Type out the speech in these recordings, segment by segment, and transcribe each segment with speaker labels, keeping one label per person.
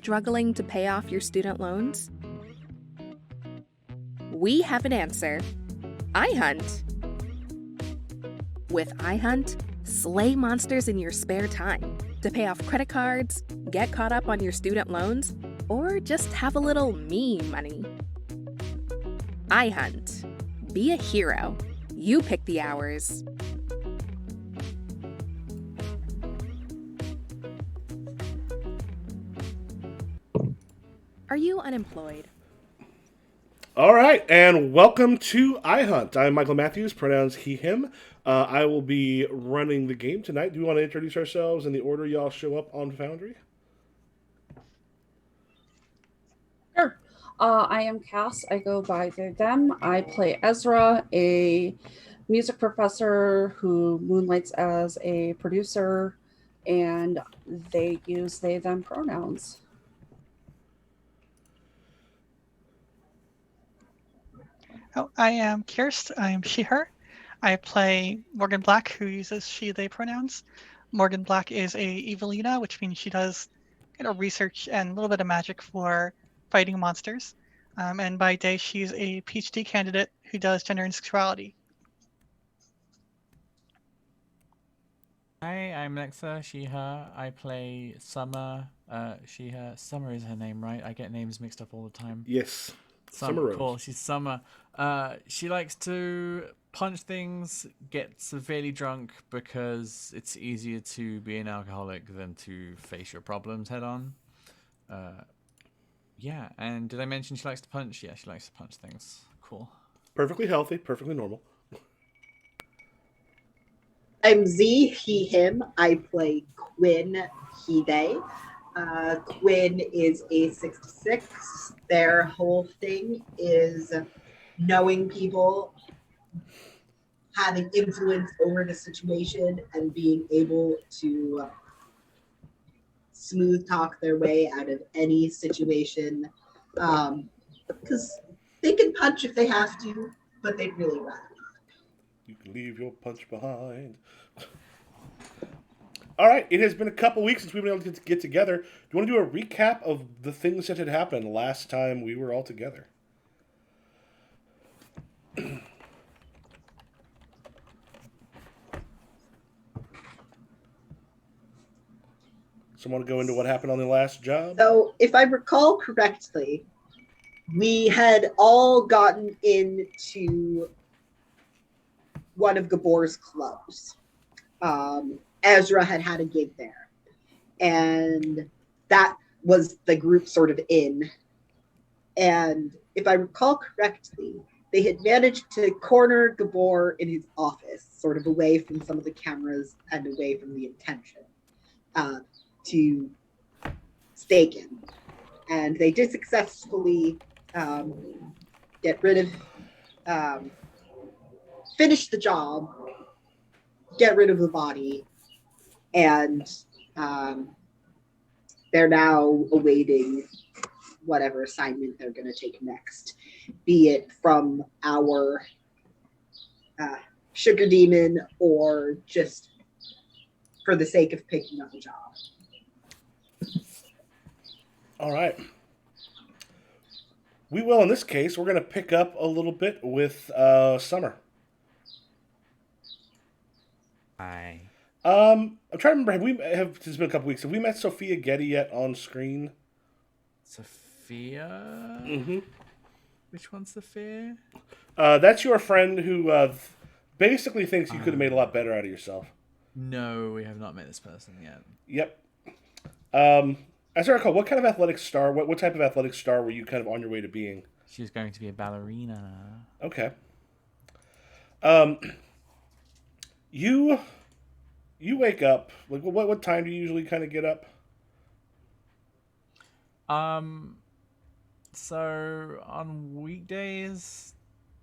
Speaker 1: struggling to pay off your student loans? We have an answer. iHunt. With iHunt, slay monsters in your spare time to pay off credit cards, get caught up on your student loans, or just have a little me money. iHunt. Be a hero. You pick the hours. Are you unemployed?
Speaker 2: All right, and welcome to iHunt. I'm Michael Matthews, pronouns he, him. I will be running the game tonight. Do we want to introduce ourselves in the order y'all show up on Foundry?
Speaker 3: Sure. I am Cass. I go by they, them. I play Ezra, a music professor who moonlights as a producer, and they use they, them pronouns.
Speaker 4: Oh, I am Kirst. I'm she, her. I play Morgan Black, who uses she, they pronouns. Morgan Black is a Evelina, which means she does research and a little bit of magic for fighting monsters. And by day, she's a PhD candidate who does gender and sexuality.
Speaker 5: Hi, I'm Lexa, she, her. I play Summer, she, her. Summer is her name, right? I get names mixed up all the time.
Speaker 2: Yes. Summer Rose.
Speaker 5: Cool, she's Summer. She likes to punch things, get severely drunk because it's easier to be an alcoholic than to face your problems head on. Yeah, and did I mention she likes to punch? Yeah, she likes to punch things. Cool.
Speaker 2: Perfectly healthy, perfectly normal.
Speaker 6: I'm Z, he, him. I play Quinn, he, they. Quinn is a 66. Their whole thing is knowing people, having influence over the situation, and being able to smooth talk their way out of any situation. Because they can punch if they have to, but they'd really rather.
Speaker 2: You can leave your punch behind. All right, it has been a couple weeks since we've been able to get together. Do you want to do a recap of the things that had happened last time we were all together? Someone go into what happened on the last job?
Speaker 6: So, if I recall correctly, we had all gotten into one of Gabor's clubs. Ezra had a gig there, and that was the group sort of in. And if I recall correctly, they had managed to corner Gabor in his office, sort of away from some of the cameras and away from the attention, to stake him. And they did successfully get rid of, finish the job, get rid of the body, and they're now awaiting whatever assignment they're going to take next, be it from our sugar demon or just for the sake of picking up a job.
Speaker 2: All right. We will, in this case, we're going to pick up a little bit with Summer.
Speaker 5: Hi.
Speaker 2: I'm trying to remember. It's been a couple weeks. Have we met Sophia Getty yet on screen?
Speaker 5: Sophia?
Speaker 2: Mm-hmm.
Speaker 5: Which one's Sophia?
Speaker 2: That's your friend who basically thinks you could have made a lot better out of yourself.
Speaker 5: No, we have not met this person yet.
Speaker 2: Yep. As I recall, what kind of athletic star? What type of athletic star were you kind of on your way to being?
Speaker 5: She was going to be a ballerina.
Speaker 2: Okay. You wake up. Like, what time do you usually kind of get up?
Speaker 5: So on weekdays,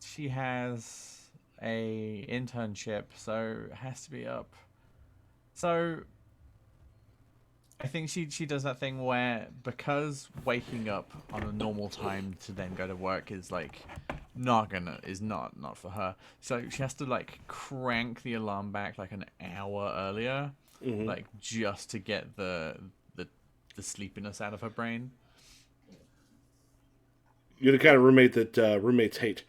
Speaker 5: she has a internship, so it has to be up. So I think she does that thing where, because waking up on a normal time to then go to work is like not for her. So she has to like crank the alarm back like an hour earlier, like just to get the sleepiness out of her brain.
Speaker 2: You're the kind of roommate that roommates hate.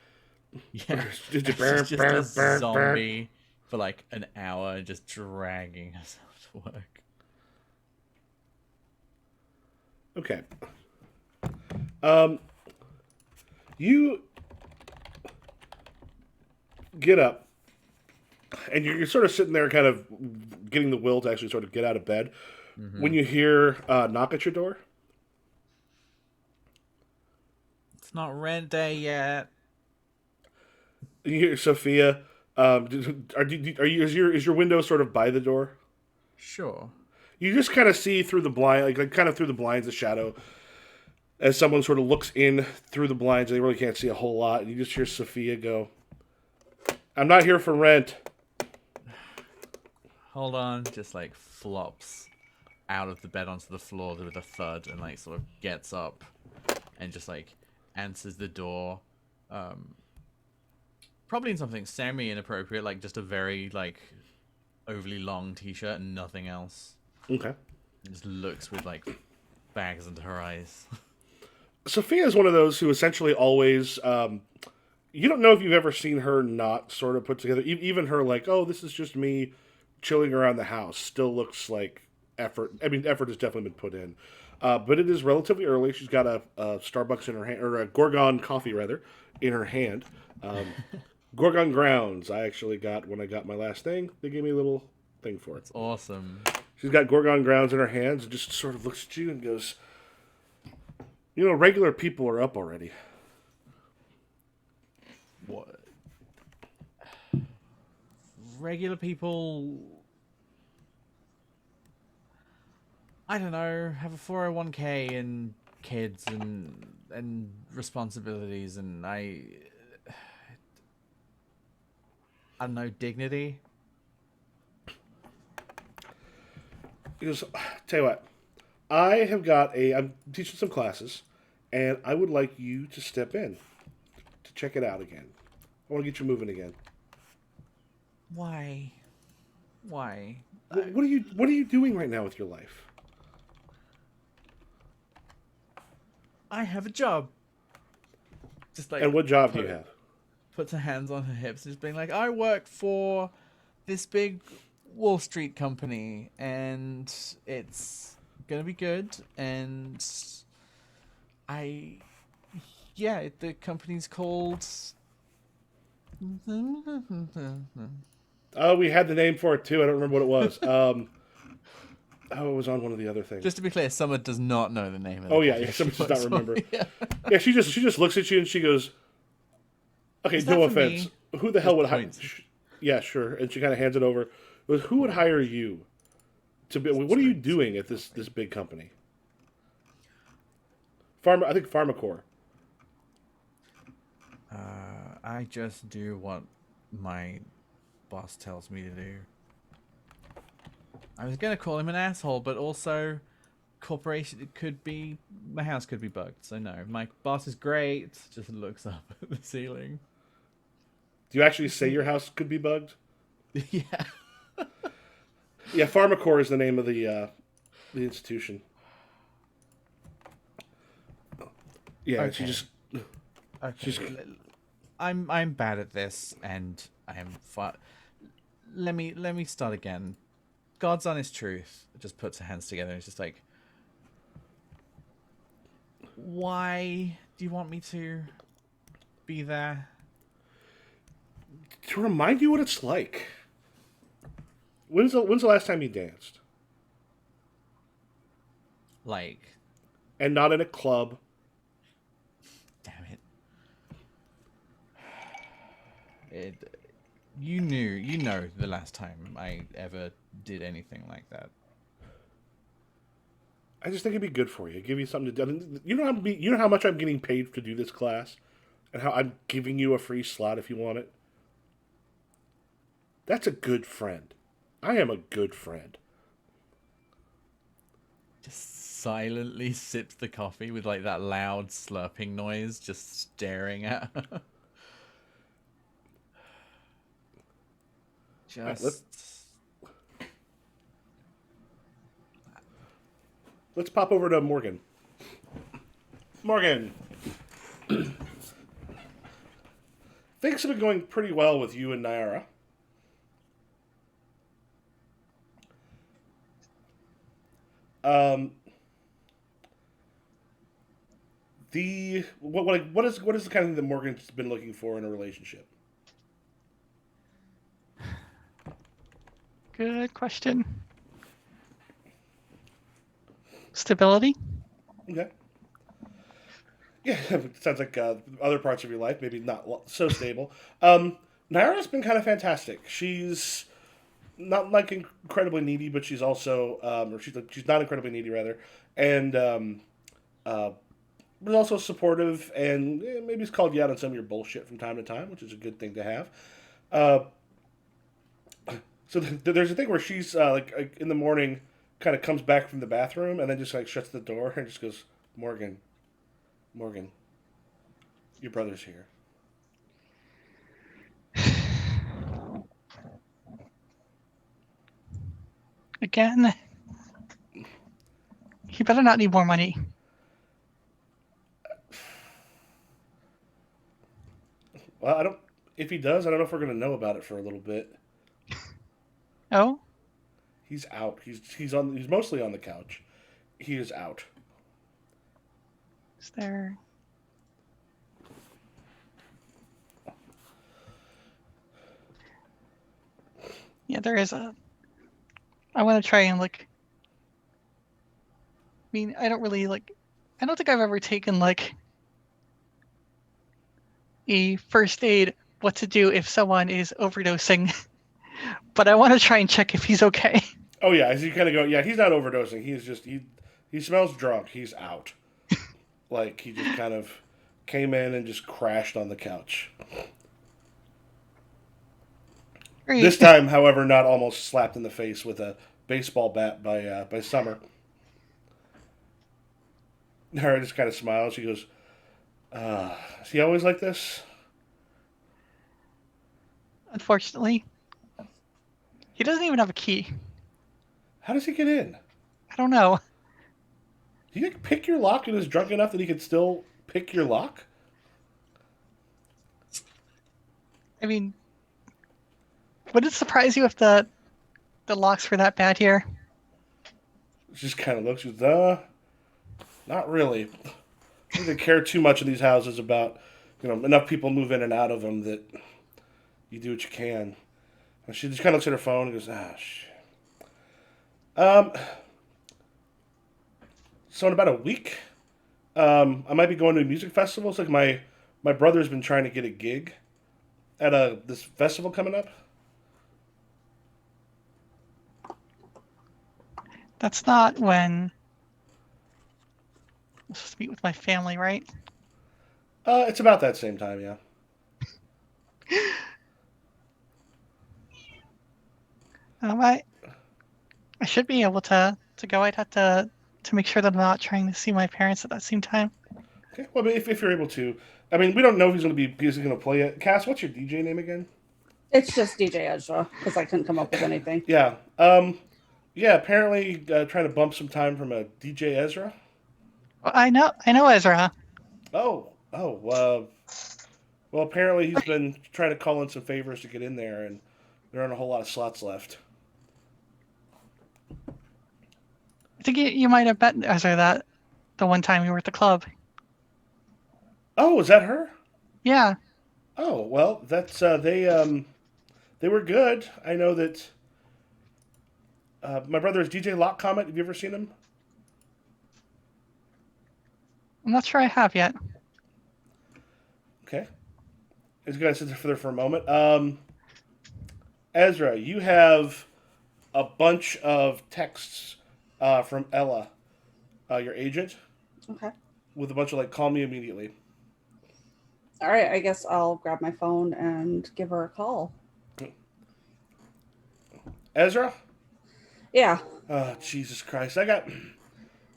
Speaker 5: Yeah,
Speaker 2: Just
Speaker 5: she's just a zombie for like an hour, just dragging herself to work.
Speaker 2: Okay. You get up, and you're sort of sitting there, kind of getting the will to actually sort of get out of bed. When you hear knock at your door,
Speaker 5: It's not rent day yet.
Speaker 2: you hear Sophia. Is your window sort of by the door?
Speaker 5: Sure.
Speaker 2: You just kind of see through the blind, like kind of through the blinds, the shadow, as someone sort of looks in through the blinds. And they really can't see a whole lot, and you just hear Sophia go, "I'm not here for rent."
Speaker 5: Hold on, just like flops out of the bed onto the floor with a thud and like sort of gets up and just like answers the door. Probably in something semi-inappropriate, like just a very like overly long t-shirt and nothing else.
Speaker 2: Okay.
Speaker 5: And just looks with like bags under her eyes.
Speaker 2: Sophia is one of those who essentially always. You don't know if you've ever seen her not sort of put together. Even her, like, oh, this is just me chilling around the house, still looks like effort. I mean, effort has definitely been put in. But it is relatively early. She's got a Starbucks in her hand, or a Gorgon coffee, rather, in her hand. Gorgon Grounds, I actually got when I got my last thing. They gave me a little thing for it.
Speaker 5: It's awesome.
Speaker 2: She's got Gorgon Grounds in her hands and just sort of looks at you and goes, "You know, regular people are up already."
Speaker 5: What? Regular people, I don't know, have a 401k and kids and responsibilities, and I don't know, dignity.
Speaker 2: He goes, "Tell you what, I'm teaching some classes, and I would like you to step in to check it out again. I want to get you moving again."
Speaker 5: Why?
Speaker 2: What are you doing right now with your life?
Speaker 5: I have a job. Just like,
Speaker 2: And what job do you have?
Speaker 5: puts her hands on her hips and just being like, I work for this big Wall Street company and it's gonna be good, and the company's called
Speaker 2: Oh, we had the name for it too. I don't remember what it was. It was on one of the other things.
Speaker 5: Just to be clear, Summer does not know the name of the
Speaker 2: yeah, Summer does not remember. Yeah, she just looks at you and she goes, "Okay,
Speaker 5: Is
Speaker 2: no
Speaker 5: that for
Speaker 2: offense.
Speaker 5: me?"
Speaker 2: Who the hell would hire?"
Speaker 5: points.
Speaker 2: Yeah, sure. And she kind of hands it over. Goes, "Who would hire you to be? What are you doing at this big company?" I think Pharmacore.
Speaker 5: I just do what my boss tells me to do. I was gonna call him an asshole, but also corporation my house could be bugged, so no. My boss is great, just looks up at the ceiling.
Speaker 2: Do you actually say your house could be bugged?
Speaker 5: Yeah.
Speaker 2: Yeah, Pharmacore is the name of the institution. Yeah,
Speaker 5: Okay.
Speaker 2: she just.
Speaker 5: Okay. I'm bad at this, and I am Let me start again. God's honest truth. Just puts her hands together and it's just like, why do you want me to be there?
Speaker 2: To remind you what it's like. When's the last time you danced?
Speaker 5: Like,
Speaker 2: And not in a club.
Speaker 5: damn it. You know the last time I ever did anything like that.
Speaker 2: I just think it'd be good for you. Give you something to do. You know how much I'm getting paid to do this class, and how I'm giving you a free slot if you want it. That's a good friend. I am a good friend.
Speaker 5: Just silently sips the coffee with like that loud slurping noise, just staring at her. Just
Speaker 2: Let's pop over to Morgan. Morgan, things have been going pretty well with you and Naira. Um, the what is the kind of thing that Morgan's been looking for in a relationship?
Speaker 4: Good question. Stability?
Speaker 2: Okay. Yeah, it sounds like other parts of your life, maybe not so stable. Naira's been kind of fantastic. She's not like incredibly needy, but she's also, or she's not incredibly needy rather, and uh, but also supportive, and maybe it's called you out on some of your bullshit from time to time, which is a good thing to have. Uh, so there's a thing where she's like in the morning, kind of comes back from the bathroom and then just like shuts the door and just goes, Morgan, Morgan, your brother's here.
Speaker 4: Again, he better not need more money.
Speaker 2: Well, I don't. If he does, I don't know if we're gonna know about it for a little bit.
Speaker 4: Oh?
Speaker 2: He's out. He's mostly on the couch. He is out.
Speaker 4: Is there... Yeah, there is a... I want to try and, like... I mean, I don't really, like... I don't think I've ever taken, like... a first aid, what to do if someone is overdosing. But I want to try and check if he's okay.
Speaker 2: Oh yeah, as you kind of go, yeah, he's not overdosing. He's just he smells drunk. He's out. Like he just kind of came in and just crashed on the couch.
Speaker 4: Great.
Speaker 2: This time, however, not almost slapped in the face with a baseball bat by Summer. Her just kind of smiles. She goes, "Is he always like this?"
Speaker 4: Unfortunately. He doesn't even have a key.
Speaker 2: How does he get in?
Speaker 4: I don't know.
Speaker 2: Do you pick your lock and is drunk enough that he could still pick your lock?
Speaker 4: I mean, would it surprise you if the locks were that bad here?
Speaker 2: She just kind of looks. She goes, not really. I think they care too much in these houses about, enough people move in and out of them that you do what you can. And she just kind of looks at her phone and goes, shit. So in about a week, I might be going to a music festival. It's like my brother's been trying to get a gig at this festival coming up.
Speaker 4: That's not when I'm supposed to meet with my family, right?
Speaker 2: It's about that same time, yeah.
Speaker 4: I should be able to go. I'd have to make sure that I'm not trying to see my parents at that same time.
Speaker 2: Okay. Well, if you're able to, I mean, we don't know if he's going to play it. Cass, what's your DJ name again?
Speaker 3: It's just DJ Ezra because I couldn't come up with anything.
Speaker 2: Yeah. Yeah. Apparently, trying to bump some time from a DJ Ezra.
Speaker 4: Well, I know Ezra.
Speaker 2: Oh. Well, apparently he's been trying to call in some favors to get in there, and there aren't a whole lot of slots left.
Speaker 4: I think you might have met Ezra that the one time we were at the club.
Speaker 2: Oh, is that her?
Speaker 4: Yeah.
Speaker 2: Oh, well, that's they were good. I know that my brother is DJ Lock Comet. Have you ever seen him?
Speaker 4: I'm not sure I have yet.
Speaker 2: Okay. He's going to sit there for a moment. Ezra, you have a bunch of texts from Ella, your agent,
Speaker 3: Okay.
Speaker 2: with a bunch of call me immediately.
Speaker 3: All right. I guess I'll grab my phone and give her a call.
Speaker 2: Ezra?
Speaker 3: Yeah.
Speaker 2: Oh, Jesus Christ.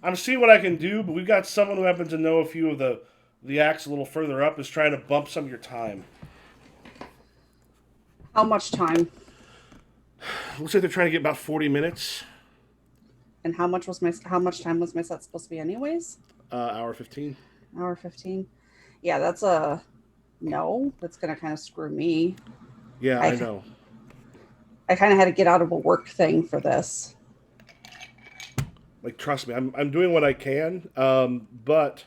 Speaker 2: I'm seeing what I can do, but we've got someone who happens to know a few of the acts a little further up is trying to bump some of your time.
Speaker 3: How much time?
Speaker 2: Looks like they're trying to get about 40 minutes.
Speaker 3: And how much time was my set supposed to be anyways?
Speaker 2: Hour 15.
Speaker 3: Hour 15. Yeah, that's a no, that's going to kind of screw me.
Speaker 2: Yeah, I know.
Speaker 3: I kind of had to get out of a work thing for this.
Speaker 2: Like, trust me, I'm doing what I can. But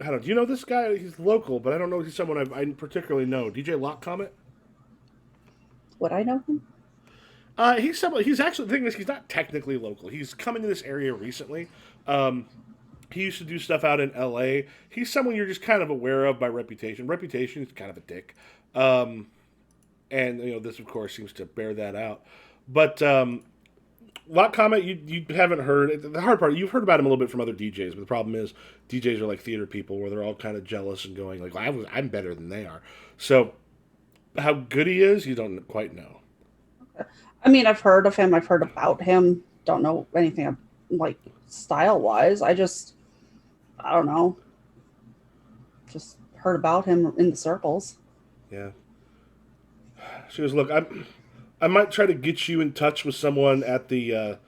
Speaker 2: I don't know. Do you know this guy? He's local, but I don't know if he's someone I particularly know. DJ Lock Comet?
Speaker 3: Would I know him?
Speaker 2: He's someone. He's actually, the thing is, he's not technically local. He's come into this area recently. Um, he used to do stuff out in L.A. He's someone you're just kind of aware of by reputation. Reputation is kind of a dick. And this of course seems to bear that out. But Lot Comet, you haven't heard. The hard part, you've heard about him a little bit from other DJs, but the problem is DJs are like theater people, where they're all kind of jealous and going like, I'm better than they are. So how good he is, you don't quite know.
Speaker 3: I mean, I've heard of him. I've heard about him. Don't know anything like style wise. I don't know. Just heard about him in the circles.
Speaker 2: Yeah. She goes, look, I might try to get you in touch with someone at the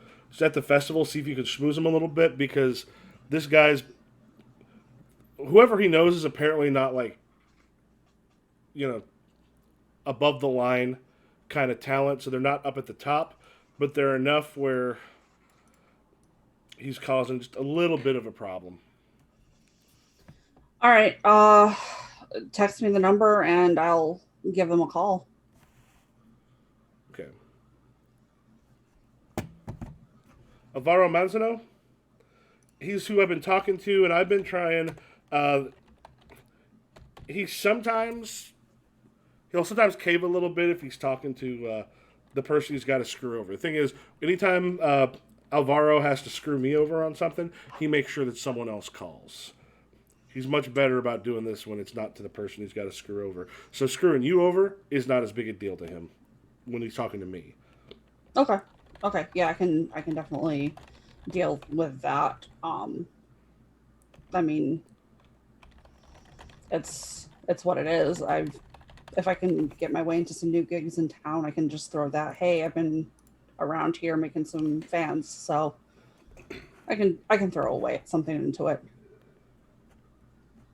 Speaker 2: festival, see if you can schmooze him a little bit, because this guy's, whoever he knows is apparently not like, above the line kind of talent, so they're not up at the top, but they're enough where he's causing just a little bit of a problem.
Speaker 3: All right, text me the number and I'll give them a call.
Speaker 2: Okay. Alvaro Manzano, he's who I've been talking to, and I've been trying. He'll sometimes cave a little bit if he's talking to the person he's got to screw over. The thing is, anytime Alvaro has to screw me over on something, he makes sure that someone else calls. He's much better about doing this when it's not to the person he's got to screw over. So screwing you over is not as big a deal to him when he's talking to me.
Speaker 3: Okay. Yeah, I can definitely deal with that. I mean, it's what it is. If I can get my way into some new gigs in town, I can just throw that. Hey, I've been around here making some fans, so I can throw away something into it.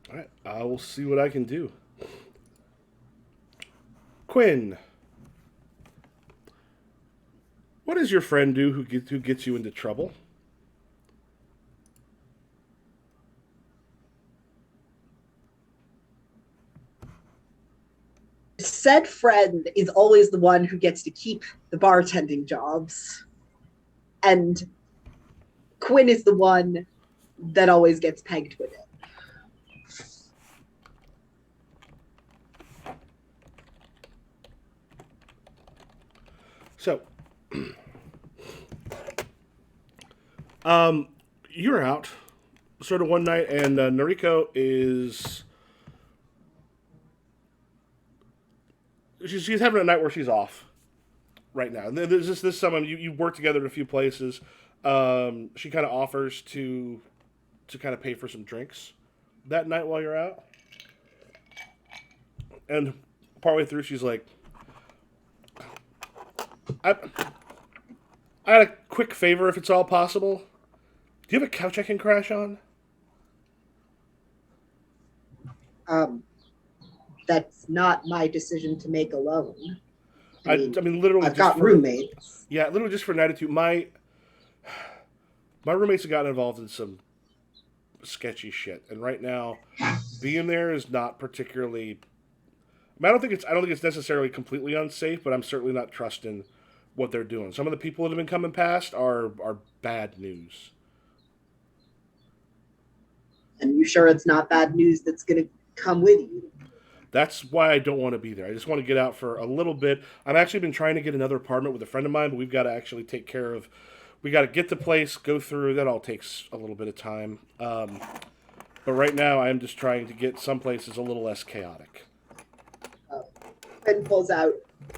Speaker 2: All right, I will see what I can do. Quinn, what does your friend do who gets you into trouble?
Speaker 6: Said friend is always the one who gets to keep the bartending jobs. And Quinn is the one that always gets pegged with it.
Speaker 2: So, you're out sort of one night, and Noriko is... She's having a night where she's off right now. There's this someone, you work together at a few places. She kind of offers to kind of pay for some drinks that night while you're out. And partway through, she's like, I had a quick favor, if it's all possible. Do you have a couch I can crash on?
Speaker 6: That's not my decision to make alone.
Speaker 2: I mean, literally,
Speaker 6: I've got roommates.
Speaker 2: Yeah, literally just for an attitude. My roommates have gotten involved in some sketchy shit, and right now, being there is not particularly. I don't think it's necessarily completely unsafe, but I'm certainly not trusting what they're doing. Some of the people that have been coming past are bad news.
Speaker 6: And you sure it's not bad news that's going to come with you?
Speaker 2: That's why I don't want to be there. I just want to get out for a little bit. I've actually been trying to get another apartment with a friend of mine, but we've got to actually take care of. We got to get the place, go through. That all takes a little bit of time. But right now, I'm just trying to get some places a little less chaotic.
Speaker 6: Ben pulls out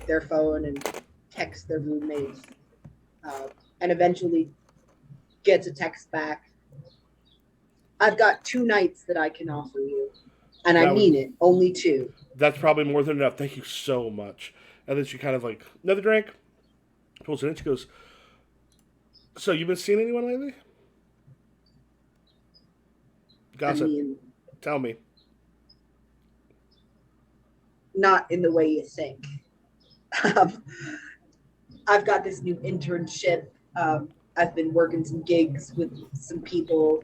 Speaker 6: their phone and texts their roommates, and eventually gets a text back. I've got 2 nights that I can offer you. And I mean it, only 2.
Speaker 2: That's probably more than enough. Thank you so much. And then she kind of like, another drink, pulls it in. She goes, so you've been seeing anyone lately? Gossip. Tell me.
Speaker 6: not in the way you think. Um, I've got this new internship. I've been working some gigs with some people.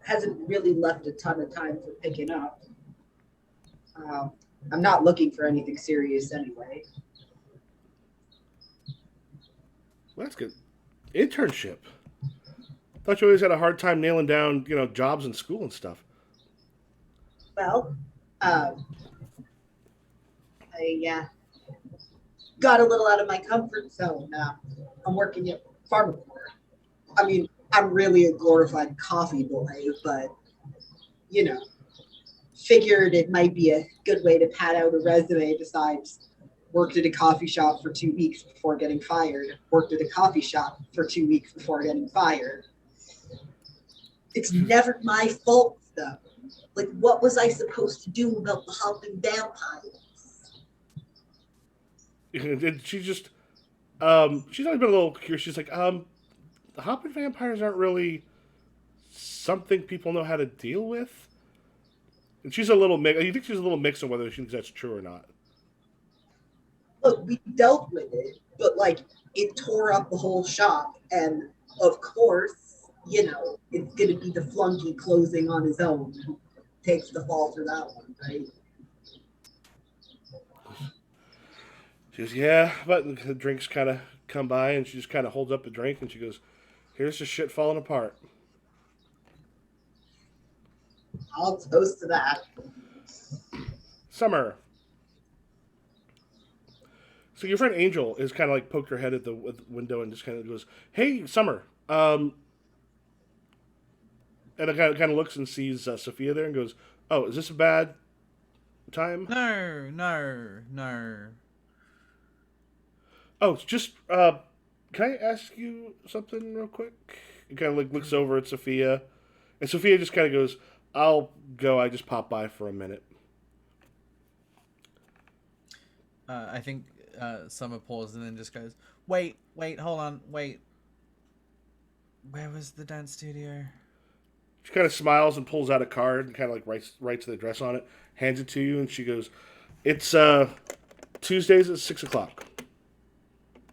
Speaker 6: Hasn't really left a ton of time for picking up. I'm not looking for anything serious anyway.
Speaker 2: Well, that's good. Internship. Thought you always had a hard time nailing down, jobs in school and stuff.
Speaker 6: Well, I got a little out of my comfort zone. I'm working at Pharmacore. I mean, I'm really a glorified coffee boy, but, figured it might be a good way to pad out a resume besides worked at a coffee shop for 2 weeks before getting fired, worked at a coffee shop for 2 weeks before getting fired. It's never my fault, though. Like, what was I supposed to do about the hopping vampires?
Speaker 2: And she just, she's always been a little curious. She's like, the hopping vampires aren't really something people know how to deal with. And she's a little mix. You think she's a little mixed on whether she thinks that's true or not?
Speaker 6: Look, we dealt with it, but it tore up the whole shop, and of course, it's gonna be the flunky closing on his own who takes the fall for that one, right?
Speaker 2: She goes, yeah, but the drinks kind of come by, and she just kind of holds up the drink, and she goes, here's the shit falling apart.
Speaker 6: I'll toast to that.
Speaker 2: Summer. So your friend Angel is kind of poked her head at the window and just kind of goes, hey, Summer. And it kind of looks and sees Sophia there and goes, oh, is this a bad time?
Speaker 5: No.
Speaker 2: Oh, it's just, can I ask you something real quick? He kind of looks over at Sophia. And Sophia just kind of goes, I'll go. I just popped by for a minute.
Speaker 5: I think Summer pauses and then just goes, wait, hold on, wait. Where was the dance studio?
Speaker 2: She kind of smiles and pulls out a card and kind of writes the address on it, hands it to you, and she goes, it's Tuesdays at 6 o'clock.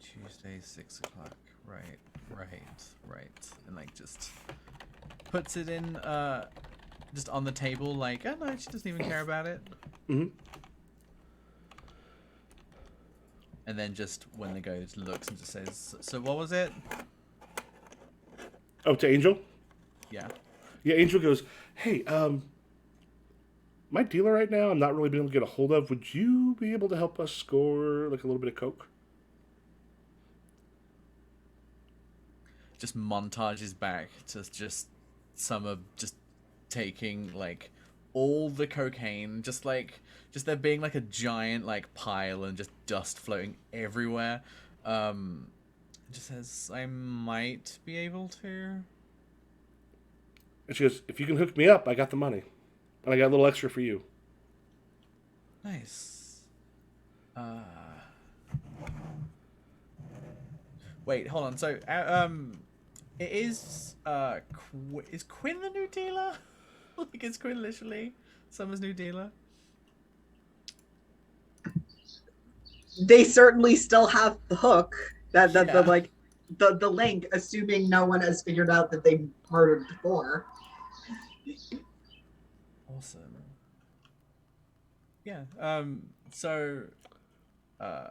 Speaker 5: Tuesdays, 6 o'clock. Right. And just puts it in just on the table oh no, she doesn't even care about it.
Speaker 2: Mm-hmm.
Speaker 5: And then just when they go, just looks and just says, so what was it?
Speaker 2: Oh, to Angel?
Speaker 5: Yeah.
Speaker 2: Yeah, Angel goes, hey, my dealer right now I'm not really being able to get a hold of. Would you be able to help us score a little bit of coke?
Speaker 5: Just montages back to just Summer just taking all the cocaine, just there being a giant pile and just dust floating everywhere. Just says, I might be able to.
Speaker 2: And she goes, if you can hook me up, I got the money. And I got a little extra for you.
Speaker 5: Nice. Wait, hold on. So, it is Quinn the new dealer? Is Quinn literally Summer's new dealer?
Speaker 6: They certainly still have the hook.
Speaker 5: Yeah.
Speaker 6: The link, assuming no one has figured out that they murdered before.
Speaker 5: Awesome. Yeah. So, I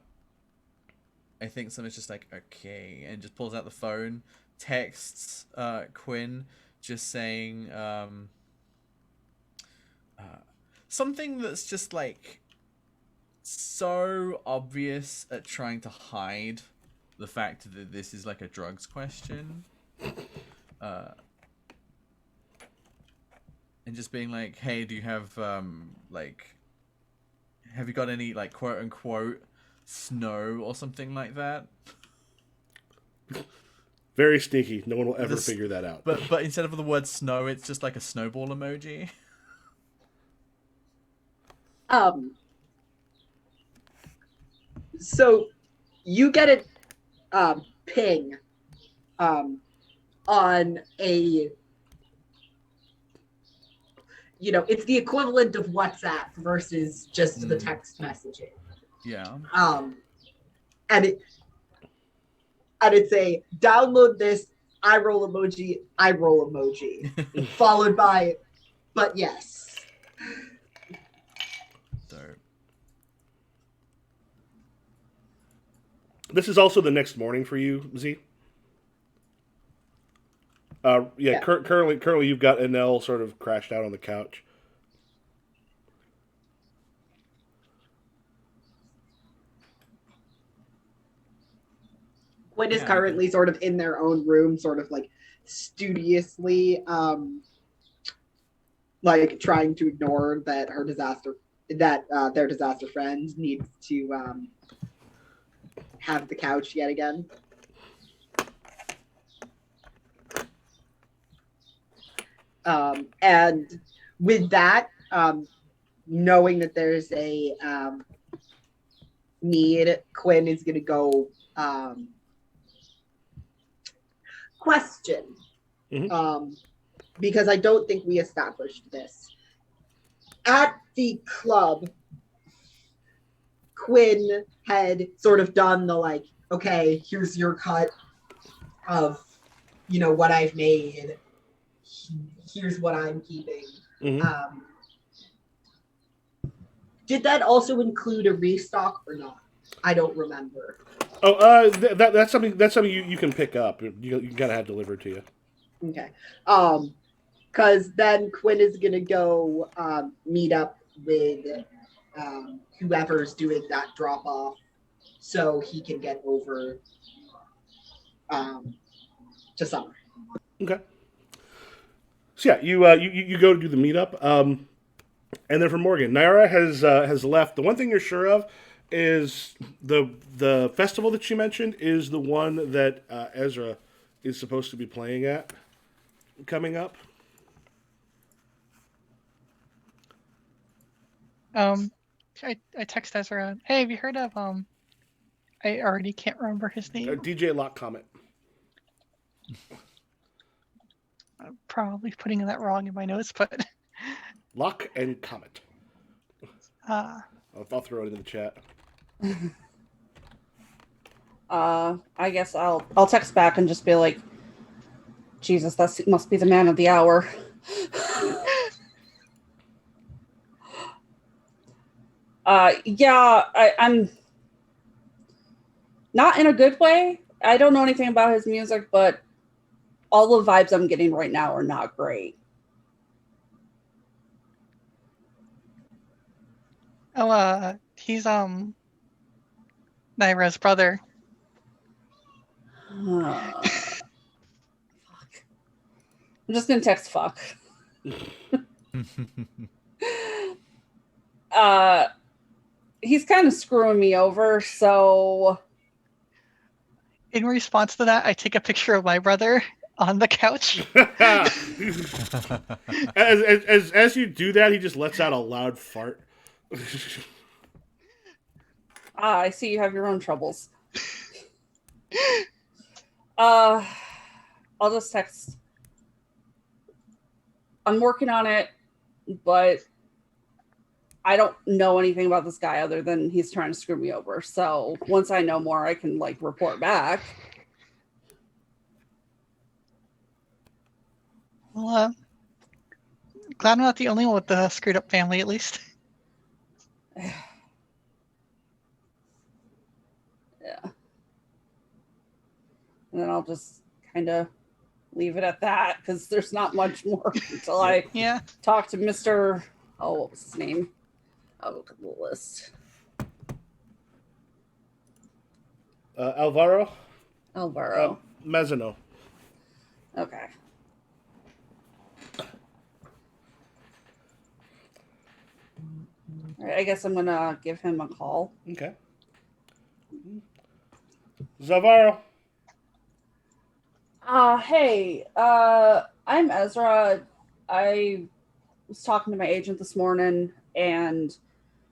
Speaker 5: think Summer's just okay, and just pulls out the phone, texts Quinn, just saying something that's just so obvious at trying to hide the fact that this is a drugs question. And just being hey, do you have have you got any quote unquote snow or something like that?
Speaker 2: Very sneaky. No one will ever figure that out.
Speaker 5: But instead of the word snow, it's just a snowball emoji.
Speaker 6: So you get a ping on a it's the equivalent of WhatsApp versus just the text messaging.
Speaker 5: Yeah.
Speaker 6: And it's a download this eye roll emoji, followed by, but yes.
Speaker 5: So
Speaker 2: This is also the next morning for you, Z.
Speaker 6: Yeah.
Speaker 2: Currently, you've got Enel sort of crashed out on the couch.
Speaker 6: Quinn is currently sort of in their own room, sort of like studiously, like trying to ignore that their disaster friend needs to have the couch yet again. And with that, knowing that there's a need, Quinn is going to go question.
Speaker 2: Mm-hmm.
Speaker 6: Because I don't think we established this. At the club, Quinn had sort of done the like, okay, here's your cut of, what I've made. Here's what I'm keeping.
Speaker 2: Mm-hmm.
Speaker 6: Did that also include a restock or not? I don't remember.
Speaker 2: Oh, that's something you can pick up. You kind of have delivered to you.
Speaker 6: Okay. Because then Quinn is gonna go meet up with whoever's doing that drop off, so he can get over to Summer.
Speaker 2: Okay. So yeah, you go to do the meetup, and then for Morgan, Naira has left. The one thing you're sure of is the festival that she mentioned is the one that Ezra is supposed to be playing at coming up.
Speaker 4: I text Ezra, hey, have you heard of I already can't remember his name.
Speaker 2: DJ Lock Comet.
Speaker 4: I'm probably putting that wrong in my notes, but
Speaker 2: Lock and Comet. I'll throw it in the chat.
Speaker 3: I guess I'll text back and just be like, Jesus, that must be the man of the hour. Yeah, I'm not in a good way. I don't know anything about his music, but all the vibes I'm getting right now are not great.
Speaker 4: Oh, he's Naira's brother.
Speaker 3: Fuck. I'm just gonna text fuck. He's kind of screwing me over, so
Speaker 4: In response to that, I take a picture of my brother on the couch.
Speaker 2: as you do that, he just lets out a loud fart.
Speaker 3: I see you have your own troubles. I'll just text. I'm working on it, but I don't know anything about this guy other than he's trying to screw me over. So once I know more, I can report back.
Speaker 4: Well, glad I'm not the only one with the screwed up family, at least.
Speaker 3: Yeah. And then I'll just kind of leave it at that because there's not much more until I talk to Mr. Oh, what was his name? I'll look at the list.
Speaker 2: Alvaro? Mezzano.
Speaker 3: Okay. All right, I guess I'm going to give him a call.
Speaker 2: Okay. Zavaro.
Speaker 3: Hey, I'm Ezra. I was talking to my agent this morning, and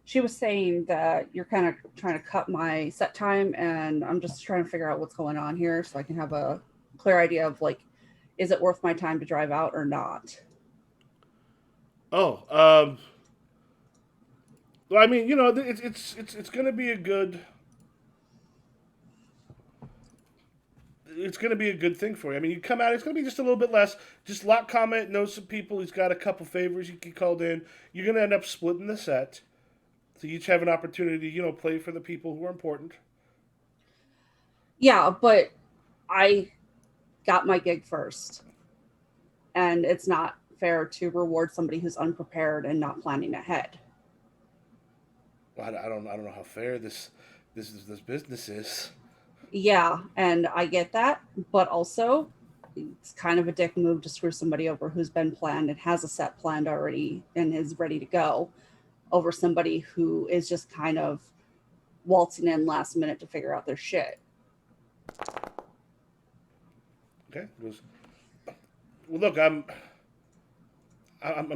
Speaker 3: she was saying that you're kind of trying to cut my set time, and I'm just trying to figure out what's going on here so I can have a clear idea of, is it worth my time to drive out or not?
Speaker 2: Oh, well, I mean, you know, it's going to be a good. It's going to be a good thing for you. I mean, you come out, it's going to be just a little bit less. Just lock comment, know some people. He's got a couple favors you can called in. You're going to end up splitting the set. So you each have an opportunity, you know, play for the people who are important.
Speaker 3: Yeah, but I got my gig first, and it's not fair to reward somebody who's unprepared and not planning ahead.
Speaker 2: Well, I don't know how fair this business is.
Speaker 3: Yeah, and I get that, but also it's kind of a dick move to screw somebody over who's been planned and has a set planned already and is ready to go over somebody who is just kind of waltzing in last minute to figure out their shit.
Speaker 2: Okay. Well, look, I'm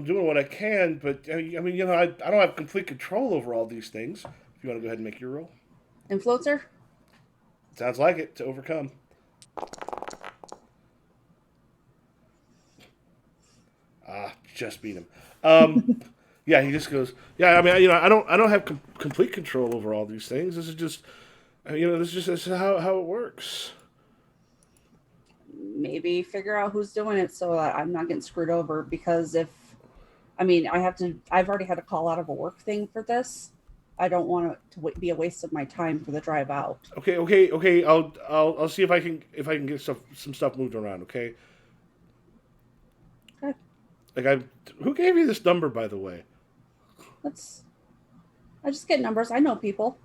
Speaker 2: doing what I can, but I mean, you know, I don't have complete control over all these things. If you want to go ahead and make your roll,
Speaker 3: Influencer?
Speaker 2: sounds like it to overcome. Just beat him. Yeah, he just goes. Yeah, I mean, you know, I don't have complete control over all these things. This is just, you know, this is how it works.
Speaker 3: Maybe figure out who's doing it so that I'm not getting screwed over, because if I mean, I've already had to call out of a work thing for this. I don't want it to be a waste of my time for the drive out.
Speaker 2: Okay. I'll see if I can get some stuff moved around. Okay.
Speaker 3: Okay.
Speaker 2: Who gave you this number, by the way?
Speaker 3: I just get numbers. I know people.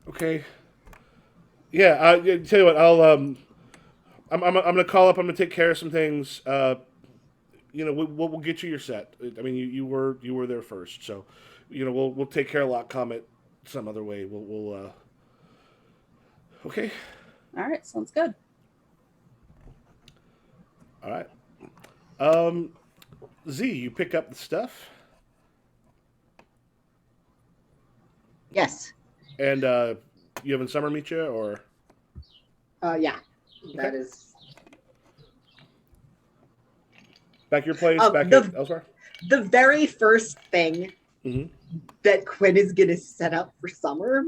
Speaker 2: Okay. Yeah. Yeah, tell you what. I'm gonna call up. I'm gonna take care of some things. You know, we'll get you your set. I mean, you were there first, so you know we'll take care of lock comment some other way. We'll okay.
Speaker 3: All right, sounds good.
Speaker 2: All right. Z, you pick up the stuff,
Speaker 6: Yes.
Speaker 2: and you having Summer meet you, or
Speaker 6: Yeah.
Speaker 2: Okay.
Speaker 6: That is
Speaker 2: back your place, back
Speaker 6: the
Speaker 2: elsewhere?
Speaker 6: the very first thing
Speaker 2: Mm-hmm.
Speaker 6: that Quinn is going to set up for Summer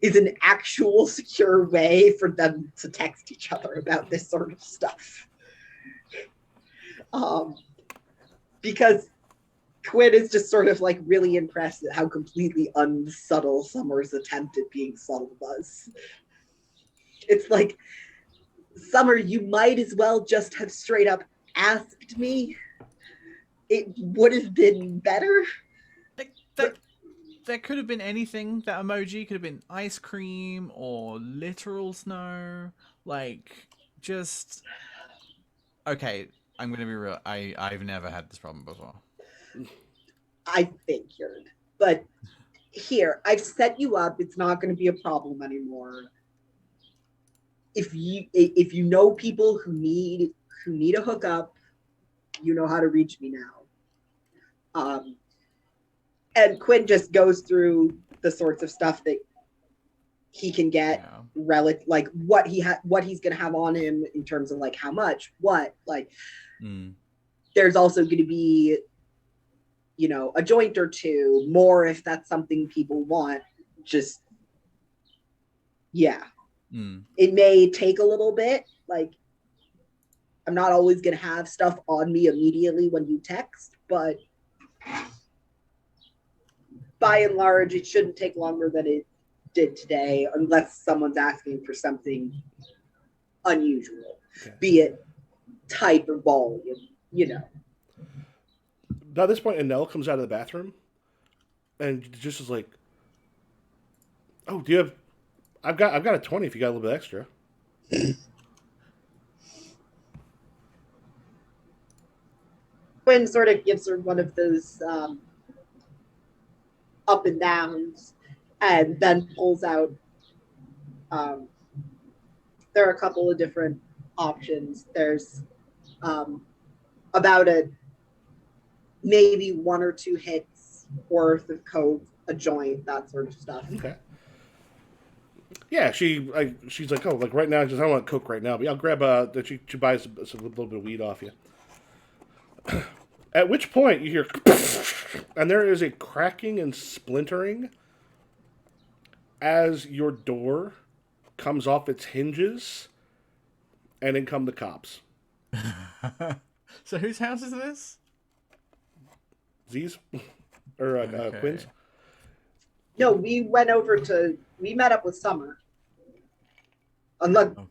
Speaker 6: is an actual secure way for them to text each other about this sort of stuff. Because Quinn is just sort of like really impressed at how completely unsubtle Summer's attempt at being subtle was. It's like, Summer, you might as well just have straight up asked me. It would have been better.
Speaker 5: That could have been anything. That emoji could have been ice cream or literal snow. Like, just okay. I'm gonna be real. I've never had this problem before.
Speaker 6: I figured. But here, I've set you up. It's not going to be a problem anymore. If you know people who need a hookup, you know how to reach me now. And Quinn just goes through the sorts of stuff that he can get, like what he's gonna have on him in terms of like how much, what, like. There's also going to be, you know, a joint or two more if that's something people want. Just, yeah. It may take a little bit. Like, I'm not always going to have stuff on me immediately when you text, but by and large, it shouldn't take longer than it did today, unless someone's asking for something unusual, be it type or volume, you know.
Speaker 2: At this point, Annelle comes out of the bathroom and just is like, "Oh, do you have? I've got a 20 if you got a little bit extra."
Speaker 6: Quinn sort of gives her one of those up and downs, and then pulls out. There are a couple of different options. There's about maybe 1 or 2 hits worth of coke, a joint, that sort of stuff.
Speaker 2: Okay. Yeah, she's like, oh, like right now, I don't want coke right now, but I'll grab she buys a little bit of weed off you. At which point you hear, and there is a cracking and splintering as your door comes off its hinges, and in come the cops.
Speaker 5: So whose house is this?
Speaker 2: Z's or
Speaker 5: Okay.
Speaker 2: Quinn's.
Speaker 6: No, we met up with Summer. Unless,
Speaker 5: Oh god.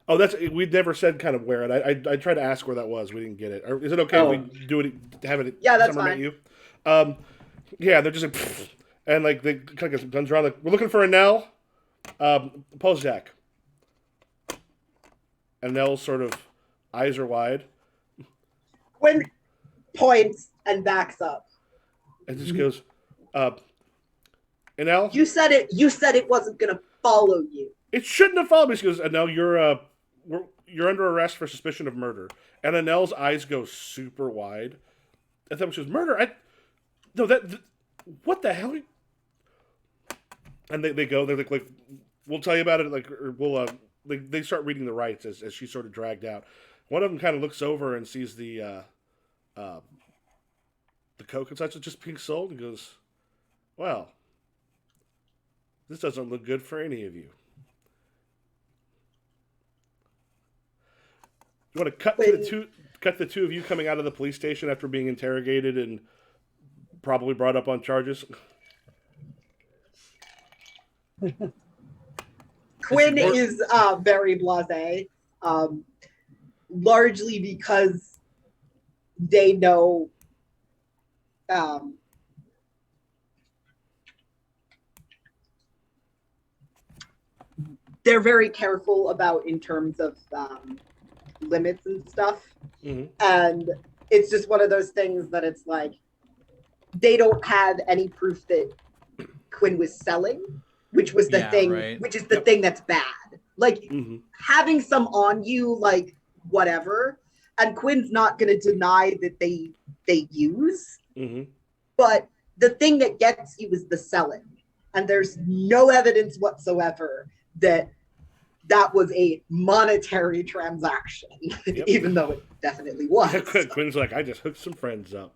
Speaker 2: Oh, that's we'd never said kind of where, and I tried to ask where that was. We didn't get it. Or is it okay if we do it? Have it?
Speaker 6: Yeah, that's
Speaker 2: Summer met
Speaker 6: fine.
Speaker 2: you. Yeah, they're just like, and like they kind of get guns around. Like, we're looking for a Nell. Pulse Jack. And Nell's sort of eyes are wide
Speaker 6: Quinn points and backs up.
Speaker 2: and just goes, Nell,
Speaker 6: You said it wasn't gonna follow you.
Speaker 2: it shouldn't have followed me. She goes, Nell, you're under arrest for suspicion of murder. And Nell's eyes go super wide. I thought she was murder. No, what the hell? And they go, they're like, we'll tell you about it. Like, or we'll, they start reading the rights as she's sort of dragged out. One of them kind of looks over and sees the coke and such. It's just pink sold and goes, well, this doesn't look good for any of you. You want to cut the two of you coming out of the police station after being interrogated and probably brought up on charges?
Speaker 6: Quinn is very blasé, largely because they know they're very careful about in terms of limits and stuff.
Speaker 2: Mm-hmm.
Speaker 6: And it's just one of those things that it's like they don't have any proof that Quinn was selling, which was the thing,
Speaker 5: right.
Speaker 6: which is the thing that's bad. Like having some on you, like whatever. And Quinn's not going to deny that they use, but the thing that gets you is the selling, and there's no evidence whatsoever that was a monetary transaction, even though it definitely was.
Speaker 2: Quinn's like, I just hooked some friends up.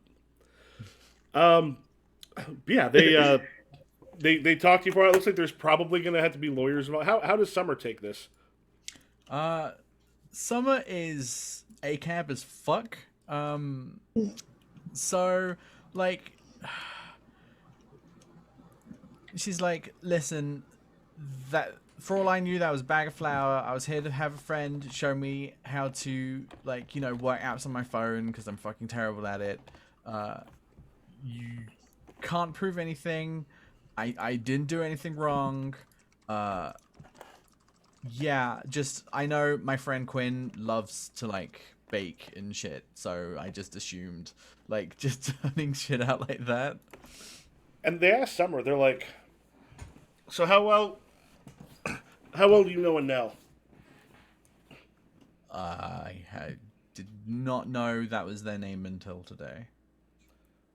Speaker 2: Yeah, they talk to you for it. It looks like there's probably going to have to be lawyers involved. How does Summer take this?
Speaker 5: Summer is ACAB as fuck. So, like, she's like, listen, that for all I knew, that was a bag of flour. I was here to have a friend show me how to, like, work apps on my phone because I'm fucking terrible at it. You can't prove anything. I didn't do anything wrong. Yeah, just I know my friend Quinn loves to like bake and shit, so I just assumed like just turning shit out like that.
Speaker 2: And they ask Summer, they're like, so how well do you know Nell?
Speaker 5: I did not know that was their name until today.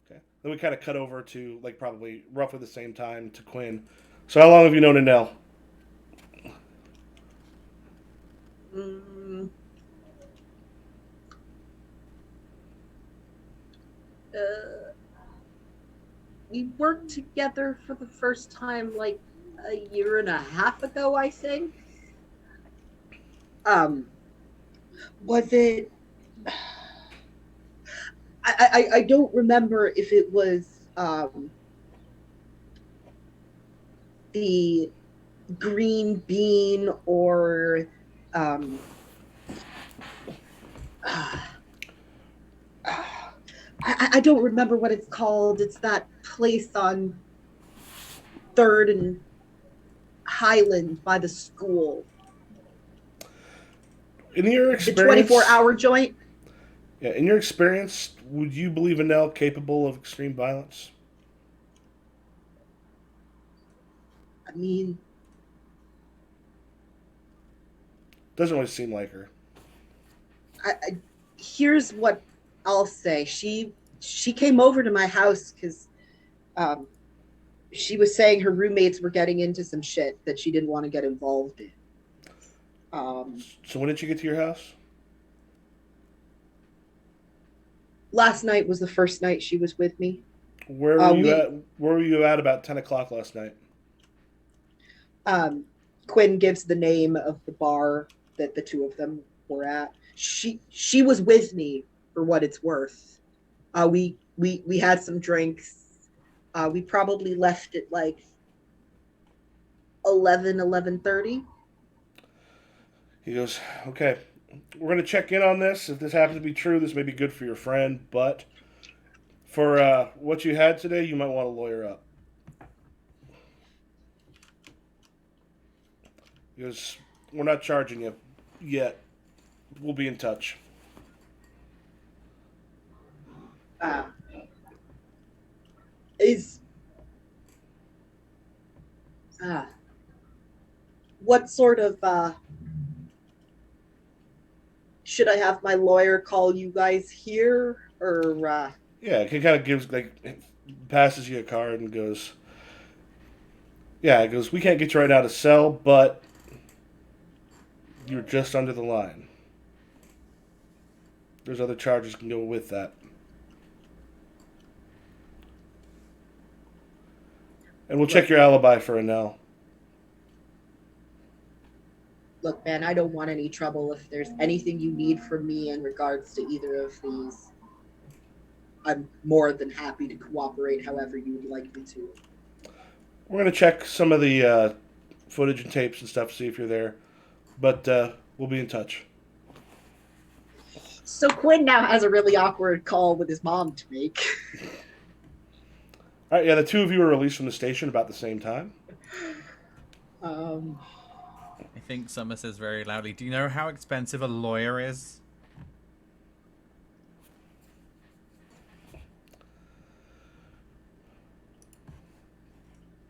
Speaker 2: Okay. Then we kind of cut over to like probably roughly the same time to Quinn. So how long have you known Nell?
Speaker 6: We worked together for the first time like a year and a half ago, I think. Was it? I don't remember if it was the green bean or I don't remember what it's called. It's that place on 3rd and Highland by the school.
Speaker 2: In your experience,
Speaker 6: the 24-hour joint.
Speaker 2: Yeah, in your experience, would you believe Nell capable of extreme violence?
Speaker 6: I mean,
Speaker 2: doesn't really seem like her.
Speaker 6: Here's what I'll say. She came over to my house because she was saying her roommates were getting into some shit that she didn't want to get involved in.
Speaker 2: So when did she get to your house?
Speaker 6: Last night was the first night she was with me.
Speaker 2: Where were you
Speaker 6: We
Speaker 2: at? Where were you at about 10 o'clock last night?
Speaker 6: um, Quinn gives the name of the bar that the two of them were at. She was with me for what it's worth. We had some drinks. We probably left at like 11:30.
Speaker 2: He goes, okay, we're going to check in on this. If this happens to be true, this may be good for your friend, but for what you had today, you might want to lawyer up. He goes, we're not charging you yet. We'll be in touch.
Speaker 6: Uh, is uh, what sort of should I have my lawyer call you guys here or
Speaker 2: Yeah, he kind of gives, like, passes you a card and goes, yeah, he goes, we can't get you right now to sell, but you're just under the line. There's other charges can go with that. And we'll check your alibi for Anel.
Speaker 6: look, man, I don't want any trouble. If there's anything you need from me in regards to either of these, I'm more than happy to cooperate however you would like me to.
Speaker 2: We're going to check some of the footage and tapes and stuff, see if you're there. But we'll be in touch.
Speaker 6: So Quinn now has a really awkward call with his mom to make.
Speaker 2: All right, yeah, the two of you were released from the station about the same time.
Speaker 5: I think Summer says very loudly, do you know how expensive a lawyer is?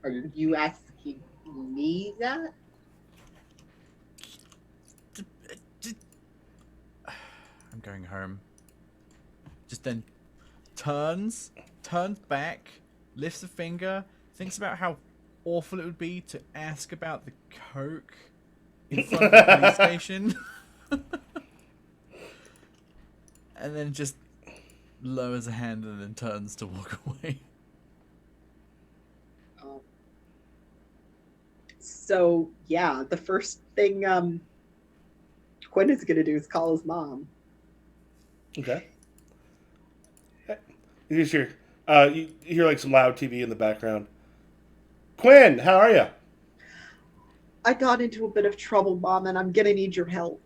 Speaker 6: Are you asking me that?
Speaker 5: I'm going home. Just then turns back, lifts a finger, thinks about how awful it would be to ask about the coke in front of the police station. And then just lowers a hand and then turns to walk away.
Speaker 6: So yeah, the first thing Quinn is gonna do is call his mom.
Speaker 2: Okay. You just hear, you hear like some loud TV in the background. Quinn, how are you?
Speaker 6: I got into a bit of trouble, Mom, and I'm gonna need your help.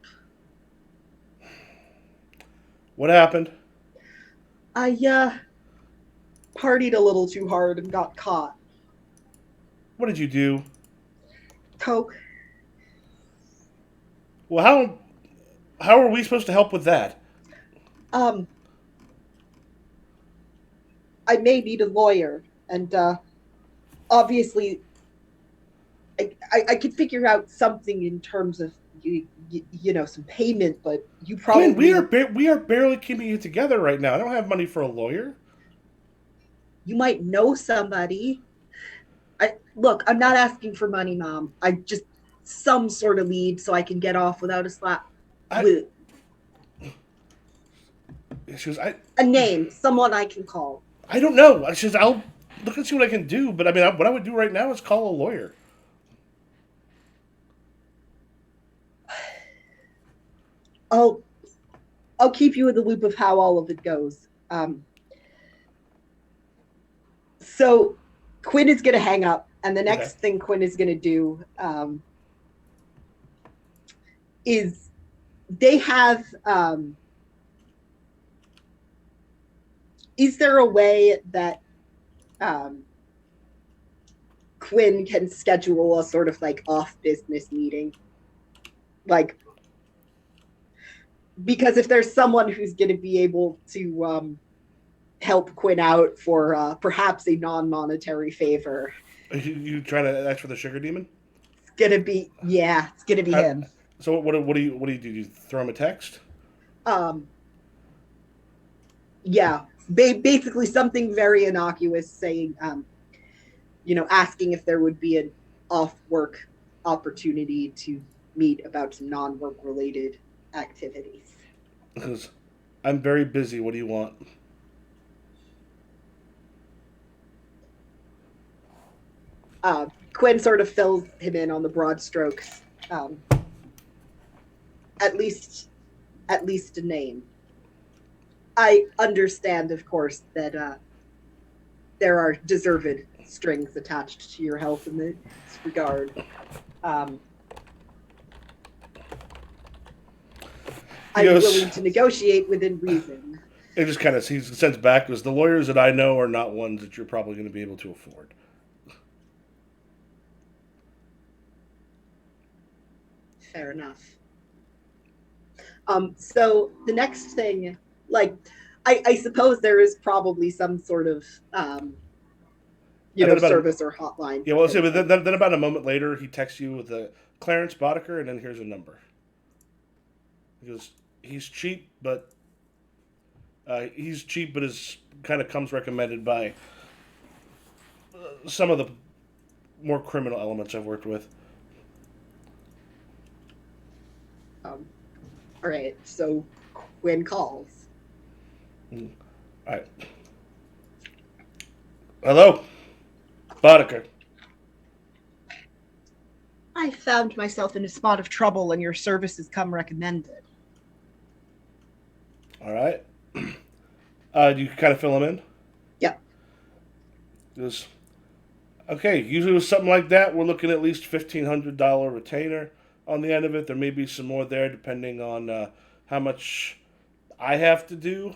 Speaker 2: What happened?
Speaker 6: I partied a little too hard and got caught.
Speaker 2: What did you do?
Speaker 6: Coke.
Speaker 2: Well, how are we supposed to help with that?
Speaker 6: I may need a lawyer, and obviously, I could figure out something in terms of you know some payment, but you probably
Speaker 2: Quinn, we are barely keeping it together right now. I don't have money for a lawyer.
Speaker 6: you might know somebody. Look, I'm not asking for money, Mom. I just some sort of lead so I can get off without a slap. With
Speaker 2: She goes,
Speaker 6: a name, someone I can call.
Speaker 2: I don't know. She says, I'll look and see what I can do. But I mean, what I would do right now is call a lawyer.
Speaker 6: I'll keep you in the loop of how all of it goes. So Quinn is going to hang up, and the next thing Quinn is going to do is they have. Is there a way that Quinn can schedule a sort of like off business meeting? Like, because if there's someone who's going to be able to help Quinn out for perhaps a non-monetary favor,
Speaker 2: Are you trying to ask for the sugar demon?
Speaker 6: it's gonna be him.
Speaker 2: So what do you do? Do you throw him a text?
Speaker 6: Yeah, basically something very innocuous, saying, asking if there would be an off-work opportunity to meet about some non-work related activities.
Speaker 2: Because I'm very busy. What do you want?
Speaker 6: Quinn sort of fills him in on the broad strokes. At least a name. I understand, of course, that there are deserved strings attached to your health in this regard. I'm willing to negotiate within reason.
Speaker 2: It just kind of he sends back because the lawyers that I know are not ones that you're probably going to be able to afford.
Speaker 6: Fair enough. So the next thing, like, I suppose there is probably some sort of, service or hotline.
Speaker 2: Yeah, well, see, but then about a moment later, he texts you with a Clarence Boddicker, and then here's a number. He goes, he's cheap, but is kind of comes recommended by some of the more criminal elements I've worked with.
Speaker 6: All right, so Quinn calls.
Speaker 2: All right. Hello, Boddicker.
Speaker 6: I found myself in a spot of trouble, and your services come recommended.
Speaker 2: All right. You kind of fill him in?
Speaker 6: Yeah.
Speaker 2: Just, okay, usually with something like that, we're looking at least $1,500 retainer on the end of it. There may be some more there depending on how much I have to do.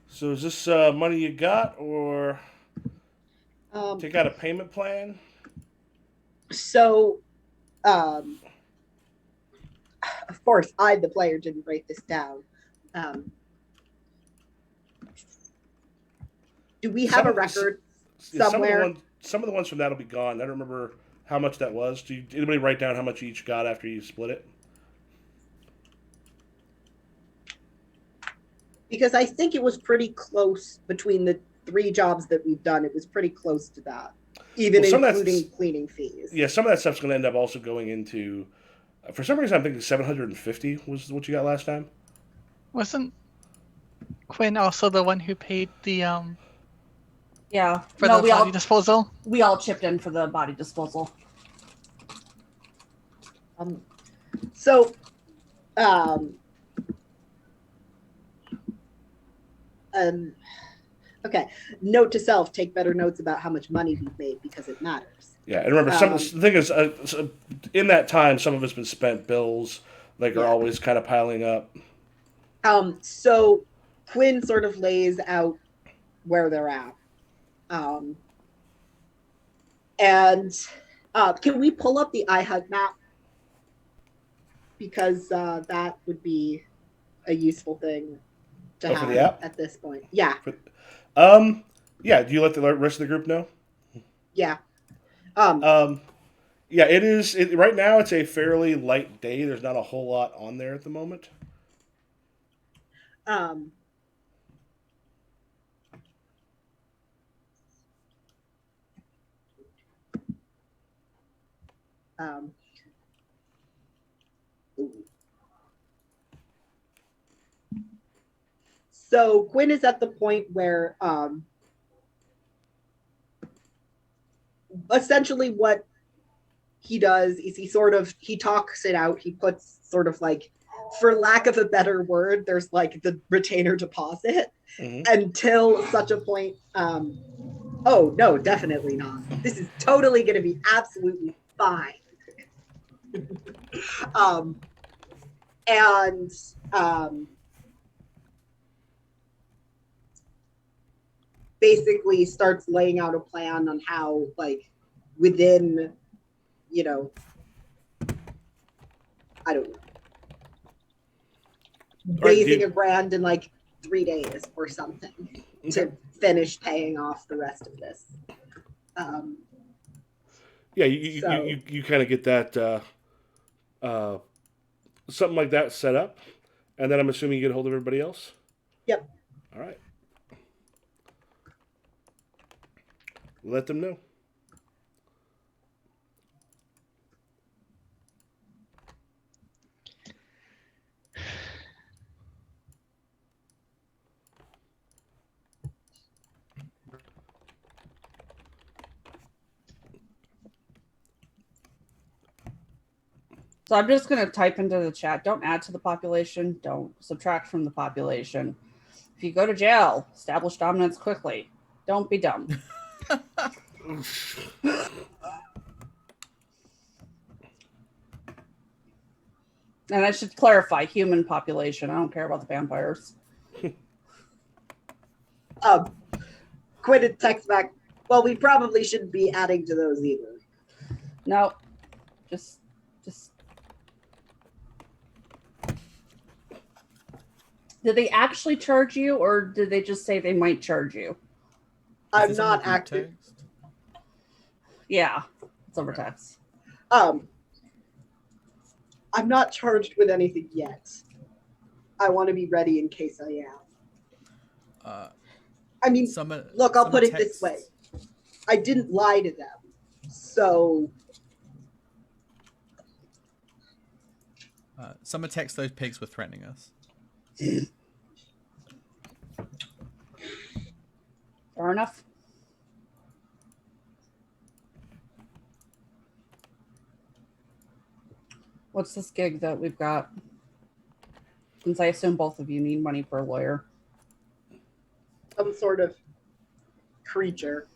Speaker 2: So is this money you got, or take out a payment plan?
Speaker 6: So, of course, I, the player, didn't write this down. Do we have a record somewhere?
Speaker 2: Some of the ones from that will be gone. I don't remember how much that was. Did anybody write down how much you each got after you split it?
Speaker 6: Because I think it was pretty close between the 3 jobs that we've done. It was pretty close to that, even including cleaning fees.
Speaker 2: Yeah, some of that stuff's going to end up also going into. For some reason, I'm thinking 750 was what you got last time.
Speaker 4: Wasn't Quinn also the one who paid the
Speaker 3: Yeah.
Speaker 4: for the body disposal?
Speaker 3: We all chipped in for the body disposal.
Speaker 6: Okay. Note to self: take better notes about how much money we've made because it matters.
Speaker 2: Yeah, and remember, the thing is, in that time, some of it's been spent bills, are always kind of piling up.
Speaker 6: So Quinn sort of lays out where they're at. And can we pull up the iHunt map? Because that would be a useful thing to have at this point. Yeah.
Speaker 2: Yeah. Do you let the rest of the group know?
Speaker 6: Yeah.
Speaker 2: Yeah, it is. Right now, it's a fairly light day. There's not a whole lot on there at the moment.
Speaker 6: So Quinn is at the point where essentially what he does is he talks it out. He puts sort of like, for lack of a better word, there's like the retainer deposit until such a point. Oh, no, definitely not. This is totally going to be absolutely fine. Basically starts laying out a plan on how, like, within, I don't know, raising $1,000 in like 3 days or something to finish paying off the rest of this.
Speaker 2: Yeah, you kind of get that something like that set up, and then I'm assuming you get a hold of everybody else.
Speaker 6: Yep.
Speaker 2: All right. Let them know.
Speaker 3: So I'm just going to type into the chat. Don't add to the population. Don't subtract from the population. If you go to jail, establish dominance quickly. Don't be dumb. And I should clarify, human population. I don't care about the vampires.
Speaker 6: Quinn text back, well, we probably shouldn't be adding to those either.
Speaker 3: No. Just Did they actually charge you, or did they just say they might charge you?
Speaker 6: I'm not active.
Speaker 3: Yeah, it's over text.
Speaker 6: I'm not charged with anything yet. I want to be ready in case I am. I mean, look, I'll put it this way. I didn't lie to them. So...
Speaker 5: Someone text those pigs were threatening us.
Speaker 3: Fair enough. What's this gig that we've got? Since I assume both of you need money for a lawyer.
Speaker 6: Some sort of creature.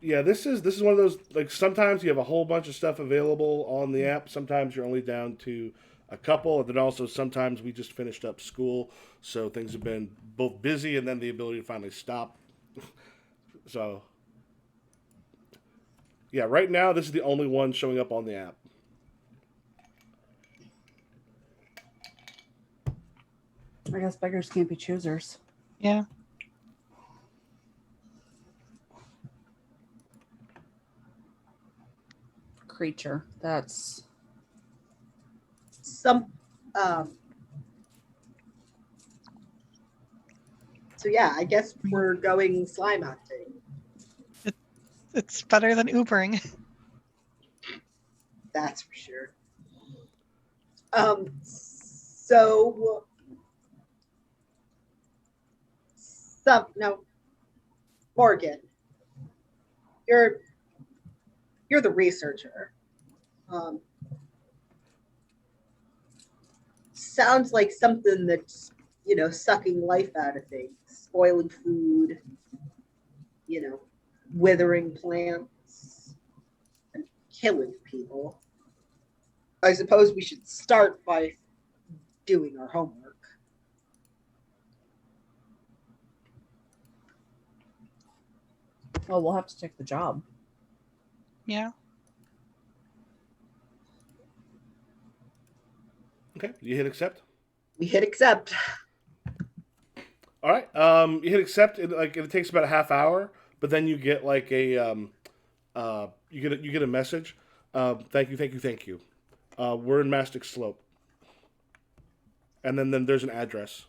Speaker 2: Yeah, this is one of those, like, sometimes you have a whole bunch of stuff available on the app. Sometimes you're only down to a couple, and then also sometimes we just finished up school, so things have been both busy and then the ability to finally stop. So, yeah, right now this is the only one showing up on the app.
Speaker 3: I guess beggars can't be choosers.
Speaker 4: Yeah.
Speaker 3: Creature. That's
Speaker 6: some. So yeah, I guess we're going slime hunting.
Speaker 4: It's better than Ubering.
Speaker 6: That's for sure. So Morgan, you're the researcher. Sounds like something that's, sucking life out of things, spoiling food, withering plants, and killing people. I suppose we should start by doing our homework.
Speaker 3: well, we'll have to take the job.
Speaker 4: Yeah.
Speaker 2: Okay, you hit accept.
Speaker 6: We hit accept.
Speaker 2: All right. You hit accept. It takes about a half hour, but then you get like a you get a message. Thank you. We're in Mastic Slope, and then there's an address.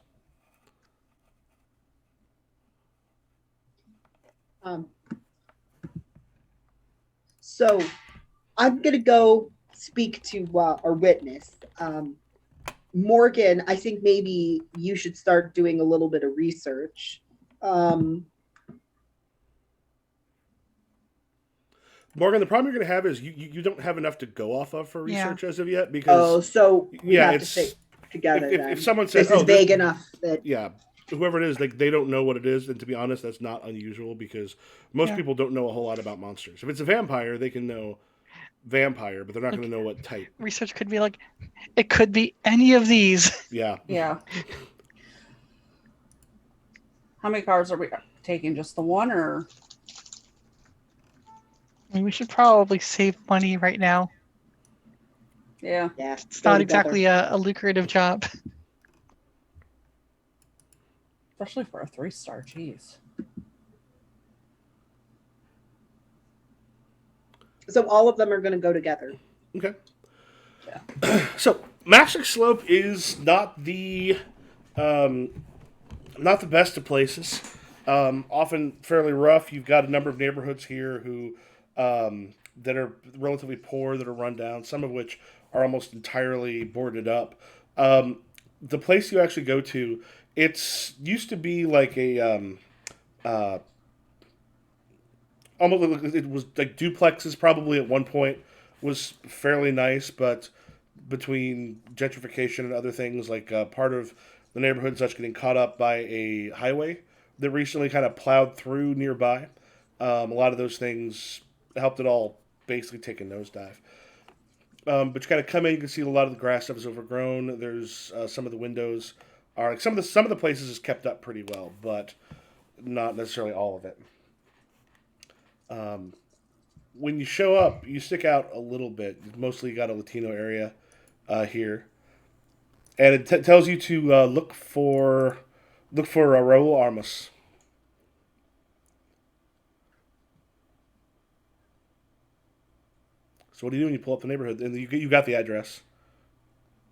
Speaker 6: So I'm gonna go speak to our witness. Morgan, I think maybe you should start doing a little bit of research.
Speaker 2: Morgan, the problem you're going to have is you don't have enough to go off of for research as of yet because
Speaker 6: we have to stay together.
Speaker 2: If someone says
Speaker 6: this is vague enough that
Speaker 2: whoever it is, they don't know what it is, and to be honest, that's not unusual because most people don't know a whole lot about monsters. If it's a vampire, they can know vampire, but they're not going to know what type.
Speaker 4: Research could be like, it could be any of these.
Speaker 2: Yeah.
Speaker 3: How many cards are we taking? Just the one, or?
Speaker 4: I mean, we should probably save money right now.
Speaker 3: Yeah.
Speaker 4: It's not exactly a lucrative job.
Speaker 3: Especially for a 3-star, geez.
Speaker 6: So all of them are going to go together.
Speaker 2: Okay. Yeah. So Mastic Slope is not the best of places. Often fairly rough. You've got a number of neighborhoods here who that are relatively poor, that are run down. Some of which are almost entirely boarded up. The place you actually go to, it's used to be like a almost, it was like duplexes probably at one point, was fairly nice, but between gentrification and other things, like part of the neighborhood and such getting caught up by a highway that recently kind of plowed through nearby. A lot of those things helped it all basically take a nosedive. But you kind of come in, you can see a lot of the grass stuff is overgrown. There's some of the windows are like some of the places is kept up pretty well, but not necessarily all of it. Um, when you show up, you stick out a little bit. Mostly, you got a Latino area here, and it tells you to look for Raul Armas. So what do you do when you pull up the neighborhood? And you got the address.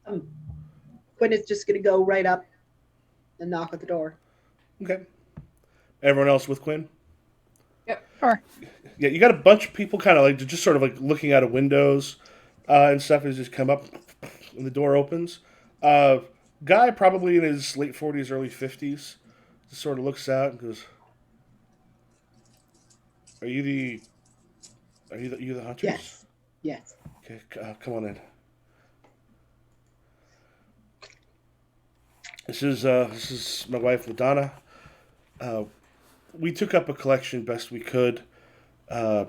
Speaker 6: Um, Quinn is just going to go right up and knock at the door.
Speaker 2: Okay. Everyone else with Quinn?
Speaker 3: Yep.
Speaker 4: Sure.
Speaker 2: Yeah, you got a bunch of people kind of like just sort of like looking out of windows and stuff as you just come up and the door opens. Guy probably in his late 40s, early 50s, just sort of looks out and goes, "Are you the hunters?"
Speaker 6: Yes. Yes.
Speaker 2: Okay, come on in. This is my wife Ladonna. Uh, we took up a collection best we could. Uh,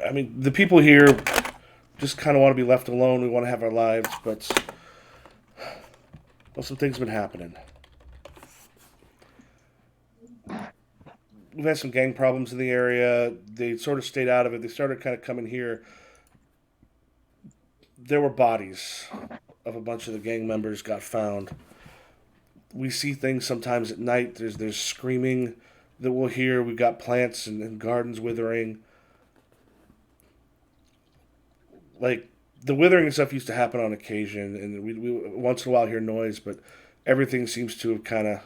Speaker 2: I mean, the people here just kind of want to be left alone. We want to have our lives, but well, some things have been happening. We've had some gang problems in the area. They sort of stayed out of it. They started kind of coming here. There were bodies of a bunch of the gang members got found. We see things sometimes at night. There's screaming that we'll hear. We've got plants and gardens withering. Like the withering and stuff used to happen on occasion, and we once in a while hear noise, but everything seems to have kind of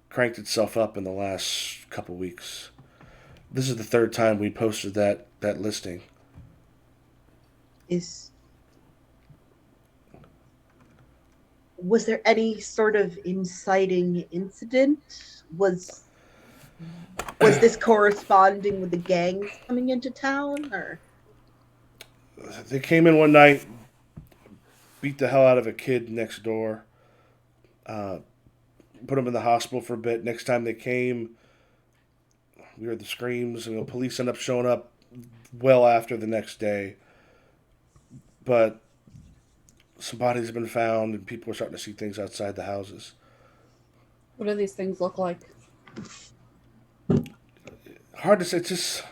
Speaker 2: cranked itself up in the last couple weeks. This is the third time we posted that listing.
Speaker 6: Was there any sort of inciting incident? Was this corresponding with the gangs coming into town, or?
Speaker 2: They came in one night, beat the hell out of a kid next door, put him in the hospital for a bit. Next time they came, we heard the screams, and the police ended up showing up well after the next day. But some bodies have been found, and people are starting to see things outside the houses.
Speaker 3: What do these things look like?
Speaker 2: Hard to say. It's just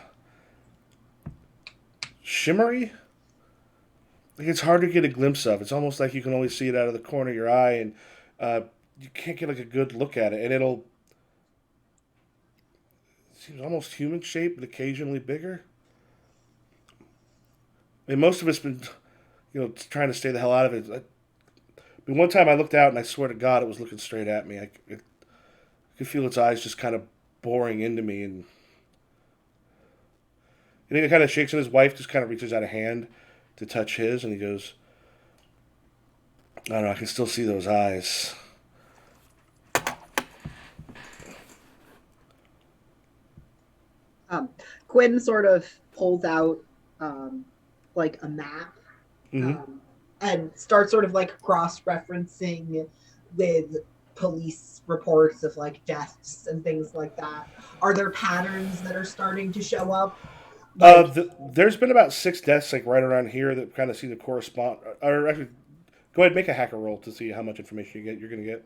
Speaker 2: shimmery. Like it's hard to get a glimpse of. It's almost like you can only see it out of the corner of your eye, and you can't get like a good look at it. And it seems almost human shaped, but occasionally bigger. I mean, most of it's been, trying to stay the hell out of it. But one time I looked out, and I swear to God, it was looking straight at me. I could feel its eyes just kind of boring into me, and he kind of shakes, and his wife just kind of reaches out a hand to touch his, and he goes, "I don't know, I can still see those eyes."
Speaker 6: Quinn sort of pulls out like a map and starts sort of like cross-referencing with police reports of like deaths and things like that. Are there patterns that are starting to show up?
Speaker 2: There's been about 6 deaths like right around here that kind of seem to correspond. Or actually, go ahead and make a hacker roll to see how much information you're going to get.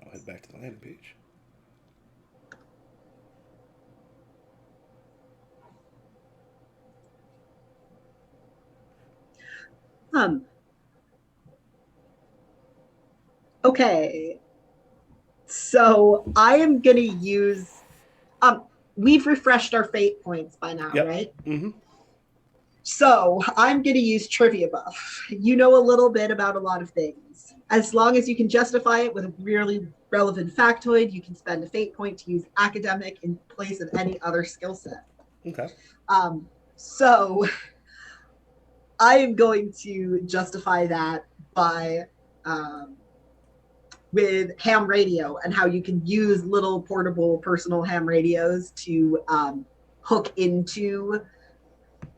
Speaker 2: I'll head back to the landing page.
Speaker 6: Okay. So I am going to use we've refreshed our fate points by now,
Speaker 2: Yep.
Speaker 6: right?
Speaker 2: Mm-hmm.
Speaker 6: So I'm going to use trivia buff. You know a little bit about a lot of things. As long as you can justify it with a really relevant factoid, you can spend a fate point to use academic in place of any other skill set.
Speaker 2: Okay.
Speaker 6: So I am going to justify that by with ham radio and how you can use little portable personal ham radios to hook into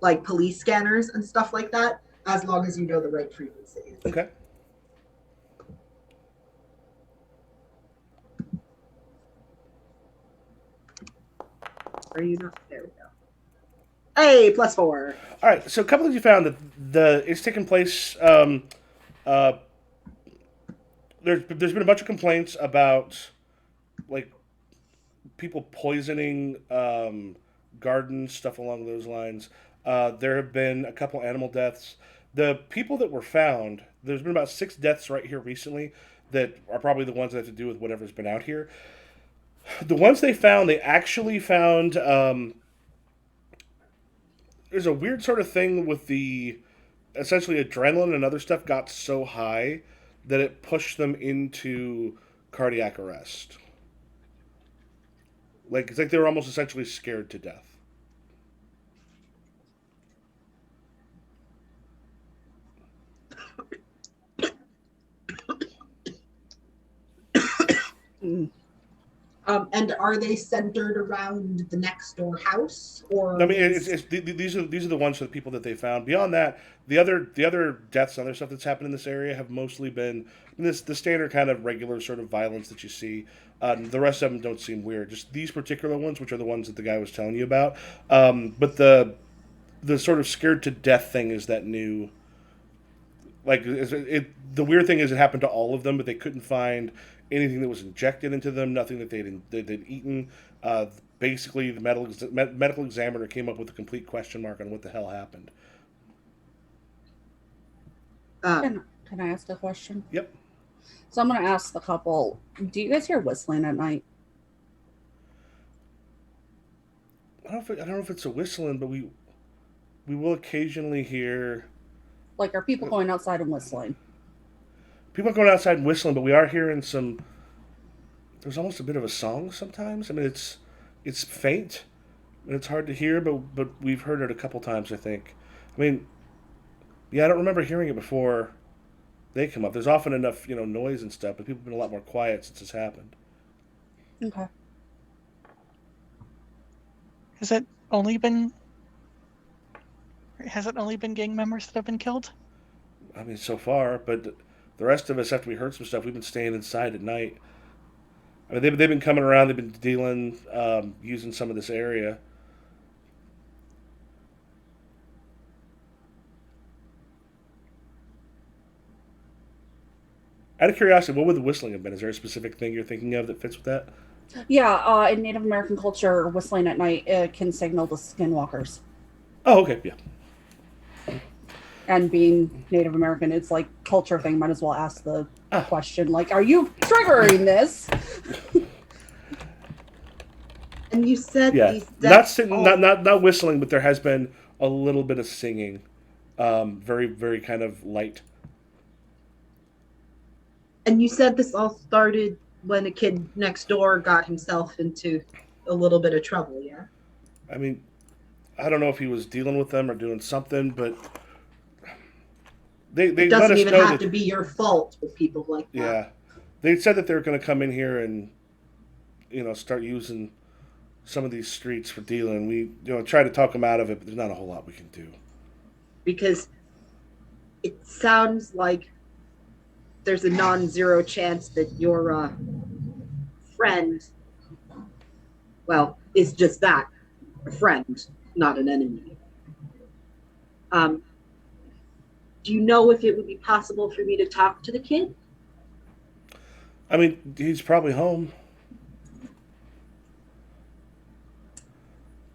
Speaker 6: like police scanners and stuff like that, as long as you know the right frequencies.
Speaker 2: Okay.
Speaker 6: Are you not? There we go. Hey, +4.
Speaker 2: All right. So a couple things you found that it's taken place. Uh, there's been a bunch of complaints about like people poisoning gardens, stuff along those lines. There have been a couple animal deaths. The people that were found, there's been about 6 deaths right here recently that are probably the ones that have to do with whatever's been out here. The ones they actually found. There's a weird sort of thing with the essentially adrenaline and other stuff got so high that it pushed them into cardiac arrest. Like it's like they were almost essentially scared to death.
Speaker 6: And are they centered around the next door house, or?
Speaker 2: I mean, these are the ones for the people that they found. Beyond that, the other deaths and other stuff that's happened in this area have mostly been the standard kind of regular sort of violence that you see. The rest of them don't seem weird. Just these particular ones, which are the ones that the guy was telling you about. But the sort of scared to death thing is that new. Like the weird thing is it happened to all of them, but they couldn't find anything that was injected into them, nothing that they'd eaten. Basically, the medical examiner came up with a complete question mark on what the hell happened.
Speaker 3: Can I ask a question?
Speaker 2: Yep.
Speaker 3: So I'm going to ask the couple, do you guys hear whistling at night?
Speaker 2: I don't know if it's a whistling, but we will occasionally hear.
Speaker 3: Like, are people going outside and whistling?
Speaker 2: People are going outside and whistling, but we are hearing some. There's almost a bit of a song sometimes. I mean, it's faint and it's hard to hear, but we've heard it a couple times. I think. I mean, yeah, I don't remember hearing it before they come up. There's often enough noise and stuff, but people have been a lot more quiet since it's happened.
Speaker 3: Okay.
Speaker 4: Has it only been gang members that have been killed?
Speaker 2: I mean, so far, but the rest of us, after we heard some stuff, we've been staying inside at night. I mean, they've been coming around. They've been dealing, using some of this area. Out of curiosity, what would the whistling have been? Is there a specific thing you're thinking of that fits with that?
Speaker 3: Yeah, in Native American culture, whistling at night can signal the skinwalkers.
Speaker 2: Oh, okay, yeah.
Speaker 3: And being Native American, it's like culture thing. Might as well ask the question, like, "Are you triggering this?"
Speaker 6: And you said these
Speaker 2: not whistling, but there has been a little bit of singing, very very kind of light.
Speaker 6: And you said this all started when a kid next door got himself into a little bit of trouble, yeah?
Speaker 2: I mean, I don't know if he was dealing with them or doing something, but they
Speaker 6: it
Speaker 2: let
Speaker 6: doesn't
Speaker 2: us
Speaker 6: even
Speaker 2: know
Speaker 6: have to be your fault with people like that.
Speaker 2: Yeah, they said that they were going to come in here and start using some of these streets for dealing. We try to talk them out of it, but there's not a whole lot we can do.
Speaker 6: Because it sounds like there's a non-zero chance that your friend, well, is just that, a friend, not an enemy. Do you know if it would be possible for me to talk to the kid?
Speaker 2: I mean, he's probably home.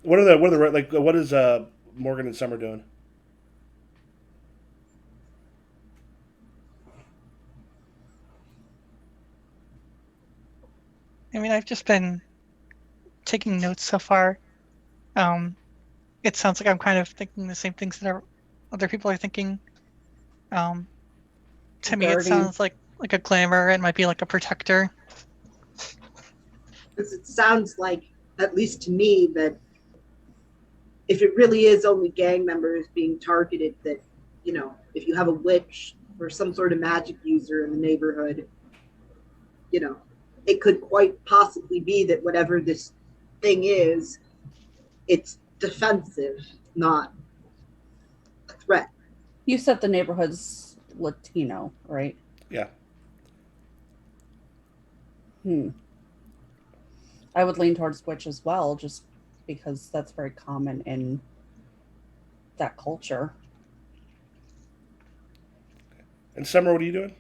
Speaker 2: What is Morgan and Summer doing?
Speaker 4: I mean, I've just been taking notes so far. It sounds like I'm kind of thinking the same things that other people are thinking. To me, it sounds like a glamour. It might be like a protector.
Speaker 6: Because it sounds like, at least to me, that if it really is only gang members being targeted, that, if you have a witch or some sort of magic user in the neighborhood, it could quite possibly be that whatever this thing is, it's defensive, not a threat.
Speaker 3: You said the neighborhood's Latino, right?
Speaker 2: Yeah.
Speaker 3: I would lean towards Witch as well, just because that's very common in that culture.
Speaker 2: And Summer, what are you doing?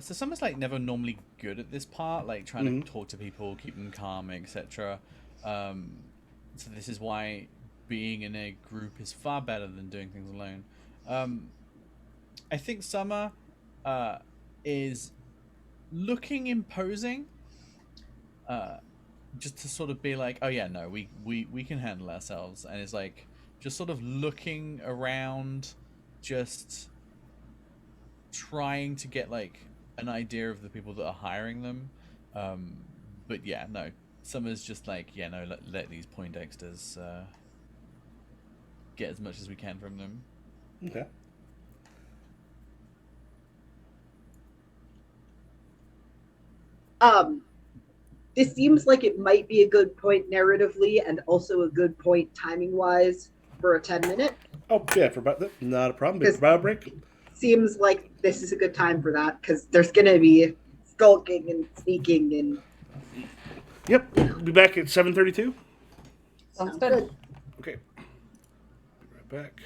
Speaker 5: So Summer's like never normally good at this part, like trying
Speaker 2: Mhm.
Speaker 5: to talk to people, keep them calm, etc. So this is why being in a group is far better than doing things alone. I think Summer is looking imposing, just to sort of be like, oh yeah, no, we can handle ourselves, and is like just sort of looking around, just trying to get like an idea of the people that are hiring them. Um, but yeah, no, Summer's just like, yeah, no, let these Poindexters get as much as we can from them.
Speaker 2: Okay.
Speaker 6: This seems like it might be a good point narratively and also a good point timing wise for a 10-minute.
Speaker 2: Oh, yeah, for about that. Not a problem. Big bio break.
Speaker 6: Seems like this is a good time for that because there's going to be skulking and sneaking and.
Speaker 2: Yep. We'll be back at 7:32.
Speaker 3: Sounds good.
Speaker 2: Okay. Be right back.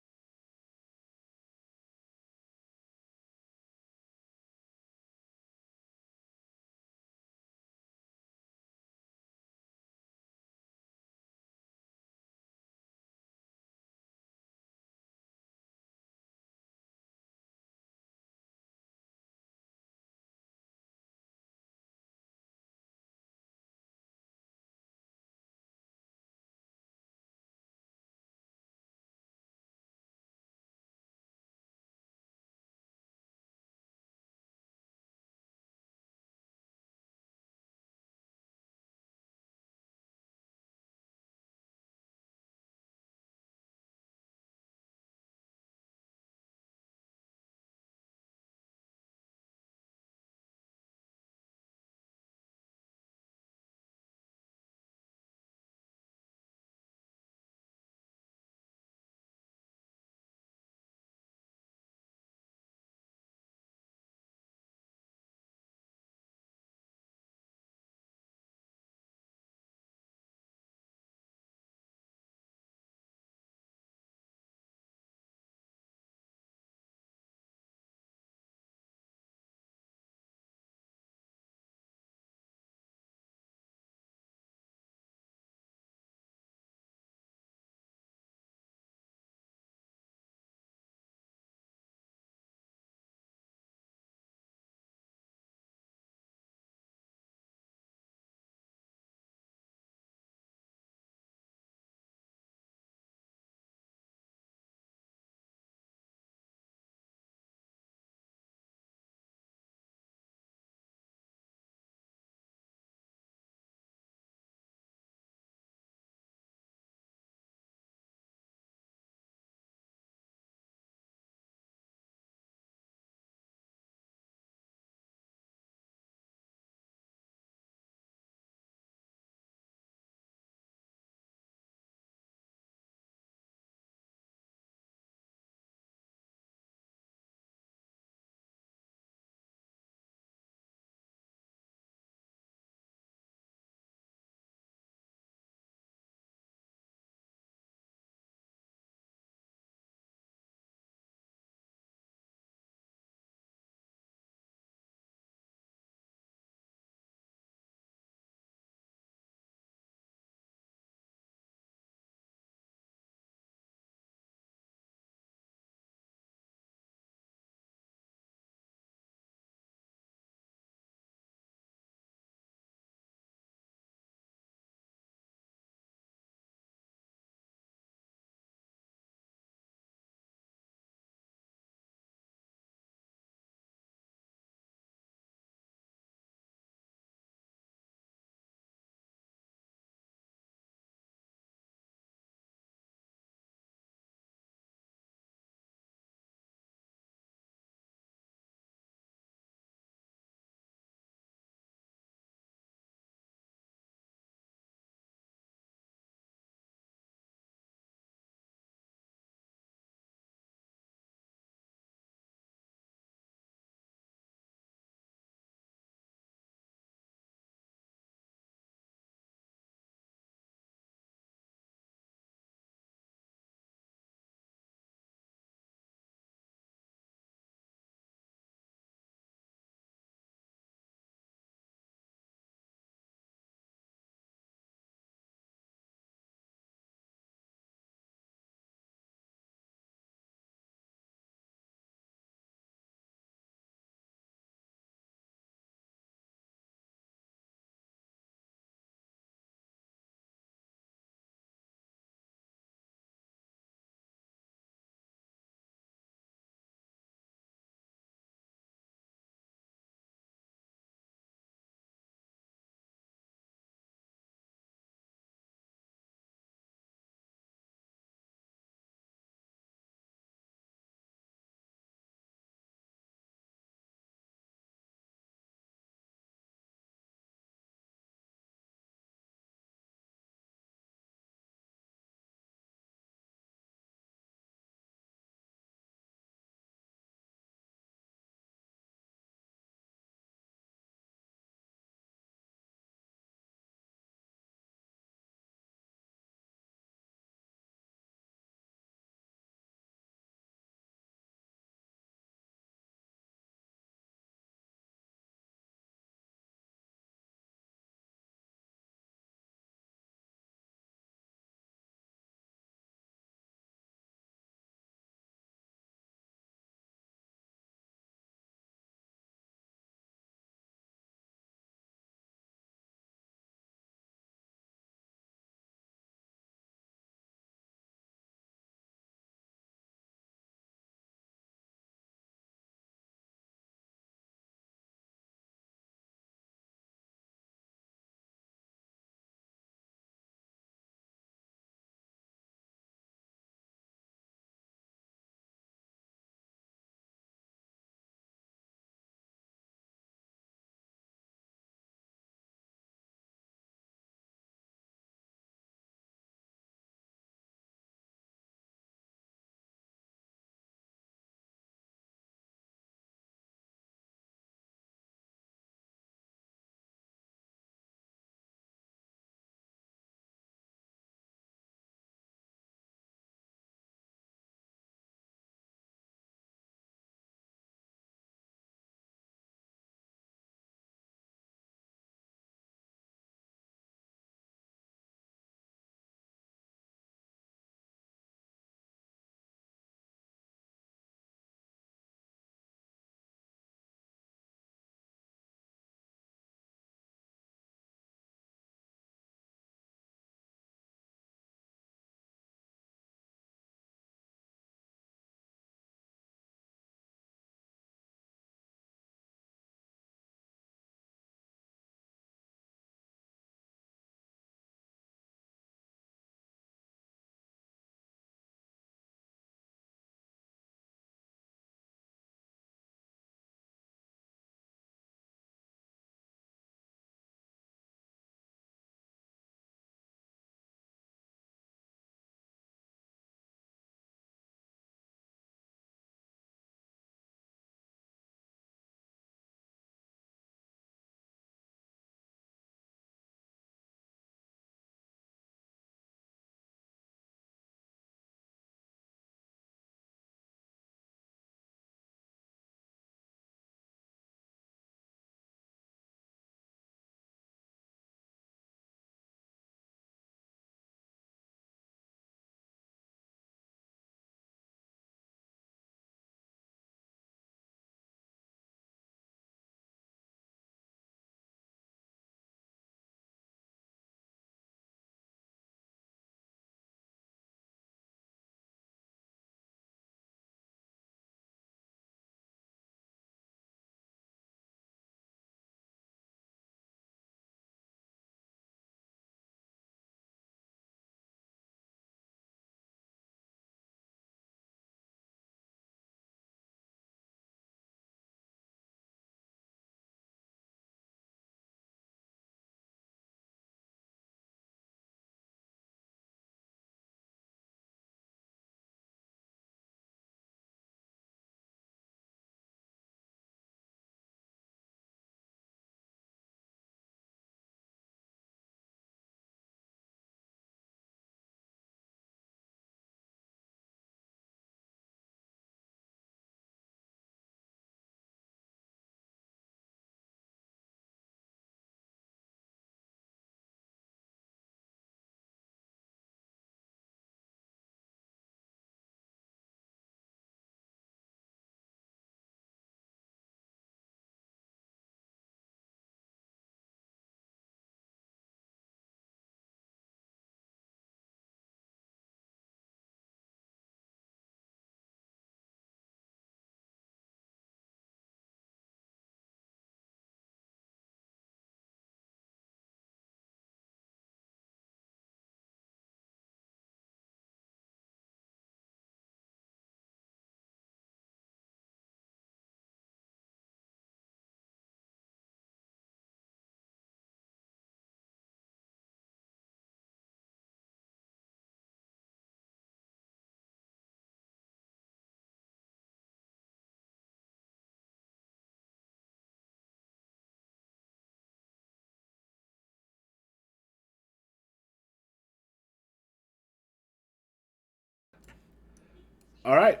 Speaker 2: All right,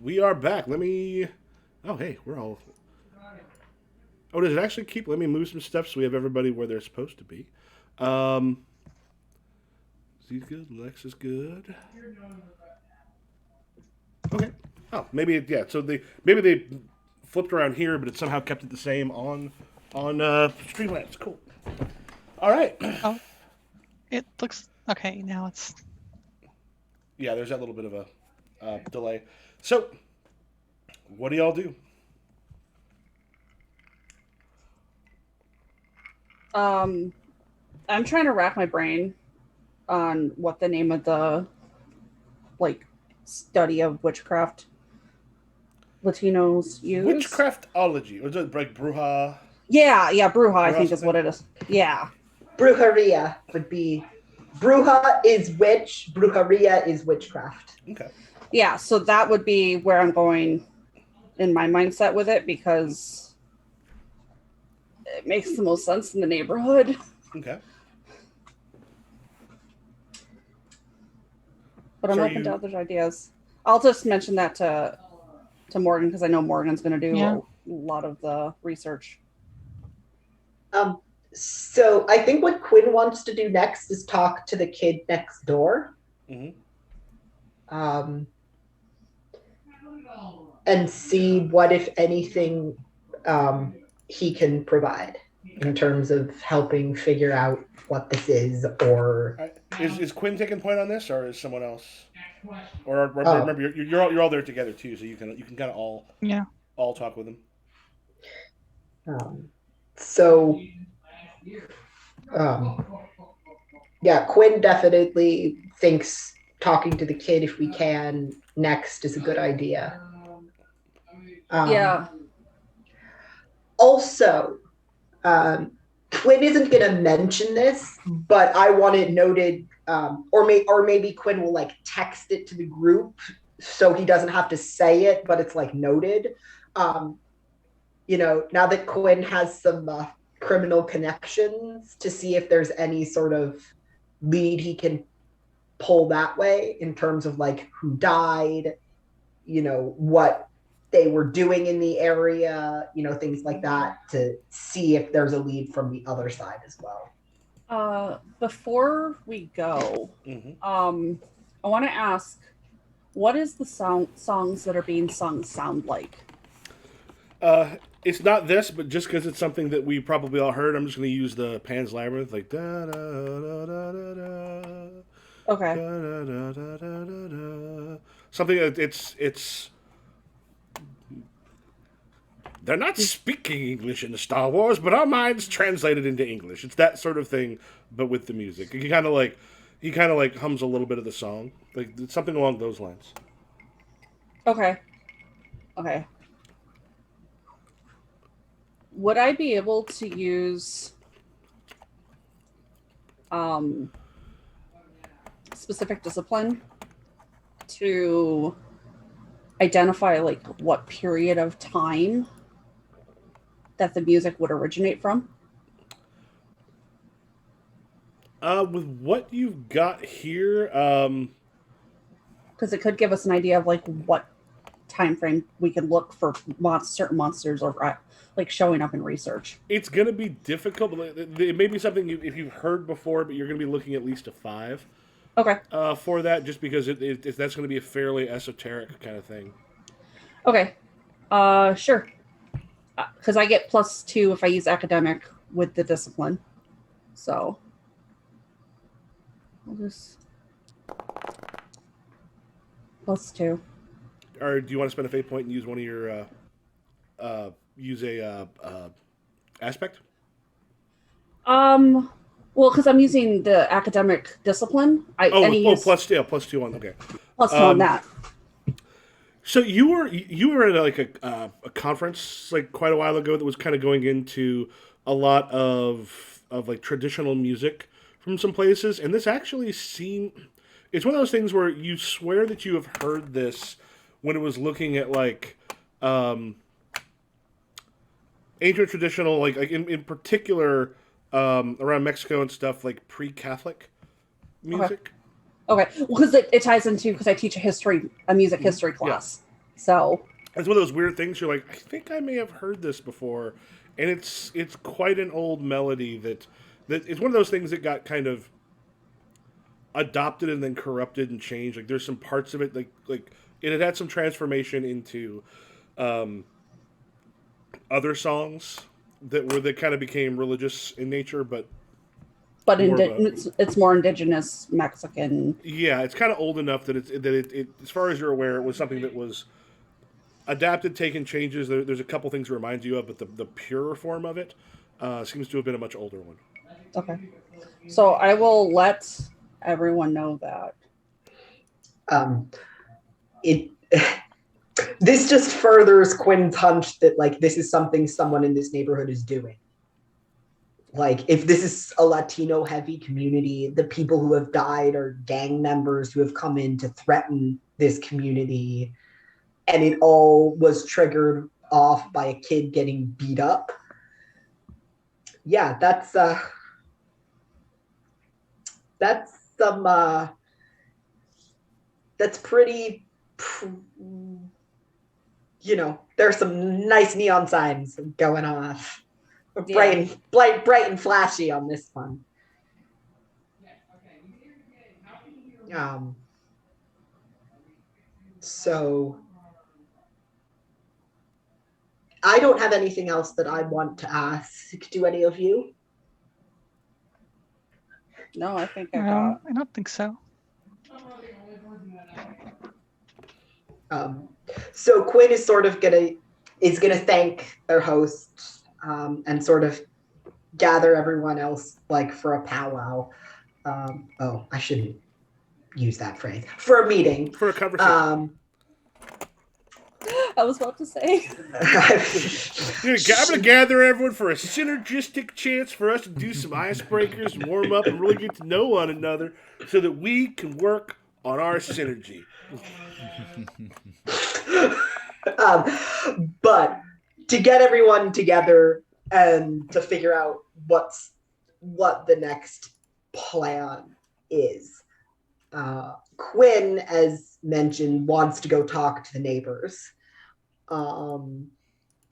Speaker 2: we are back. Let me. Oh, hey, we're all. Oh, does it actually keep? Let me move some stuff so we have everybody where they're supposed to be. Um, Z's good. Lex is good. Okay. Oh, maybe yeah. So maybe they flipped around here, but it somehow kept it the same on Streamlabs. Cool. All right.
Speaker 4: Oh, it looks okay. Now it's
Speaker 2: Yeah, there's that little bit of a delay. So, what do y'all do?
Speaker 3: I'm trying to rack my brain on what the name of the study of witchcraft Latinos use.
Speaker 2: Witchcraftology. Was it like Bruja?
Speaker 3: Yeah, Bruja, I think is
Speaker 2: something?
Speaker 3: what it is. Yeah.
Speaker 6: Brujeria would be. Bruja is witch. Brujeria is witchcraft.
Speaker 2: Okay.
Speaker 3: Yeah, so that would be where I'm going in my mindset with it because it makes the most sense in the neighborhood.
Speaker 2: Okay.
Speaker 3: But I'm
Speaker 2: So
Speaker 3: open to other ideas. I'll just mention that to Morgan because I know Morgan's going to do a lot of the research.
Speaker 6: So I think what Quinn wants to do next is talk to the kid next door.
Speaker 2: Mm-hmm.
Speaker 6: And see what, if anything, he can provide in terms of helping figure out what this is, or
Speaker 2: Is Quinn taking point on this, or is someone else? Or remember, you're all there together too, so you can kind of all talk with him.
Speaker 6: Yeah, Quinn definitely thinks talking to the kid, if we can, next is a good idea.
Speaker 3: Yeah.
Speaker 6: Also, Quinn isn't going to mention this, but I want it noted, or maybe Quinn will like text it to the group so he doesn't have to say it, but it's like noted. Now that Quinn has some criminal connections, to see if there's any sort of lead he can pull that way in terms of like who died, what they were doing in the area, things like that, to see if there's a lead from the other side as well.
Speaker 3: Before we go,
Speaker 2: Mm-hmm.
Speaker 3: I want to ask, what is the songs that are being sung sound like?
Speaker 2: It's not this, but just because it's something that we probably all heard, I'm just going to use the Pan's Labyrinth, like da da da da da da.
Speaker 3: Okay.
Speaker 2: Da, da, da, da, da, da, da. Something that it's. They're not speaking English in the Star Wars, but our minds translate it into English. It's that sort of thing, but with the music. He kind of like hums a little bit of the song, like something along those lines.
Speaker 3: Okay. Would I be able to use specific discipline to identify like what period of time that the music would originate from?
Speaker 2: With what you've got here,
Speaker 3: because it could give us an idea of like what time frame we could look for certain monsters or like showing up in research.
Speaker 2: It's gonna be difficult, but it may be something if you've heard before, but you're gonna be looking at least a 5.
Speaker 3: Okay.
Speaker 2: For that, just because that's going to be a fairly esoteric kind of thing.
Speaker 3: Okay. Sure. Because I get +2 if I use academic with the discipline. So I'll just +2.
Speaker 2: Or do you want to spend a fate point and use one of your use a aspect?
Speaker 3: Well, because I'm using the academic discipline.
Speaker 2: +2 on. Okay.
Speaker 3: +2 on that.
Speaker 2: So you were at like a conference like quite a while ago that was kind of going into a lot of like traditional music from some places, and this actually it's one of those things where you swear that you have heard this when it was looking at like ancient traditional like in particular around Mexico and stuff, like pre-Catholic music.
Speaker 3: Okay, because it ties into because I teach a music history class. So
Speaker 2: it's one of those weird things. You're like, I think I may have heard this before, and it's quite an old melody that it's one of those things that got kind of adopted and then corrupted and changed. Like there's some parts of it like it had some transformation into other songs that kind of became religious in nature, but
Speaker 3: it's more indigenous Mexican.
Speaker 2: Yeah, it's kind of old enough that it as far as you're aware, it was something that was adapted, taken changes. There's a couple things it reminds you of, but the purer form of it seems to have been a much older one.
Speaker 3: Okay, so I will let everyone know that.
Speaker 6: It this just furthers Quinn's hunch that like this is something someone in this neighborhood is doing. Like if this is a Latino heavy community, the people who have died are gang members who have come in to threaten this community, and it all was triggered off by a kid getting beat up. Yeah, that's pretty, there's some nice neon signs going off. Bright and flashy on this one. So I don't have anything else that I want to ask. Do any of you?
Speaker 3: No, I think
Speaker 4: I don't think so.
Speaker 6: So Quinn is sort of gonna thank their host and sort of gather everyone else like for a powwow. I shouldn't use that phrase. For a meeting.
Speaker 2: For a conversation.
Speaker 3: I was about to say.
Speaker 2: I'm gonna gather everyone for a synergistic chance for us to do some icebreakers and warm up and really get to know one another so that we can work on our synergy.
Speaker 6: But to get everyone together and to figure out what the next plan is. Quinn, as mentioned, wants to go talk to the neighbors. And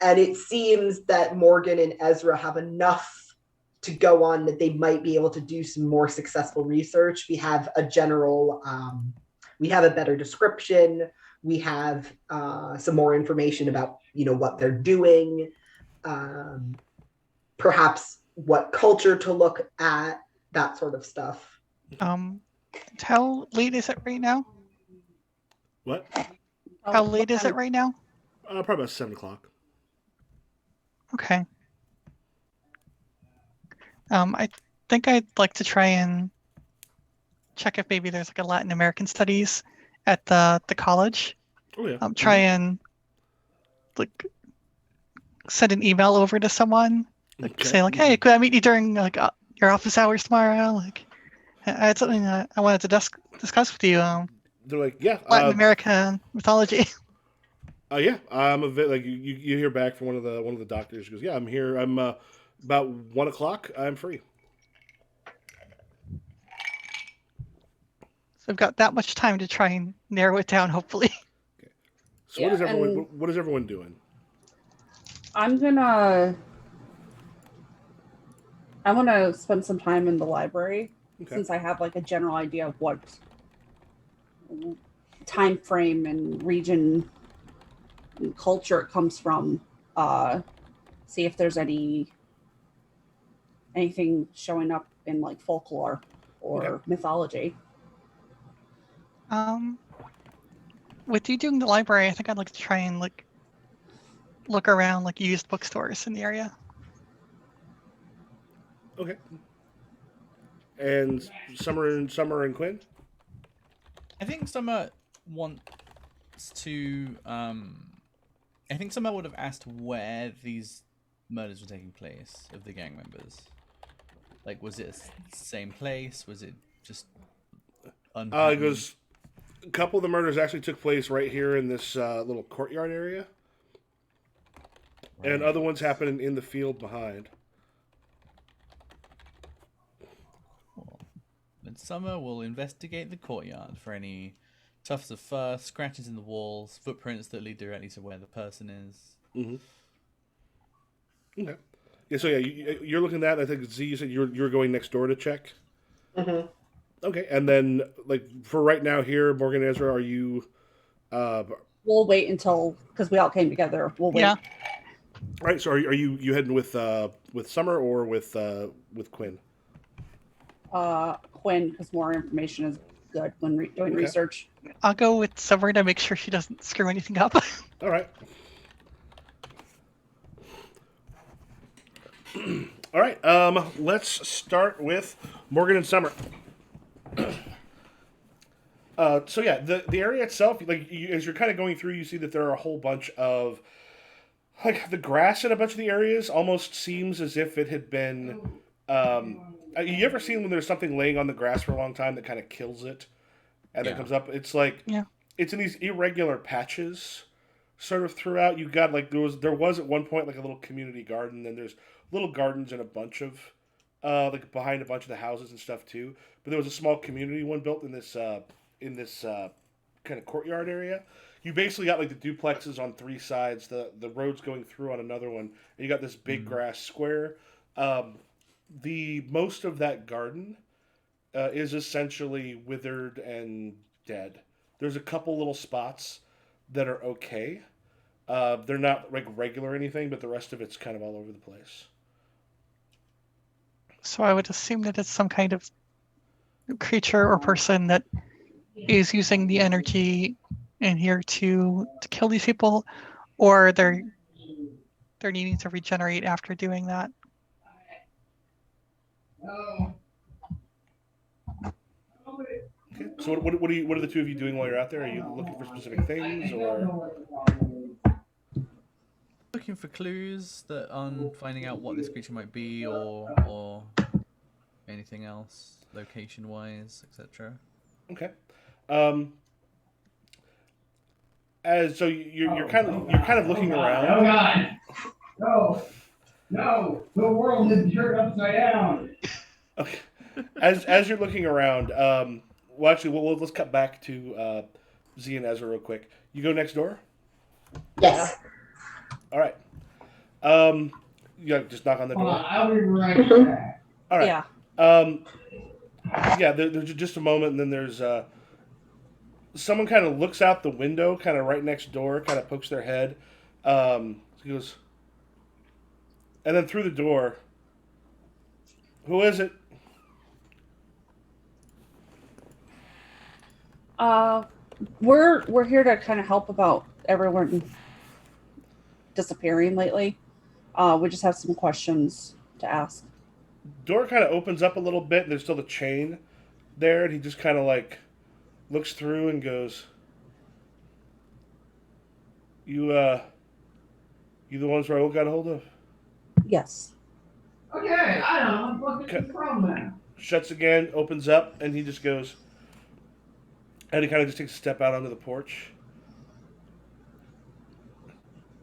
Speaker 6: it seems that Morgan and Ezra have enough to go on that they might be able to do some more successful research. We have a general, we have a better description. We have some more information about, what they're doing, perhaps what culture to look at, that sort of stuff.
Speaker 4: How late is it right now?
Speaker 2: What?
Speaker 4: How late is it right now?
Speaker 2: Probably about 7 o'clock.
Speaker 4: Okay. I think I'd like to try and check if maybe there's like a Latin American studies at the college.
Speaker 2: Oh yeah.
Speaker 4: Try and like send an email over to someone, say like, hey, could I meet you during like your office hours tomorrow? Like, I had something I wanted to discuss with you.
Speaker 2: They're like, yeah,
Speaker 4: Latin American mythology.
Speaker 2: Yeah, I'm you hear back from one of the doctors. He goes, yeah, I'm here. I'm about 1 o'clock. I'm free.
Speaker 4: So I've got that much time to try and narrow it down, hopefully.
Speaker 2: Okay. So what is everyone doing?
Speaker 3: I want to spend some time in the library since I have like a general idea of what time frame and region and culture it comes from. See if there's anything showing up in like folklore or mythology.
Speaker 4: With you doing the library, I think I'd like to try and like look around like used bookstores in the area.
Speaker 2: Okay. And Summer and Quinn?
Speaker 5: I think Summer wants to. I think Summer would have asked where these murders were taking place of the gang members. Like, was it the same place? Was it just?
Speaker 2: It goes. A couple of the murders actually took place right here in this little courtyard area, and other ones happened in the field behind.
Speaker 5: Cool. and Summer will investigate the courtyard for any tufts of fur, scratches in the walls, footprints that lead directly to where the person is.
Speaker 2: Mm-hmm. Okay. Yeah. So yeah, you're looking at that. I think Z, you said you're going next door to check.
Speaker 6: Mm-hmm.
Speaker 2: Okay, and then like for right now here, Morgan and Ezra, are you?
Speaker 3: We'll wait until because we all came together. We'll wait.
Speaker 4: Yeah.
Speaker 2: Right. So are you heading with Summer or with Quinn?
Speaker 3: Quinn, because more information is good when doing
Speaker 2: Okay.
Speaker 3: research.
Speaker 4: I'll go with Summer to make sure she doesn't screw anything up.
Speaker 2: All right. All right. Let's start with Morgan and Summer. So yeah, the area itself, like as you're kind of going through, you see that there are a whole bunch of like the grass in a bunch of the areas almost seems as if it had been. You ever seen when there's something laying on the grass for a long time that kind of kills it, and then comes up? It's like it's in these irregular patches, sort of throughout. You got like there was at one point like a little community garden, then there's little gardens in a bunch of like behind a bunch of the houses and stuff too. But there was a small community one built in this kind of courtyard area. You basically got like the duplexes on three sides, the roads going through on another one, and you got this big grass square. The most of that garden is essentially withered and dead. There's a couple little spots that are okay. They're not like regular or anything, but the rest of it's kind of all over the place.
Speaker 4: So I would assume that it's some kind of creature or person that is using the energy in here to kill these people, or they're needing to regenerate after doing that.
Speaker 2: Okay. So what are the two of you doing while you're out there? Are you looking for specific things or?
Speaker 5: Looking for clues that on finding out what this creature might be, or anything else, location wise, etc.
Speaker 2: Okay. As so you're kind of looking around.
Speaker 7: Oh God! No! The world is turned upside down.
Speaker 2: Okay. As you're looking around, well, actually, let's cut back to Z and Ezra real quick. You go next door.
Speaker 6: Yes.
Speaker 2: All right. You gotta just knock on the door.
Speaker 7: I'll be right back.
Speaker 2: All right.
Speaker 3: Yeah.
Speaker 2: Yeah. There's just a moment, and then there's someone kind of looks out the window, kind of right next door, kind of pokes their head. He goes, and then through the door. Who is it?
Speaker 3: We're here to kind of help about everyone disappearing lately. We just have some questions to ask.
Speaker 2: Door kind of opens up a little bit, and there's still the chain there, and he just kind of like looks through and goes, You the ones Raoul got a hold of?
Speaker 3: Yes.
Speaker 7: Okay, I don't know what's the problem now.
Speaker 2: Shuts again, opens up, and he just goes, and he kind of just takes a step out onto the porch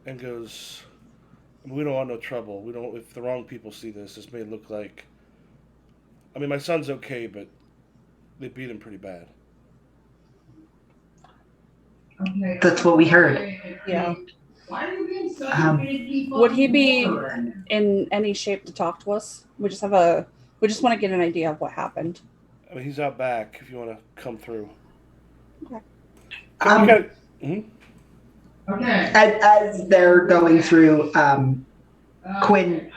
Speaker 2: and goes, we don't want no trouble. We don't. If the wrong people see this may look like. I mean, my son's okay, but they beat him pretty bad.
Speaker 7: Okay.
Speaker 6: That's what we heard.
Speaker 3: Yeah.
Speaker 7: Why are you being such a big people?
Speaker 3: Would he be in any shape to talk to us? We just want to get an idea of what happened.
Speaker 2: I mean, he's out back if you want to come through.
Speaker 3: Okay.
Speaker 7: Okay.
Speaker 6: As they're going through, Quinn,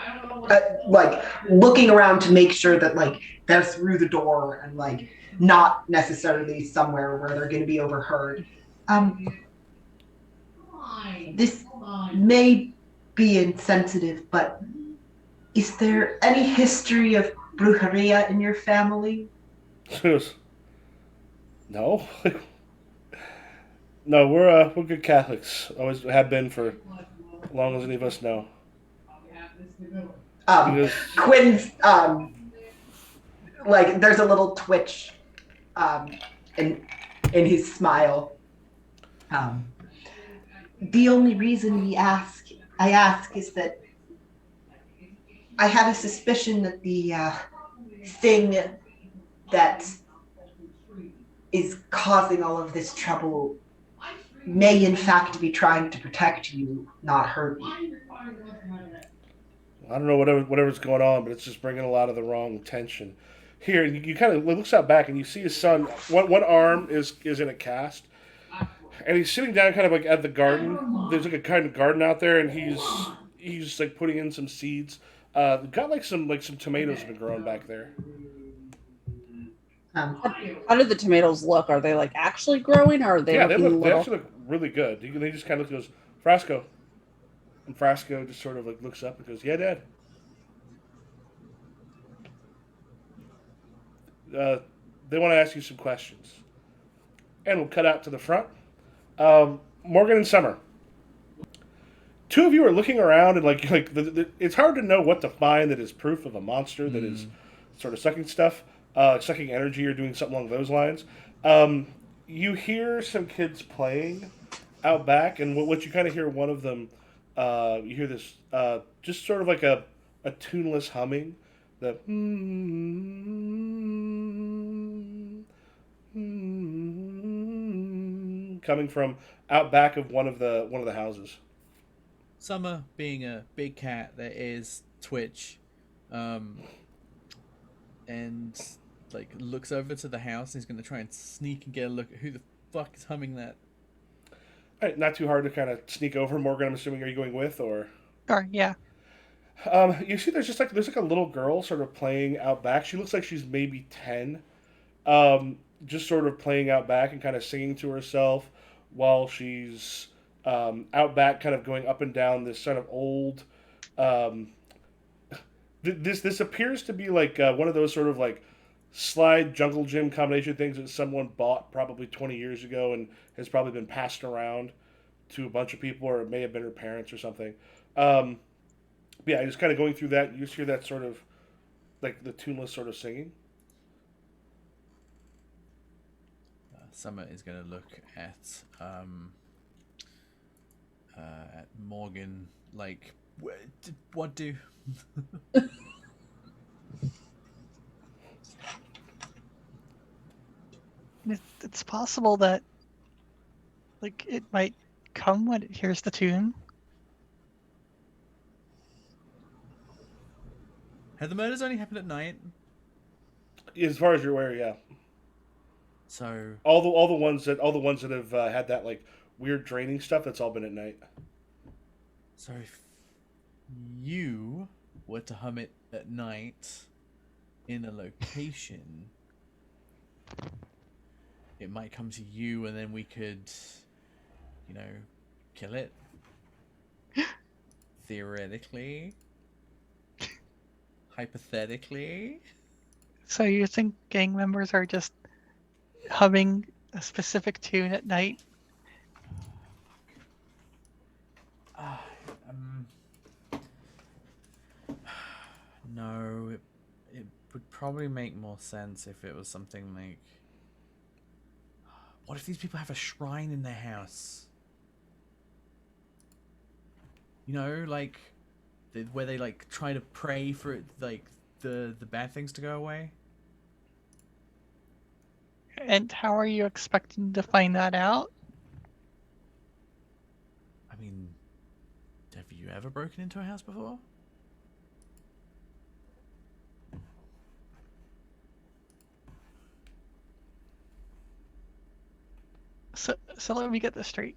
Speaker 6: like looking around to make sure that like they're through the door and like not necessarily somewhere where they're going to be overheard. This may be insensitive, but is there any history of brujeria in your family?
Speaker 2: No. No, we're good Catholics. Always have been for as long as any of us know.
Speaker 6: Quinn's like there's a little twitch in his smile. The only reason I ask is that I have a suspicion that the thing that is causing all of this trouble may in fact be trying to protect you, not hurt you.
Speaker 2: I don't know whatever's going on, but it's just bringing a lot of the wrong tension. Here, you kind of looks out back and you see his son. One arm is in a cast, and he's sitting down, kind of like at the garden. There's like a kind of garden out there, and he's like putting in some seeds. Got like some tomatoes have been growing back there.
Speaker 3: How do the tomatoes look? Are they like actually growing, or are they
Speaker 2: Yeah,
Speaker 3: looking
Speaker 2: they
Speaker 3: little?
Speaker 2: actually look really good. They just kind of goes, Frasco, and Frasco just sort of like looks up and goes, "Yeah, Dad." They want to ask you some questions, and we'll cut out to the front. Morgan and Summer, two of you are looking around, and it's hard to know what to find that is proof of a monster that is sort of sucking stuff, sucking energy, or doing something along those lines. You hear some kids playing out back, and what you kind of hear one of them, you hear this just sort of like a tuneless humming, the coming from out back of one of the houses.
Speaker 8: Summer, being a big cat that is Twitch, and like looks over to the house and he's gonna try and sneak and get a look at who the fuck is humming that.
Speaker 2: All right, not too hard to kind of sneak over. Morgan, I'm assuming, are you going with, or?
Speaker 4: Sure, yeah.
Speaker 2: You see, there's a little girl sort of playing out back. She looks like she's maybe 10, just sort of playing out back and kind of singing to herself while she's out back, kind of going up and down this sort of old. This appears to be like one of those sort of like slide jungle gym combination things that someone bought probably 20 years ago and has probably been passed around to a bunch of people, or it may have been her parents or something. Yeah, just kind of going through that. You just hear that sort of like the tuneless sort of singing.
Speaker 8: Summer is going to look at Morgan like, what do?
Speaker 4: It's possible that like it might come when it hears the tune.
Speaker 8: Have the murders only happened at night?
Speaker 2: As far as you're aware, yeah.
Speaker 8: So
Speaker 2: all the ones that have had that like weird draining stuff, that's all been at night.
Speaker 8: So if you were to hum it at night in a location, it might come to you, and then we could, kill it. Theoretically. Hypothetically.
Speaker 4: So you think gang members are just humming a specific tune at night?
Speaker 8: No, it would probably make more sense if it was something like, what if these people have a shrine in their house? Like where they like try to pray for it, like the bad things to go away.
Speaker 4: And how are you expecting to find that out?
Speaker 8: I mean, have you ever broken into a house before?
Speaker 4: So let me get this straight.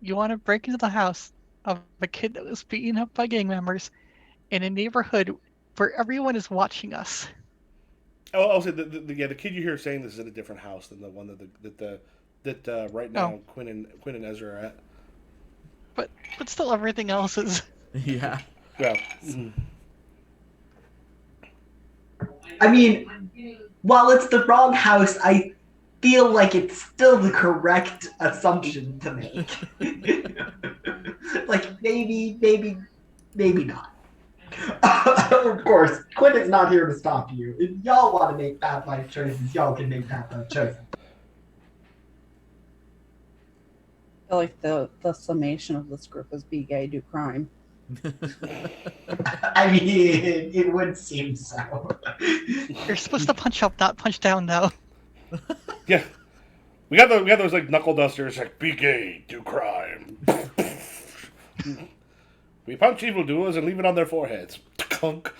Speaker 4: You want to break into the house of a kid that was beaten up by gang members in a neighborhood where everyone is watching us.
Speaker 2: Oh, I'll say the kid you hear saying this is at a different house than the one that right now Quinn and Ezra are at.
Speaker 4: But still, everything else is.
Speaker 8: Yeah.
Speaker 2: Yeah.
Speaker 6: I mean, while it's the wrong house, I feel like it's still the correct assumption to make. Like, maybe not. Of course, Quinn is not here to stop you. If y'all want to make bad life choices, y'all can make bad life choices.
Speaker 3: I feel like the summation of this group is be gay, do crime.
Speaker 6: I mean, it would seem so.
Speaker 4: You're supposed to punch up, not punch down, though.
Speaker 2: Yeah, we got those like knuckle dusters, like be gay, do crime. We punch evildoers and leave it on their foreheads. Clunk.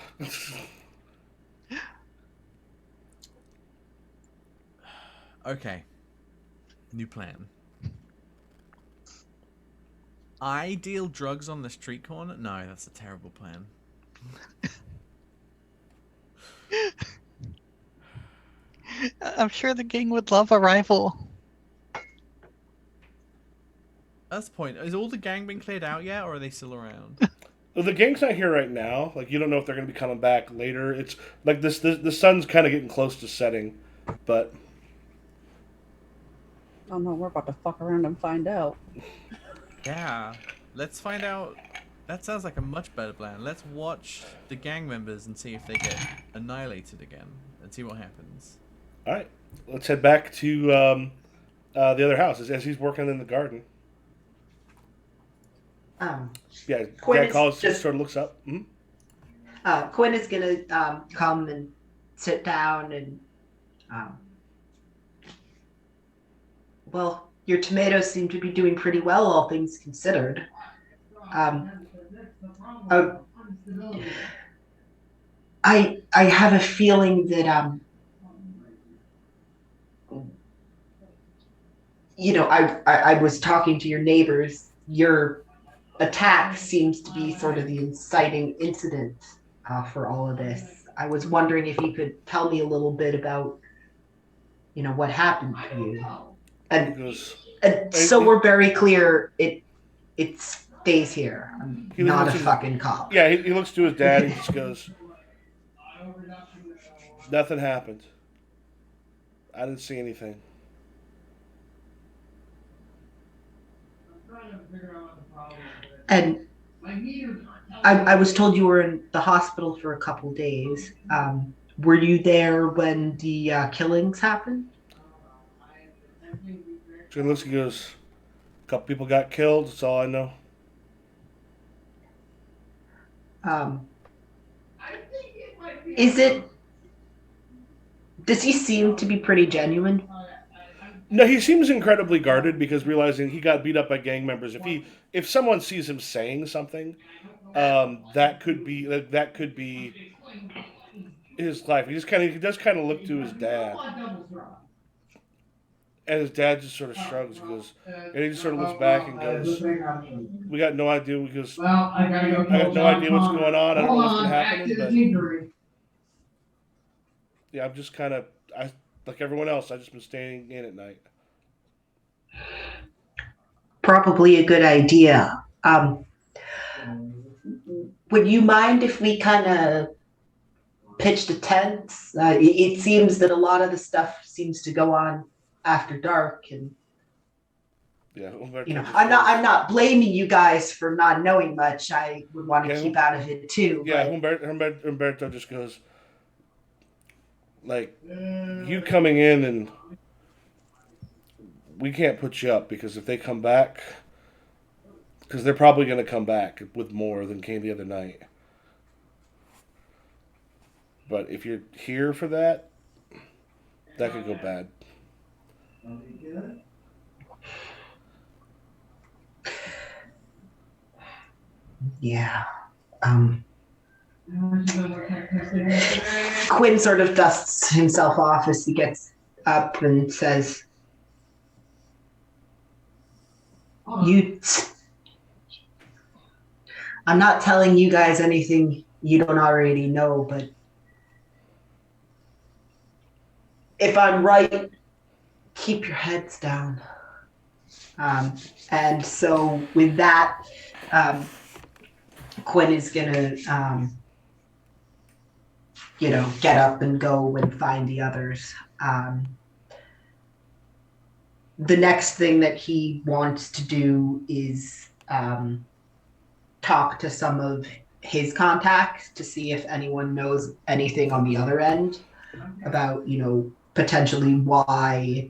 Speaker 8: Okay. New plan. I deal drugs on the street corner? No, that's a terrible plan.
Speaker 4: I'm sure the gang would love a rival.
Speaker 8: That's the point. Is all the gang been cleared out yet, or are they still around?
Speaker 2: Well, the gang's not here right now. Like, you don't know if they're going to be coming back later. It's like the sun's kind of getting close to setting, but
Speaker 3: Oh no, we're about to fuck around and find out.
Speaker 8: Yeah. Let's find out. That sounds like a much better plan. Let's watch the gang members and see if they get annihilated again, and see what happens.
Speaker 2: all right, let's head back to the other house as he's working in the garden. Yeah,
Speaker 6: Quinn
Speaker 2: Dad
Speaker 6: is
Speaker 2: calls,
Speaker 6: just-
Speaker 2: sort of looks up.
Speaker 6: Quinn is gonna come and sit down and well, your tomatoes seem to be doing pretty well, all things considered. I have a feeling that I was talking to your neighbors. Your attack seems to be sort of the inciting incident for all of this. I was wondering if you could tell me a little bit about, what happened to you. And so we're very clear, it stays here. I'm not a fucking cop.
Speaker 2: Yeah, he looks to his dad and just goes, nothing happened. I didn't see anything.
Speaker 6: And I was told you were in the hospital for a couple days. Were you there when the killings happened?
Speaker 2: So he looks and goes, a couple people got killed, that's all I know.
Speaker 6: Does he seem to be pretty genuine?
Speaker 2: No, he seems incredibly guarded because realizing he got beat up by gang members. If someone sees him saying something, that could be his life. He does kind of look to his dad, and his dad just sort of shrugs. He goes, and he just sort of looks back and goes, "We got no idea." He goes,
Speaker 7: I
Speaker 2: got no idea what's going on. I don't know what's been happening, but yeah, I'm just kind of like everyone else. I've just been staying in at night.
Speaker 6: Probably a good idea. Would you mind if we kind of pitched a tent? It seems that a lot of the stuff seems to go on after dark, and
Speaker 2: Yeah,
Speaker 6: I'm not blaming you guys for not knowing much. I would want to keep out of it too.
Speaker 2: Yeah,
Speaker 6: but...
Speaker 2: Humberto just goes, like, you coming in and we can't put you up because if they come back, because they're probably going to come back with more than came the other night. But if you're here for that, that could go bad.
Speaker 6: Yeah. Quinn sort of dusts himself off as he gets up and says, I'm not telling you guys anything you don't already know, but if I'm right, keep your heads down. And so with that, Quinn is gonna, get up and go and find the others. The next thing that he wants to do is talk to some of his contacts to see if anyone knows anything on the other end about, potentially why,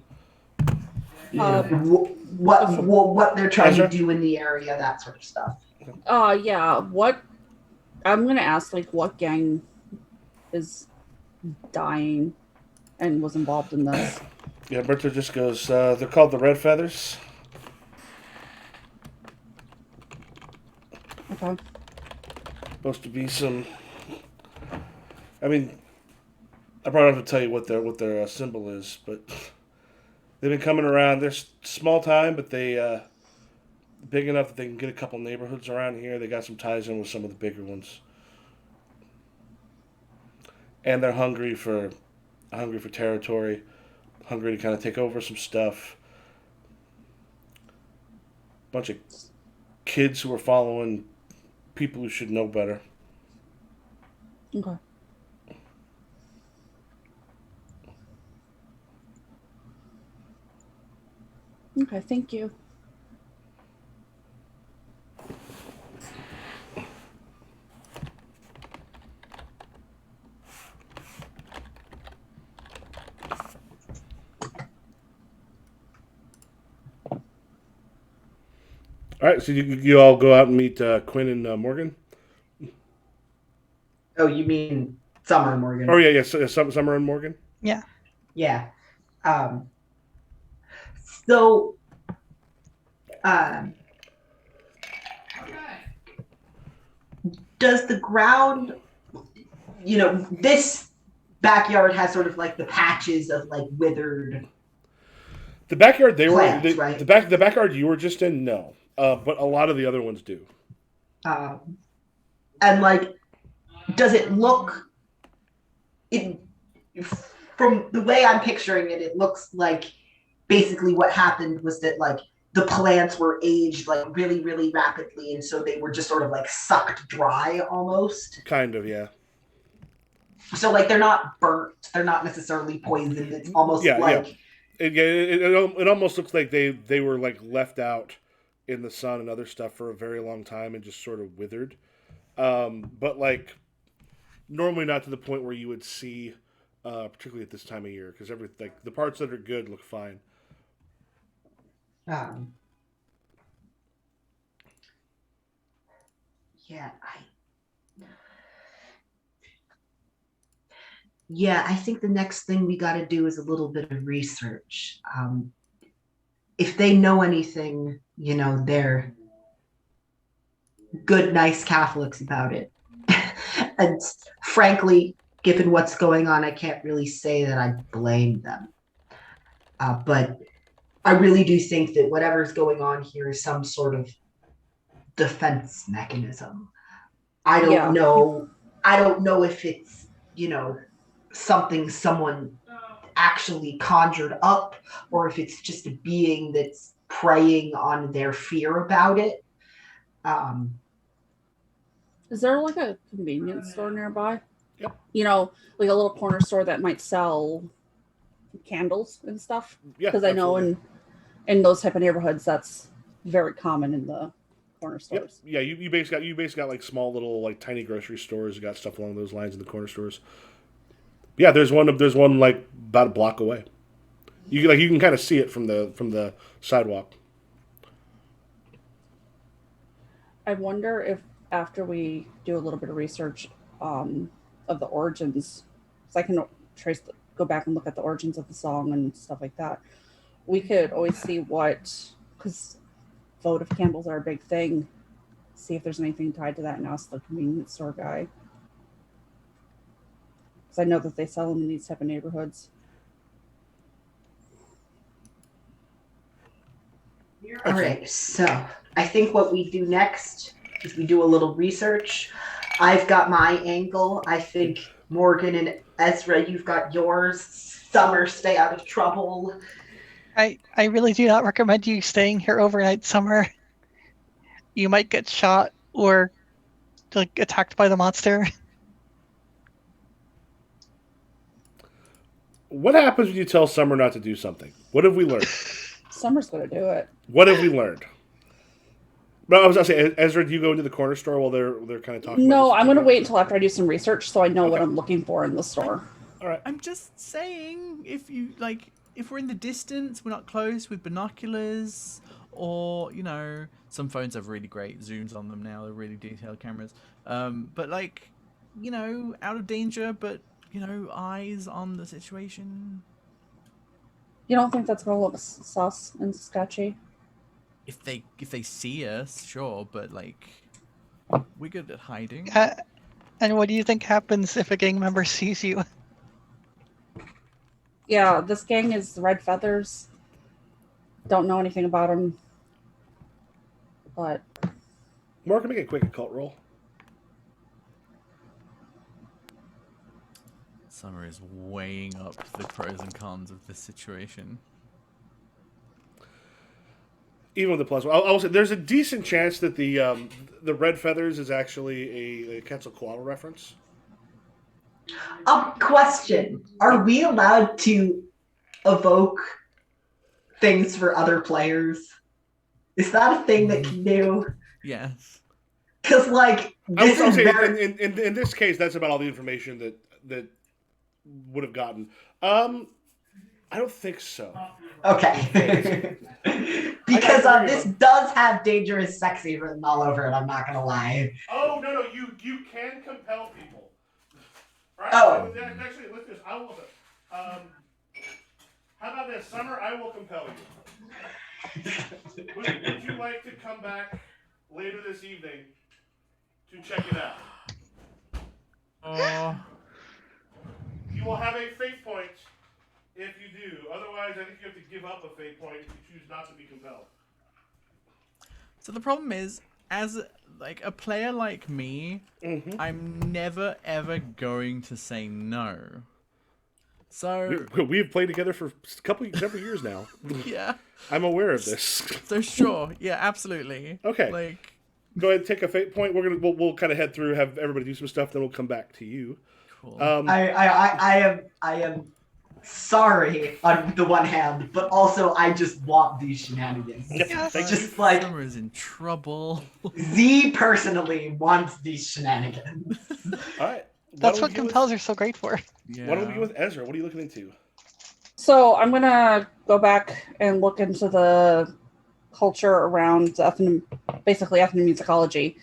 Speaker 6: what they're trying to do in the area, that sort of stuff.
Speaker 3: Yeah. What I'm gonna ask, what gang is dying and was involved in this?
Speaker 2: Yeah, Berto just goes, they're called the Red Feathers.
Speaker 3: Okay.
Speaker 2: Supposed to be some. I mean, I probably don't have to tell you what their symbol is, but they've been coming around. They're small time, but they big enough that they can get a couple neighborhoods around here. They got some ties in with some of the bigger ones, and they're hungry for territory, hungry to kind of take over some stuff. Bunch of kids who are following people who should know better.
Speaker 3: Okay. Okay, thank you.
Speaker 2: All right, so you all go out and meet Quinn and Morgan.
Speaker 6: Oh, you mean Summer Morgan?
Speaker 2: Oh yeah, Summer and Morgan.
Speaker 4: Yeah.
Speaker 6: Yeah. Um, so, um, does the ground, this backyard has sort of like the patches of like withered.
Speaker 2: The backyard
Speaker 6: plants, right?
Speaker 2: the backyard you were just in, no, but a lot of the other ones do.
Speaker 6: And like, does it look? From the way I'm picturing it, it looks like basically what happened was that like the plants were aged like really, really rapidly, and so they were just sort of like sucked dry almost.
Speaker 2: Kind of, yeah.
Speaker 6: So like they're not burnt, they're not necessarily poisoned. It's almost like
Speaker 2: it almost looks like they were like left out in the sun and other stuff for a very long time and just sort of withered. But like normally not to the point where you would see, particularly at this time of year, because like the parts that are good look fine.
Speaker 6: I think the next thing we got to do is a little bit of research. If they know anything, they're good, nice Catholics about it. And frankly, given what's going on, I can't really say that I blame them. But I really do think that whatever's going on here is some sort of defense mechanism. I don't know. I don't know if it's, something someone actually conjured up or if it's just a being that's preying on their fear about it.
Speaker 3: Is there like a convenience store nearby?
Speaker 2: Yep.
Speaker 3: Like a little corner store that might sell candles and stuff?
Speaker 2: Yeah.
Speaker 3: Because I know in those type of neighborhoods, that's very common in the corner stores.
Speaker 2: Yep. Yeah, you basically got like small little like tiny grocery stores. You got stuff along those lines in the corner stores. Yeah, there's one like about a block away. You can kind of see it from the sidewalk.
Speaker 3: I wonder if after we do a little bit of research of the origins, so I can go back and look at the origins of the song and stuff like that. We could always see because votive candles are a big thing. See if there's anything tied to that and ask the convenience store guy. Because I know that they sell them in these type of neighborhoods.
Speaker 6: All right, so I think what we do next is we do a little research. I've got my angle. I think Morgan and Ezra, you've got yours. Summer, stay out of trouble.
Speaker 4: I really do not recommend you staying here overnight, Summer. You might get shot or like attacked by the monster.
Speaker 2: What happens when you tell Summer not to do something? What have we learned?
Speaker 3: Summer's going to do it.
Speaker 2: What have we learned? No, I was going to say, Ezra, do you go into the corner store while they're kind of talking?
Speaker 3: No, I'm going to wait until after I do some research so I know what I'm looking for in the store.
Speaker 2: All right.
Speaker 8: I'm just saying, if we're in the distance, we're not close with binoculars, or some phones have really great zooms on them now. They're really detailed cameras. But out of danger, but eyes on the situation.
Speaker 3: You don't think that's gonna look sus and sketchy?
Speaker 8: If they see us, sure, but like we're good at hiding.
Speaker 4: And what do you think happens if a gang member sees you?
Speaker 3: Yeah, this gang is the Red Feathers. Don't know anything about them, but
Speaker 2: Mark, make a quick occult roll.
Speaker 8: Summer is weighing up the pros and cons of this situation.
Speaker 2: Even with the plus one, I'll say there's a decent chance that the red feathers is actually a Quetzalcoatl reference.
Speaker 6: Question: are we allowed to evoke things for other players? Is that a thing that can do?
Speaker 8: Yes.
Speaker 6: Because like this
Speaker 2: I'll
Speaker 6: is
Speaker 2: say
Speaker 6: very...
Speaker 2: in this case, that's about all the information that would have gotten. I don't think so.
Speaker 6: Okay. Because this does have dangerous sexy written all over it, I'm not gonna lie.
Speaker 2: Oh no, you can compel people. Right?
Speaker 6: Oh.
Speaker 2: Actually, let's do this. I will. How about this, Summer? I will compel you. Would you like to come back later this evening to check it out? You will have a fate point if you do. Otherwise, I think you have to give up a fate point if you choose not to be compelled.
Speaker 8: So the problem is, as like a player like me, I'm never ever going to say no. So
Speaker 2: we've played together for several years now.
Speaker 8: yeah,
Speaker 2: I'm aware of this.
Speaker 8: So sure, yeah, absolutely.
Speaker 2: Okay,
Speaker 8: like
Speaker 2: go ahead and take a fate point. We'll kind of head through, have everybody do some stuff, then we'll come back to you.
Speaker 8: Cool.
Speaker 6: I am sorry on the one hand, but also I just want these shenanigans.
Speaker 8: Yes.
Speaker 6: Just like
Speaker 8: Summer is in trouble.
Speaker 6: Z personally wants these shenanigans.
Speaker 2: All right.
Speaker 4: That's what compels are so great for.
Speaker 2: Yeah. Why don't we begin with Ezra? What are you looking into?
Speaker 3: so I'm gonna go back and look into the culture around basically ethnomusicology,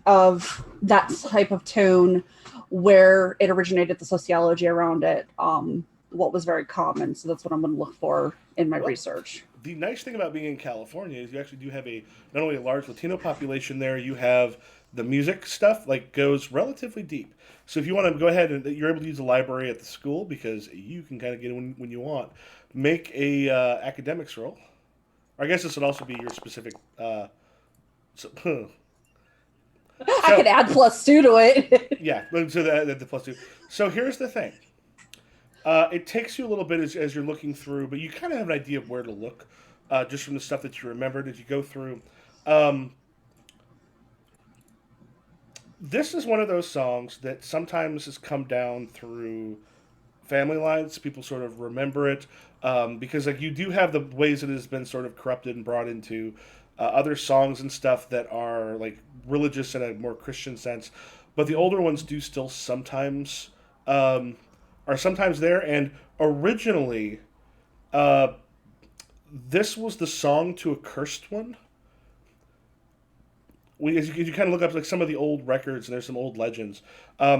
Speaker 3: of that type of tune, where it originated, the sociology around it, what was very common. So that's what I'm going to look for in my research.
Speaker 2: The nice thing about being in California is you actually do have not only a large Latino population there, you have the music stuff goes relatively deep. So if you want to go ahead and you're able to use the library at the school because you can kind of get in when you want, make a academics roll. Or I guess this would also be your specific. I
Speaker 3: could add +2 to it.
Speaker 2: Yeah, so the +2. So here's the thing. It takes you a little bit as you're looking through, but you kind of have an idea of where to look, just from the stuff that you remembered as you go through. This is one of those songs that sometimes has come down through family lines. People sort of remember it because you do have the ways it has been sort of corrupted and brought into other songs and stuff that are religious in a more Christian sense, but the older ones do still sometimes are sometimes there. And originally, this was the song to a cursed one. As you kind of look up some of the old records, and there's some old legends.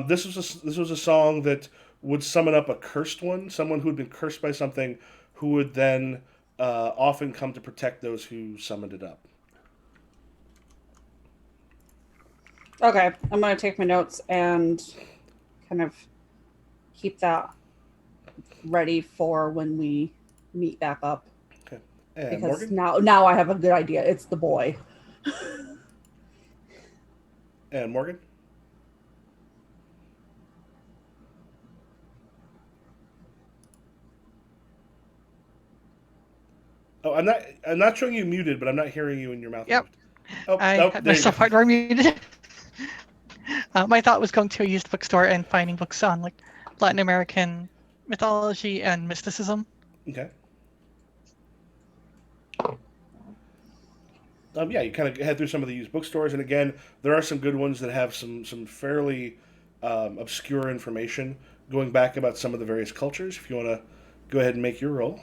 Speaker 2: This was a song that would summon up a cursed one, someone who had been cursed by something, who would then often come to protect those who summoned it up.
Speaker 3: Okay, I'm going to take my notes and kind of keep that ready for when we meet back up.
Speaker 2: Okay.
Speaker 3: Because
Speaker 2: Morgan?
Speaker 3: now I have a good idea. It's the boy.
Speaker 2: And Morgan? Oh, I'm not showing you muted, but I'm not hearing you in your mouth.
Speaker 4: Yep.
Speaker 2: I
Speaker 4: had myself hardware muted. My thought was going to a used bookstore and finding books on Latin American mythology and mysticism.
Speaker 2: Okay. Yeah, you kind of head through some of the used bookstores, and again, there are some good ones that have some fairly obscure information going back about some of the various cultures. If you want to go ahead and make your roll.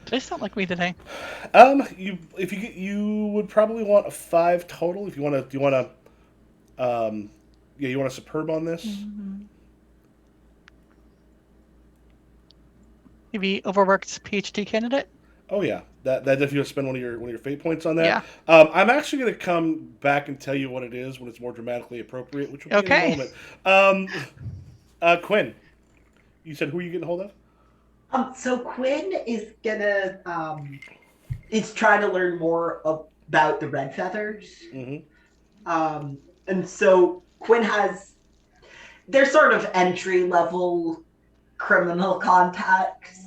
Speaker 4: They sound like me today.
Speaker 2: You would probably want a 5 total. If you want to, Yeah, you want a superb on this?
Speaker 4: Maybe overworked PhD candidate.
Speaker 2: Oh yeah, that if you spend one of your fate points on that.
Speaker 4: Yeah.
Speaker 2: I'm actually going to come back and tell you what it is when it's more dramatically appropriate, which will be in a
Speaker 4: Okay.
Speaker 2: moment. Quinn, you said who are you getting hold of?
Speaker 6: So Quinn is gonna is trying to learn more about the red feathers.
Speaker 2: Mm-hmm.
Speaker 6: And so Quinn has they're sort of entry level criminal contacts,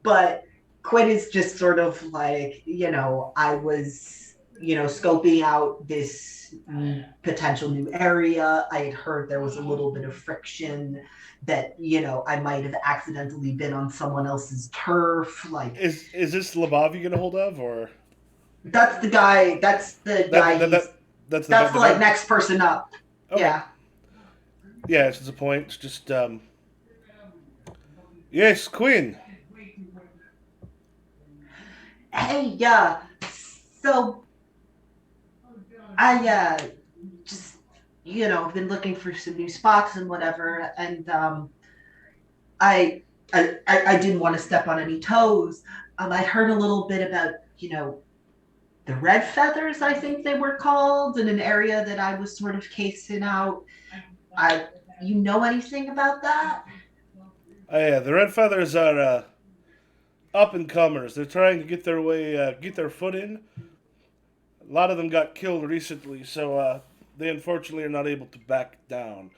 Speaker 6: but Quinn is just sort of like, I was, scoping out this potential new area. I had heard there was a little bit of friction that, I might have accidentally been on someone else's turf. Like,
Speaker 2: Is this Labov you get a hold of, or
Speaker 6: that's the guy. That's the guy.
Speaker 2: That's
Speaker 6: the like next person up.
Speaker 2: Okay.
Speaker 6: Yeah.
Speaker 2: Yeah, it's a point. It's just yes, Quinn.
Speaker 6: Hey, yeah. So I just been looking for some new spots and whatever, and I didn't want to step on any toes. I heard a little bit about the red feathers, I think they were called, in an area that I was sort of casing out. You know anything about that?
Speaker 2: Oh yeah, the Red Feathers are up and comers. They're trying to get get their foot in. A lot of them got killed recently, so they unfortunately are not able to back down.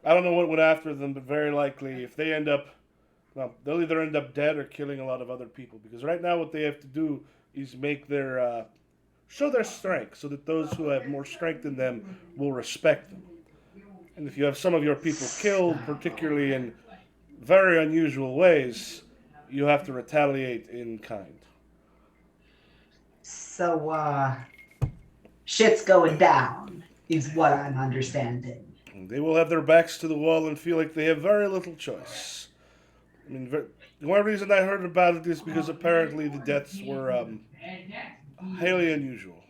Speaker 2: I don't know what went after them, but very likely, if they end up, well, they'll either end up dead or killing a lot of other people. Because right now, what they have to do is make their show their strength, so that those who have more strength in them will respect them. And if you have some of your people killed, particularly in very unusual ways, you have to retaliate in kind.
Speaker 6: So, shit's going down, is what I'm understanding.
Speaker 2: They will have their backs to the wall and feel like they have very little choice. I mean, the one reason I heard about it is because apparently the deaths were highly unusual.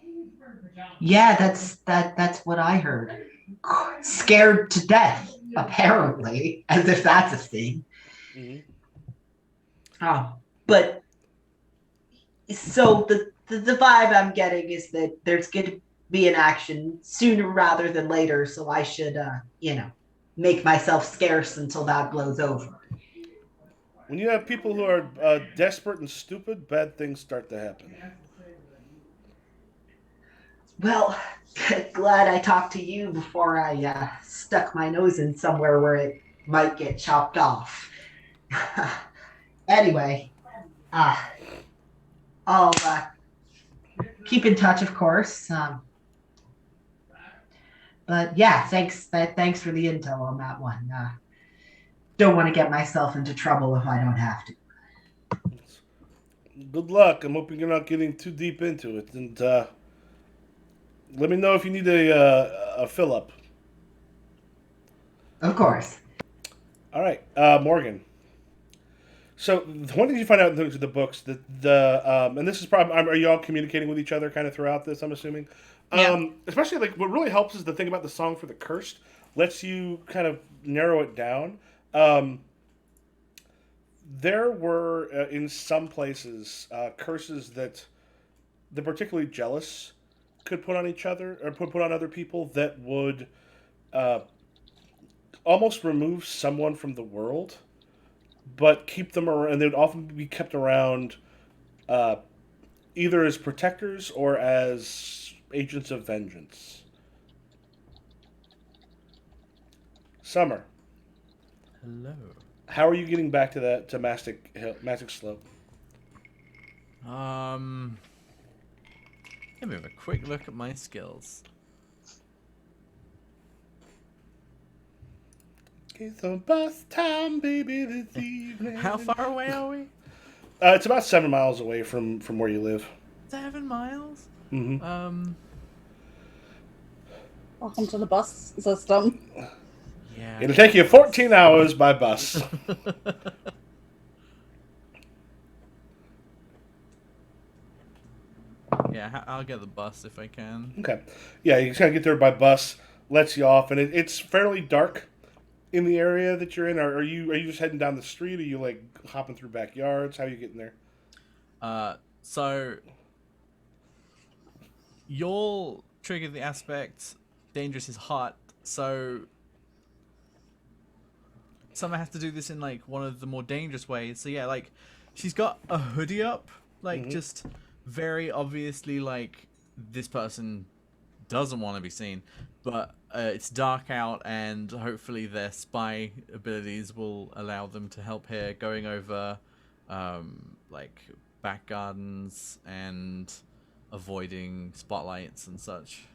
Speaker 6: Yeah, that's what I heard. Scared to death, apparently, as if that's a thing.
Speaker 2: Mm-hmm.
Speaker 6: But so the vibe I'm getting is that there's going to be an action sooner rather than later, so I should make myself scarce until that blows over.
Speaker 2: When you have people who are desperate and stupid, bad things start to happen.
Speaker 6: Well, glad I talked to you before I stuck my nose in somewhere where it might get chopped off. Anyway, I'll keep in touch, of course. But yeah, thanks for the intel on that one. Don't want to get myself into trouble if I don't have to.
Speaker 2: Good luck. I'm hoping you're not getting too deep into it. And let me know if you need a fill up.
Speaker 6: Of course.
Speaker 2: All right, Morgan. So one thing you find out in the books that and this is probably are you all communicating with each other kind of throughout this? I'm assuming.
Speaker 4: Yeah.
Speaker 2: Especially like what really helps is the thing about the song for the cursed lets you kind of narrow it down. There were in some places curses that the particularly jealous could put on each other or put on other people that would almost remove someone from the world, but keep them around. And they would often be kept around either as protectors or as agents of vengeance. Summer.
Speaker 5: Hello.
Speaker 2: How are you getting back to Mastic Slope?
Speaker 5: Let me have a quick look at my skills.
Speaker 2: It's a bus time, baby, this evening.
Speaker 5: How far away are we?
Speaker 2: It's about 7 miles away from where you live.
Speaker 5: 7 miles?
Speaker 2: Mm-hmm.
Speaker 3: Welcome to the bus system.
Speaker 5: Yeah.
Speaker 2: It'll take you 14 hours by bus.
Speaker 5: Yeah, I'll get the bus if I can.
Speaker 2: Okay. Yeah, you just gotta get there by bus. lets you off, and it's fairly dark in the area that you're in. Are you just heading down the street? Are you like hopping through backyards? How are you getting there?
Speaker 5: So you'll trigger the aspect dangerous is hot, so someone has to do this in like one of the more dangerous ways. So yeah, like she's got a hoodie up, like just very obviously like this person doesn't want to be seen, but it's dark out, and hopefully their spy abilities will allow them to help here, going over like back gardens and avoiding spotlights and such.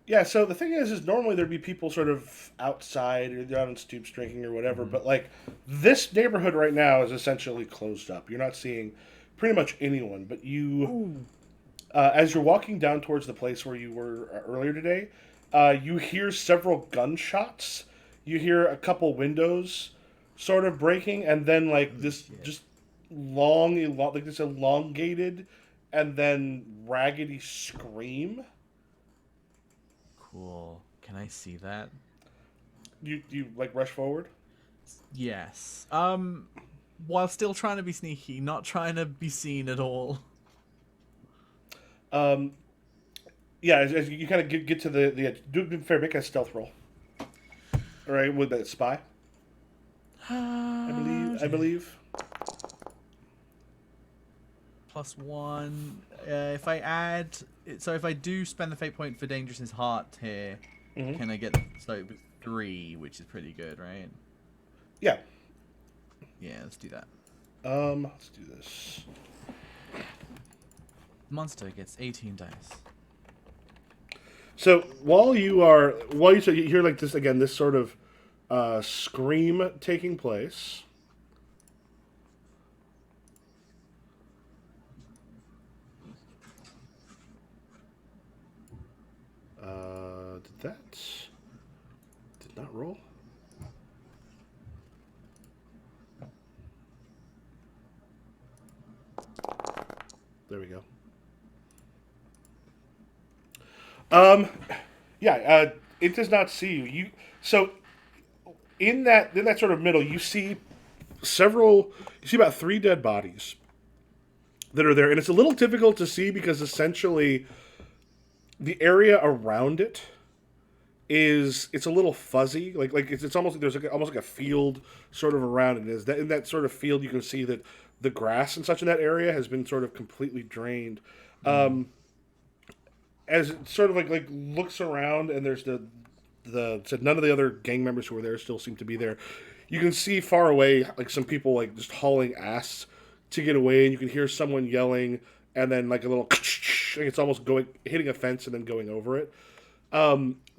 Speaker 2: Yeah, so the thing is normally there'd be people sort of outside or they're out on stoops drinking or whatever, but like this neighborhood right now is essentially closed up. You're not seeing pretty much anyone, but as you're walking down towards the place where you were earlier today, you hear several gunshots. You hear a couple windows sort of breaking, and then like this just like this elongated and then raggedy scream.
Speaker 5: Cool. Can I see that?
Speaker 2: You like rush forward?
Speaker 5: Yes. While still trying to be sneaky, not trying to be seen at all.
Speaker 2: Yeah, as you kind of get to the edge, do fair, make a stealth roll. All right, with that spy. I believe.
Speaker 5: +1. If I add, so if I do spend the fate point for dangerousness heart here, can I get so 3, which is pretty good, right?
Speaker 2: Yeah.
Speaker 5: Yeah, let's do that.
Speaker 2: Let's do this.
Speaker 5: Monster gets 18 dice.
Speaker 2: So you hear like this again, this sort of scream taking place. Did not roll? There we go. Yeah, it does not see you. So in that sort of middle, you see about 3 dead bodies that are there, and it's a little difficult to see because essentially the area around it's a little fuzzy, like it's almost like there's almost like a field sort of around it. Is that in that sort of field you can see that the grass and such in that area has been sort of completely drained. As it sort of like looks around, and there's so none of the other gang members who were there still seem to be there. You can see far away like some people like just hauling ass to get away, and you can hear someone yelling, and then like a little like it's almost hitting a fence and then going over it.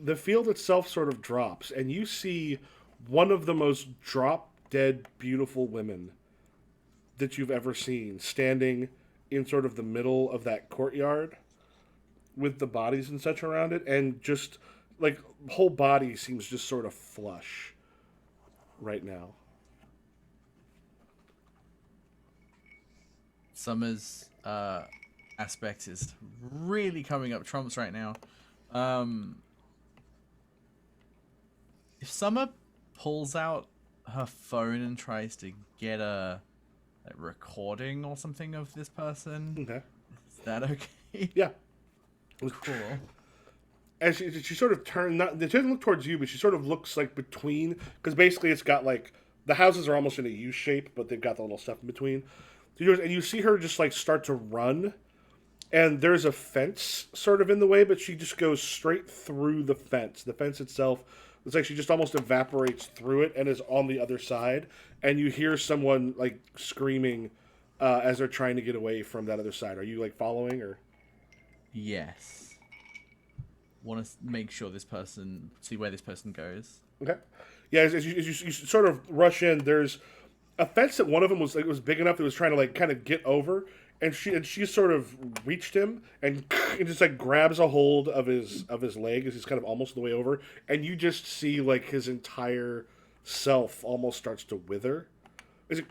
Speaker 2: The field itself sort of drops, and you see one of the most drop dead beautiful women that you've ever seen standing in sort of the middle of that courtyard with the bodies and such around it, and just like whole body seems just sort of flush right now.
Speaker 5: Summer's aspect is really coming up trumps right now. If Summer pulls out her phone and tries to get a recording or something of this person,
Speaker 2: Okay.
Speaker 5: is that okay?
Speaker 2: Yeah.
Speaker 5: Cool.
Speaker 2: And she sort of she doesn't look towards you, but she sort of looks like between, because basically it's got like, the houses are almost in a U shape, but they've got the little stuff in between. And you see her just like start to run, and there's a fence sort of in the way, but she just goes straight through the fence. The fence itself, it's like she just almost evaporates through it and is on the other side, and you hear someone like screaming as they're trying to get away from that other side. Are you like following, or?
Speaker 5: Yes. Want to make sure see where this person goes.
Speaker 2: Okay. Yeah, as you sort of rush in, there's a fence that one of them was big enough that was trying to like kind of get over, and she sort of reached him and just like grabs a hold of his leg as he's kind of almost the way over, and you just see like his entire self almost starts to wither. It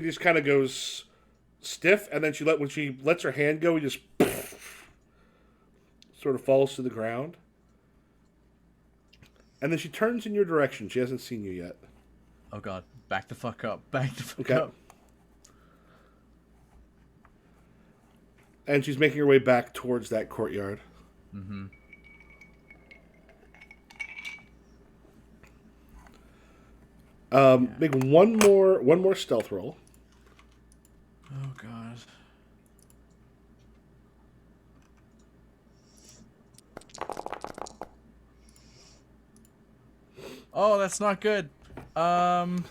Speaker 2: just kind of goes stiff, and then when she lets her hand go, he just sort of falls to the ground. And then she turns in your direction. She hasn't seen you yet.
Speaker 8: Oh god, back the fuck up. Back the fuck
Speaker 2: Okay.
Speaker 8: up.
Speaker 2: And she's making her way back towards that courtyard.
Speaker 8: Mm-hmm.
Speaker 2: Make one more stealth roll.
Speaker 8: Oh god. Oh, that's not good. Okay,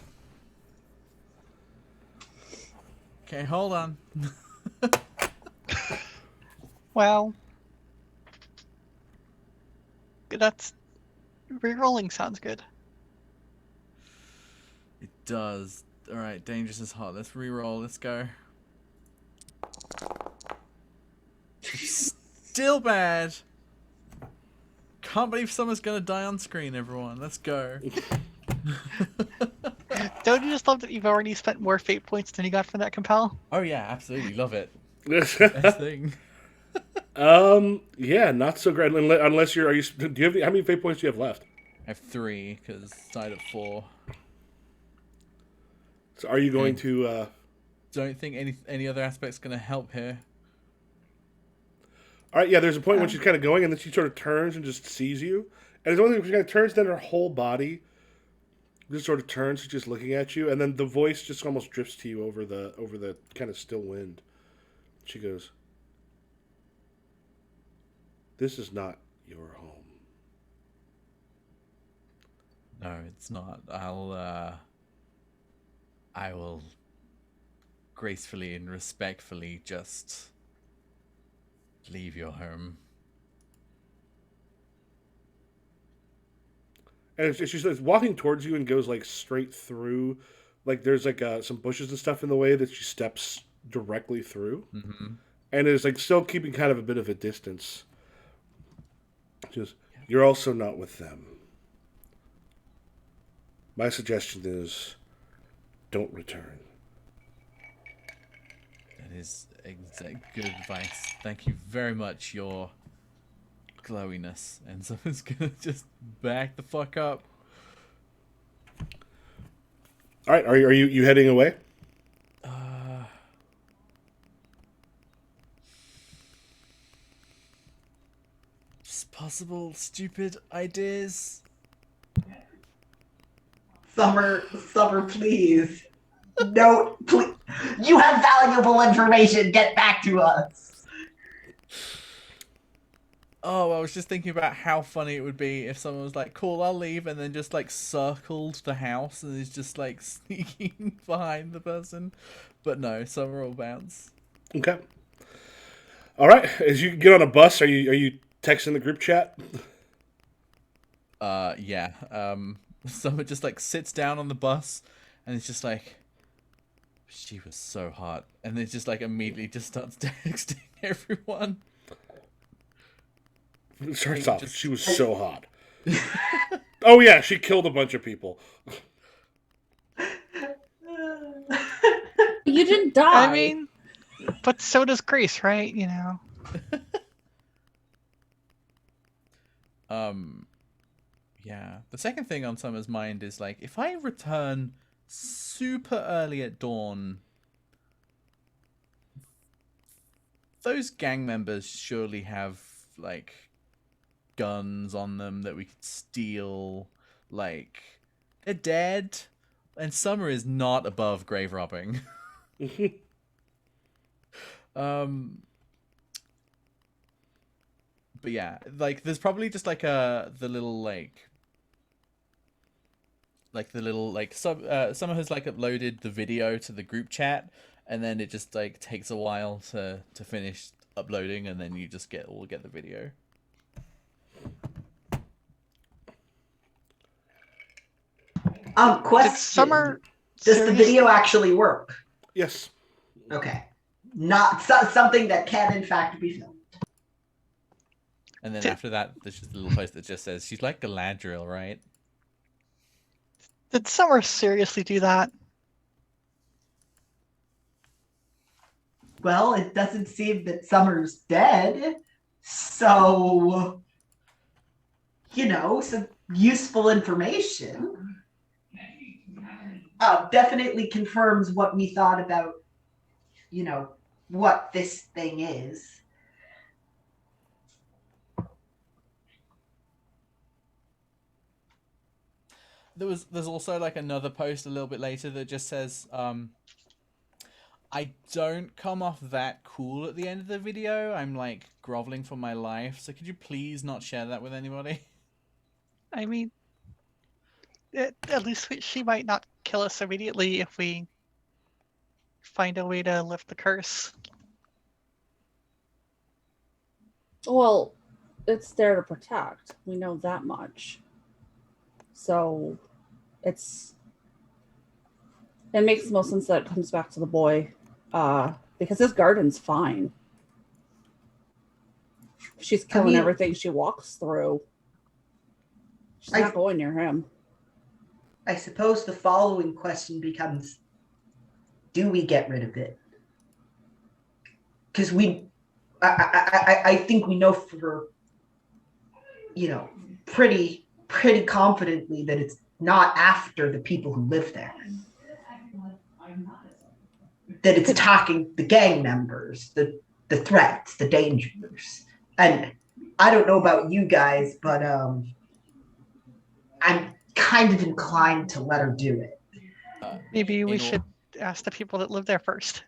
Speaker 8: hold on.
Speaker 4: Well, that's rerolling sounds good.
Speaker 8: It does. Alright, dangerous is hot. Let's reroll. Let's go. Still bad. Can't believe someone's gonna die on screen, everyone. Let's go.
Speaker 4: Don't you just love that you've already spent more fate points than you got from that compel?
Speaker 8: Oh yeah, absolutely. Love it. Best thing.
Speaker 2: Yeah, not so great. Unless you're, do you have, how many fate points do you have left?
Speaker 8: I have 3, because side at 4.
Speaker 2: So are you going to,
Speaker 8: Don't think any other aspect's gonna help here.
Speaker 2: all right, yeah, there's a point when she's kind of going, and then she sort of turns and just sees you. And there's only when she kind of turns, then her whole body just sort of turns, she's just looking at you, and then the voice just almost drifts to you over the kind of still wind. She goes, "This is not your home."
Speaker 8: No, it's not. I will gracefully and respectfully just leave your home.
Speaker 2: And she's walking towards you and goes like straight through, like there's like some bushes and stuff in the way that she steps directly through, and is like still keeping kind of a bit of a distance. Just, you're also not with them. My suggestion is, don't return.
Speaker 8: That is good advice. Thank you very much, your glowiness. And someone's gonna just back the fuck up.
Speaker 2: All right, are you heading away?
Speaker 8: Just possible stupid ideas.
Speaker 6: Summer, please. No, please. You have valuable information. Get back to us.
Speaker 8: Oh, I was just thinking about how funny it would be if someone was like, cool, I'll leave, and then just like circled the house and is just like sneaking behind the person. But no, Summer will bounce.
Speaker 2: Okay. All right. As you get on a bus, are you texting the group chat?
Speaker 8: Yeah. Summer just like sits down on the bus and it's just like, she was so hot. And then just like immediately just starts texting everyone.
Speaker 2: It starts off, she was so hot. Oh yeah, she killed a bunch of people.
Speaker 3: You didn't die.
Speaker 4: I mean, but so does Grace, right? You know.
Speaker 8: Yeah. The second thing on Summer's mind is like, if I return super early at dawn, those gang members surely have like guns on them that we could steal. Like, they're dead, and Summer is not above grave robbing. But yeah, like there's probably just like the little Summer has like uploaded the video to the group chat, and then it just like takes a while to finish uploading, and then you just get the video.
Speaker 6: Question.
Speaker 4: Summer
Speaker 6: Does the video actually work?
Speaker 2: Yes.
Speaker 6: Okay. Not something that can in fact be filmed.
Speaker 8: And then after that, there's just a little post that just says, she's like Galadriel, right?
Speaker 4: Did Summer seriously do that?
Speaker 6: Well, it doesn't seem that Summer's dead. So, so useful information. Definitely confirms what we thought about, what this thing is.
Speaker 5: There's also like another post a little bit later that just says, I don't come off that cool at the end of the video. I'm like groveling for my life. So could you please not share that with anybody?
Speaker 4: I mean, at least she might not kill us immediately if we find a way to lift the curse.
Speaker 3: Well, it's there to protect. We know that much. So it makes the most sense that it comes back to the boy, because his garden's fine. She's killing everything she walks through. She's not going near him.
Speaker 6: I suppose the following question becomes, do we get rid of it? Because I think we know for, pretty confidently that it's not after the people who live there. That it's attacking the gang members, the threats, the dangers. And I don't know about you guys, but I'm kind of inclined to let her do it.
Speaker 4: Maybe we should ask the people that live there first.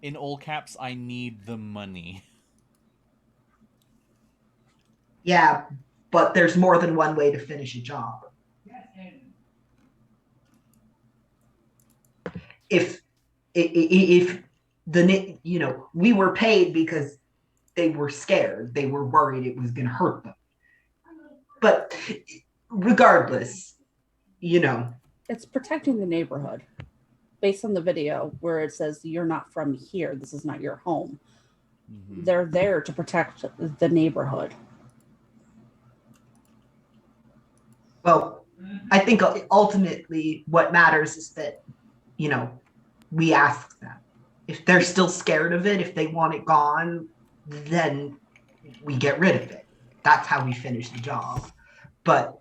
Speaker 5: In all caps, I need the money.
Speaker 6: Yeah, but there's more than one way to finish a job. If the we were paid because they were scared, they were worried it was going to hurt them. But regardless,
Speaker 3: it's protecting the neighborhood. Based on the video where it says you're not from here, this is not your home. Mm-hmm. They're there to protect the neighborhood.
Speaker 6: Well, I think ultimately what matters is that, we ask them. If they're still scared of it, if they want it gone, then we get rid of it. That's how we finish the job. But,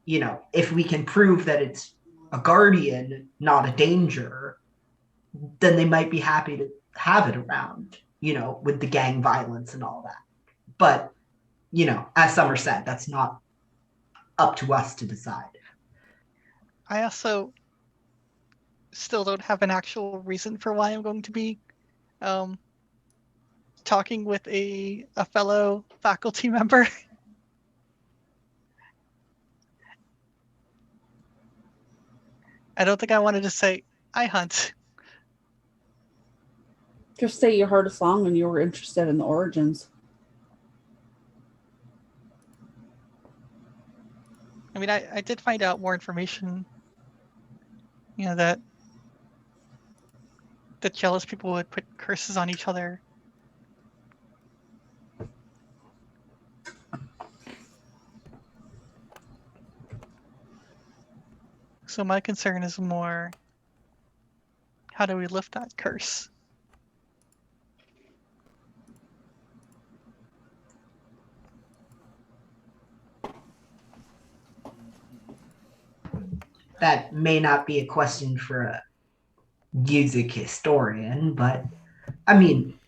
Speaker 6: if we can prove that it's a guardian, not a danger, then they might be happy to have it around, with the gang violence and all that. But, as Summer said, that's not up to us to decide.
Speaker 4: I also still don't have an actual reason for why I'm going to be talking with a fellow faculty member. I don't think I wanted to say iHunt.
Speaker 3: Just say you heard a song and you were interested in the origins.
Speaker 4: I mean, I did find out more information, that jealous people would put curses on each other. So my concern is more, how do we lift that curse?
Speaker 6: That may not be a question for a music historian, but I mean...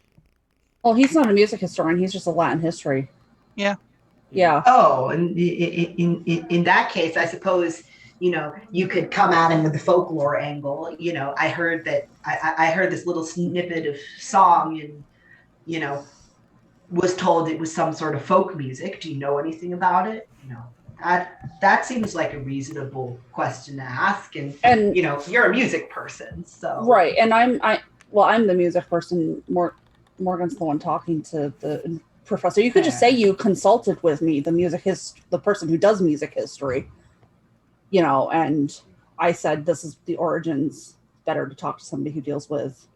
Speaker 3: Well, he's not a music historian. He's just a Latin history.
Speaker 4: Yeah.
Speaker 3: Yeah.
Speaker 6: Oh, and in that case, I suppose, you could come at him with the folklore angle. I heard that I heard this little snippet of song and, was told it was some sort of folk music. Do you know anything about it? That seems like a reasonable question to ask. And you're a music person, so. Right.
Speaker 3: And I'm the music person. Morgan's the one talking to the professor. You could just say you consulted with me, the person who does music history, and I said, this is the origins. Better to talk to somebody who deals with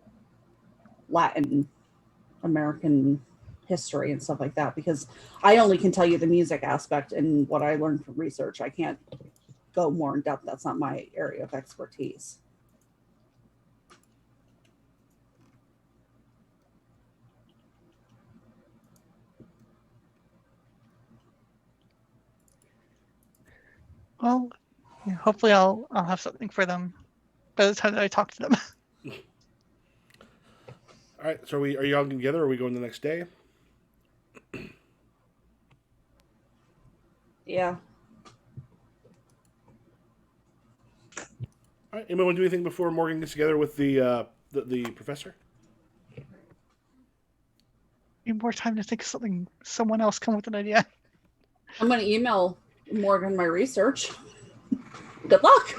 Speaker 3: Latin American history and stuff like that, because I only can tell you the music aspect and what I learned from research. I can't go more in depth. That's not my area of expertise.
Speaker 4: Well, yeah, hopefully I'll have something for them by the time that I talk to them.
Speaker 2: All right. So are you all together? Or are we going the next day?
Speaker 3: Yeah.
Speaker 2: All right. Anyone want to do anything before Morgan gets together with the professor?
Speaker 4: Need more time to think of something. Someone else come with an idea.
Speaker 3: I'm going to email Morgan my research. Good luck.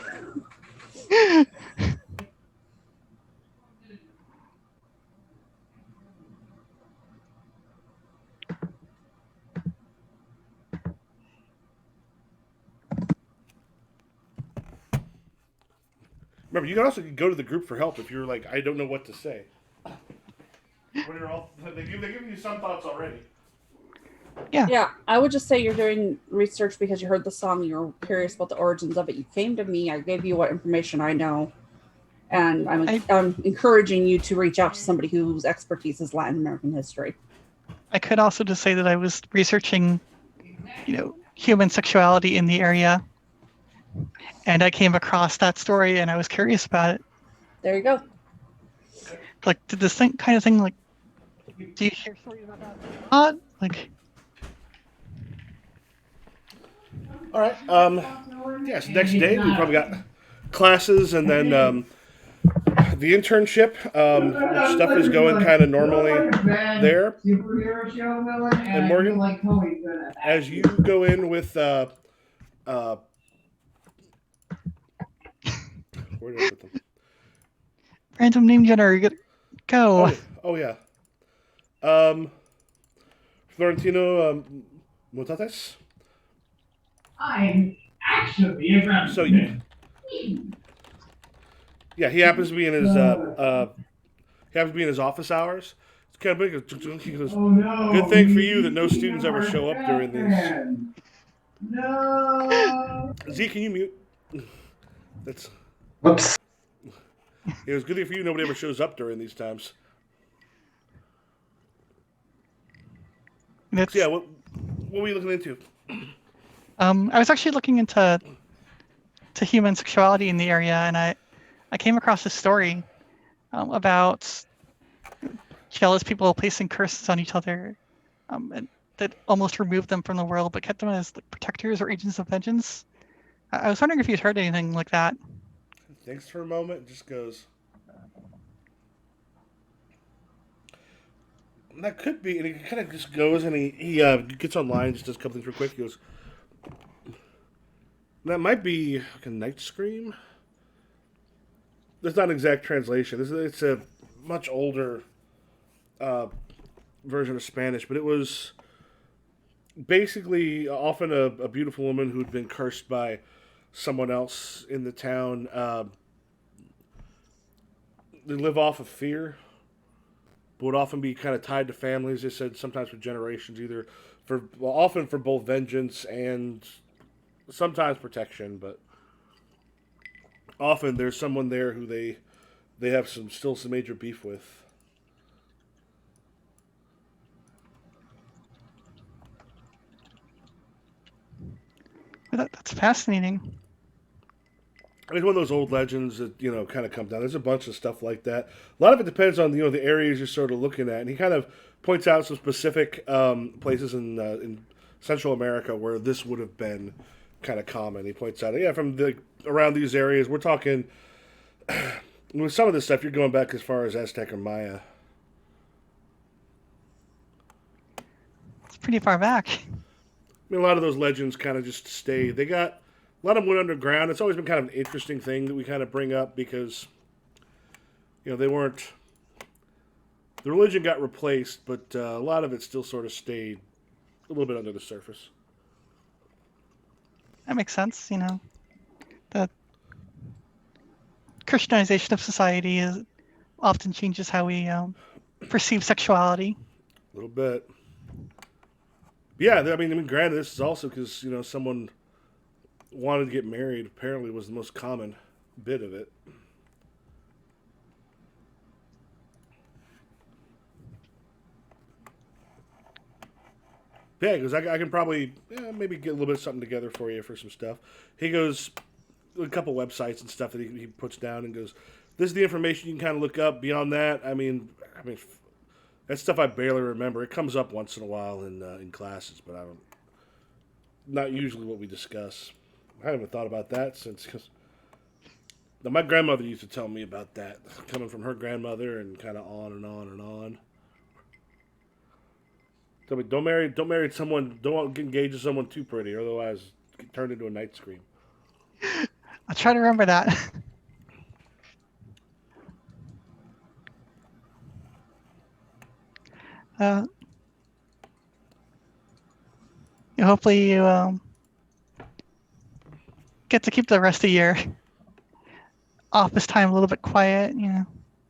Speaker 2: Remember, you can also go to the group for help if you're like, I don't know what to say. When you're all, they've given you some thoughts already.
Speaker 3: Yeah, I would just say you're doing research because you heard the song, you're curious about the origins of it. You came to me, I gave you what information I know, and I'm encouraging you to reach out to somebody whose expertise is Latin American history.
Speaker 4: I could also just say that I was researching, human sexuality in the area, and I came across that story, and I was curious about it.
Speaker 3: There you go.
Speaker 4: Like, did this kind of thing, like, do you hear stories about that? Not like.
Speaker 2: All right. Yes. Next day we probably got classes, and then the internship. Stuff is going kind of normally there. And Morgan, as you go in with where did I put them?
Speaker 4: Random name generator. Go.
Speaker 2: Oh yeah. Florentino Mutates.
Speaker 7: I'm actually a
Speaker 2: So yeah, he happens to be in his office hours. It's kind of big. He goes,
Speaker 7: Oh no!
Speaker 2: Good thing for you that no students ever show up during these.
Speaker 7: No.
Speaker 2: Z, can you mute? That's.
Speaker 9: Whoops.
Speaker 2: It was good thing for you. Nobody ever shows up during these times. So yeah, what were you looking into?
Speaker 4: I was actually looking into human sexuality in the area, and I came across a story about jealous people placing curses on each other, and that almost removed them from the world, but kept them as protectors or agents of vengeance. I was wondering if you'd heard anything like that.
Speaker 2: Thinks for a moment, and just goes. That could be, and he kind of just goes and he gets online, just does a couple things real quick. He goes, that might be like a Nightscream. That's not an exact translation. It's a much older version of Spanish, but it was basically often a beautiful woman who had been cursed by someone else in the town. They live off of fear, but would often be kind of tied to families. They said sometimes for generations, often for both vengeance and sometimes protection, but often there's someone there who they have some major beef with.
Speaker 4: That's fascinating.
Speaker 2: I mean, it's one of those old legends that kind of come down. There's a bunch of stuff like that. A lot of it depends on the areas you're sort of looking at, and he kind of points out some specific places in Central America where this would have been kind of common. He points out, from around these areas, we're talking with some of this stuff. You're going back as far as Aztec or Maya.
Speaker 4: It's pretty far back.
Speaker 2: I mean, a lot of those legends kind of just stay. A lot of them went underground. It's always been kind of an interesting thing that we kind of bring up because, they weren't. The religion got replaced, but a lot of it still sort of stayed a little bit under the surface.
Speaker 4: That makes sense. The Christianization of society often changes how we perceive sexuality.
Speaker 2: A little bit. Yeah, I mean, granted, this is also because someone wanted to get married. Apparently, was the most common bit of it. Yeah, because I can probably maybe get a little bit of something together for you for some stuff. He goes a couple websites and stuff that he puts down and goes, this is the information you can kind of look up. Beyond that, I mean, that's stuff I barely remember. It comes up once in a while in classes, but I don't. Not usually what we discuss. I haven't thought about that since. Cause my grandmother used to tell me about that, coming from her grandmother, and kind of on and on and on. Tell me, don't marry someone. Don't get engaged with someone too pretty, or otherwise get turned into a Nightscream.
Speaker 4: I'll try to remember that. Hopefully you get to keep the rest of your office time a little bit quiet.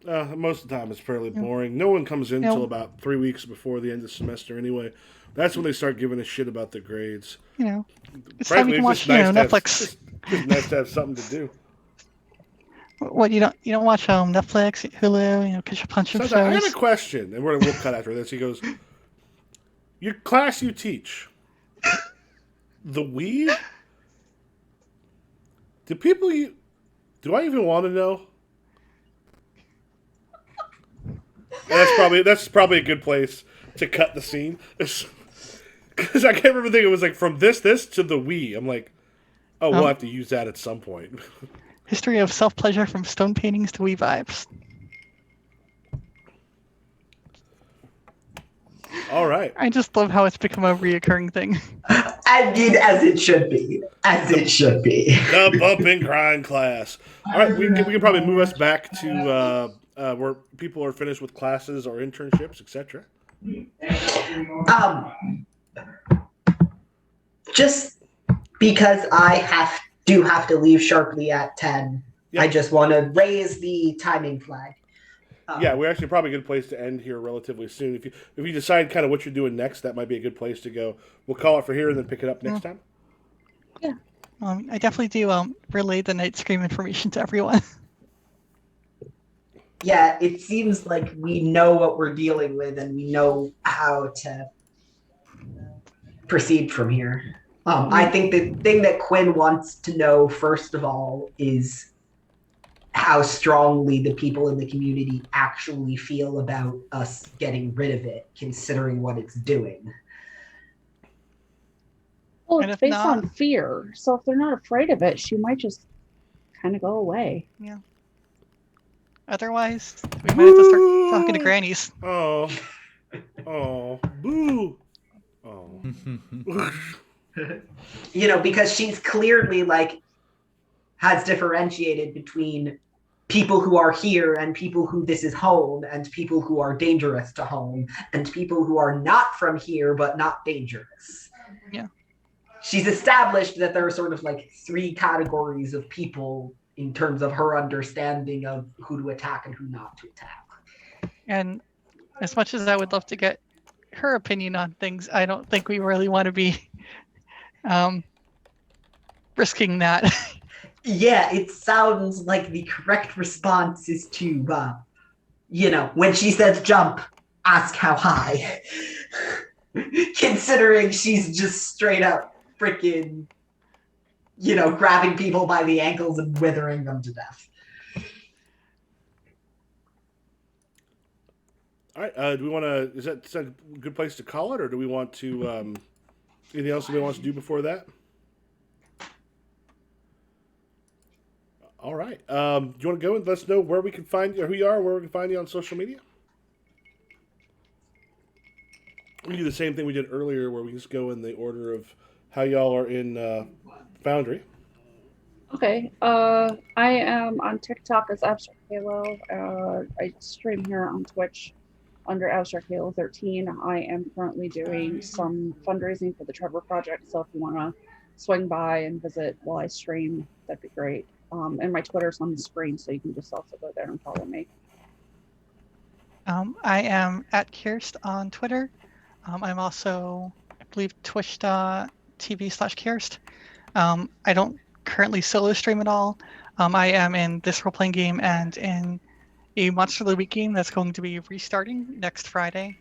Speaker 2: Most of the time it's fairly boring. No one comes in until about 3 weeks before the end of the semester anyway. That's when they start giving a shit about the grades.
Speaker 4: It's time you can watch Netflix.
Speaker 2: It's nice to have something to do.
Speaker 4: What, you don't watch Netflix, Hulu, catch a bunch of shows?
Speaker 2: I have a question, and we'll cut after this. He goes, your class you teach, the Wii? Do I even want to know? And that's probably a good place to cut the scene. Because I can't remember thinking it was like from this to the Wii. I'm like, we'll have to use that at some point.
Speaker 4: History of self-pleasure from stone paintings to Wii vibes.
Speaker 2: All right.
Speaker 4: I just love how it's become a reoccurring thing.
Speaker 6: I mean, as it should be. As it should be.
Speaker 2: The bump and grind class. All right, we can probably move us back to where people are finished with classes or internships, etc.
Speaker 6: Just because I do have to leave sharply at 10, yep. I just want to raise the timing flag.
Speaker 2: We're actually probably a good place to end here relatively soon. If you decide kind of what you're doing next, that might be a good place to go. We'll call it for here and then pick it up next time.
Speaker 4: Yeah. I definitely do relay the Nightscream information to everyone.
Speaker 6: Yeah, it seems like we know what we're dealing with and we know how to proceed from here. I think the thing that Quinn wants to know, first of all, is how strongly the people in the community actually feel about us getting rid of it, considering what it's doing.
Speaker 3: Well, it's based on fear. So if they're not afraid of it, she might just kind of go away.
Speaker 4: Yeah. Otherwise, we might have to start talking to grannies.
Speaker 2: Oh, boo. Oh.
Speaker 6: Because she's clearly has differentiated between people who are here and people who this is home and people who are dangerous to home and people who are not from here but not dangerous.
Speaker 4: Yeah.
Speaker 6: She's established that there are sort of 3 categories of people in terms of her understanding of who to attack and who not to attack.
Speaker 4: And as much as I would love to get her opinion on things, I don't think we really want to be risking that.
Speaker 6: Yeah, it sounds like the correct response is to, when she says jump, ask how high. Considering she's just straight up freaking, grabbing people by the ankles and withering them to death.
Speaker 2: All right, do we want to, is that a good place to call it, or do we want to, anything else anybody wants to do before that? All right. Do you want to go and let us know where we can find you, or who you are, where we can find you on social media? We do the same thing we did earlier, where we just go in the order of how y'all are in Foundry.
Speaker 3: Okay. I am on TikTok as Abstract Halo. I stream here on Twitch under Abstract Halo 13. I am currently doing some fundraising for the Trevor Project, so if you want to swing by and visit while I stream, that'd be great. And my Twitter's on the screen, so you can just also go there and follow me.
Speaker 4: I am at Kirst on Twitter. I'm also, I believe, twitch.tv/Kirst. I don't currently solo stream at all. I am in this role-playing game and in a Monster of the Week game that's going to be restarting next Friday.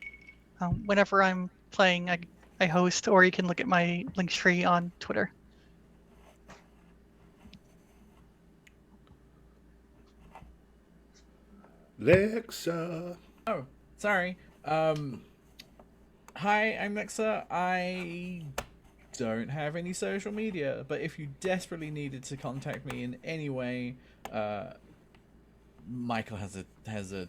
Speaker 4: Whenever I'm playing, I I host, or you can look at my link tree on Twitter.
Speaker 2: Lexa.
Speaker 5: Oh, sorry. Hi, I'm Lexa. I don't have any social media, but if you desperately needed to contact me in any way, Michael has a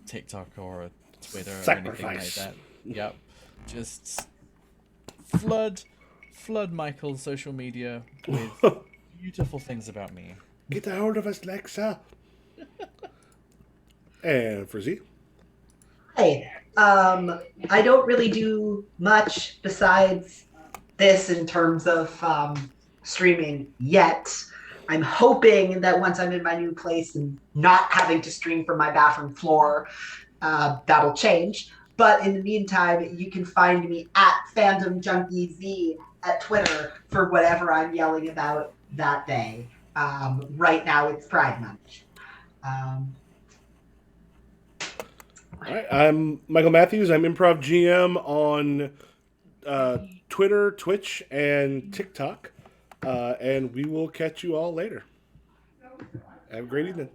Speaker 5: TikTok or a Twitter or anything like
Speaker 2: Sacrifice.
Speaker 5: that. Yep. Just flood Michael's social media with beautiful things about me.
Speaker 2: Get a hold of us, Lexa. And for Z.
Speaker 6: Hi. I don't really do much besides this in terms of streaming yet. I'm hoping that once I'm in my new place and not having to stream from my bathroom floor, that'll change. But in the meantime, you can find me at Fandom Junkie Z at Twitter for whatever I'm yelling about that day. Right now, it's Pride Month.
Speaker 2: All right, I'm Michael Matthews. I'm Improv GM on Twitter, Twitch, and TikTok. And we will catch you all later. Have a great evening.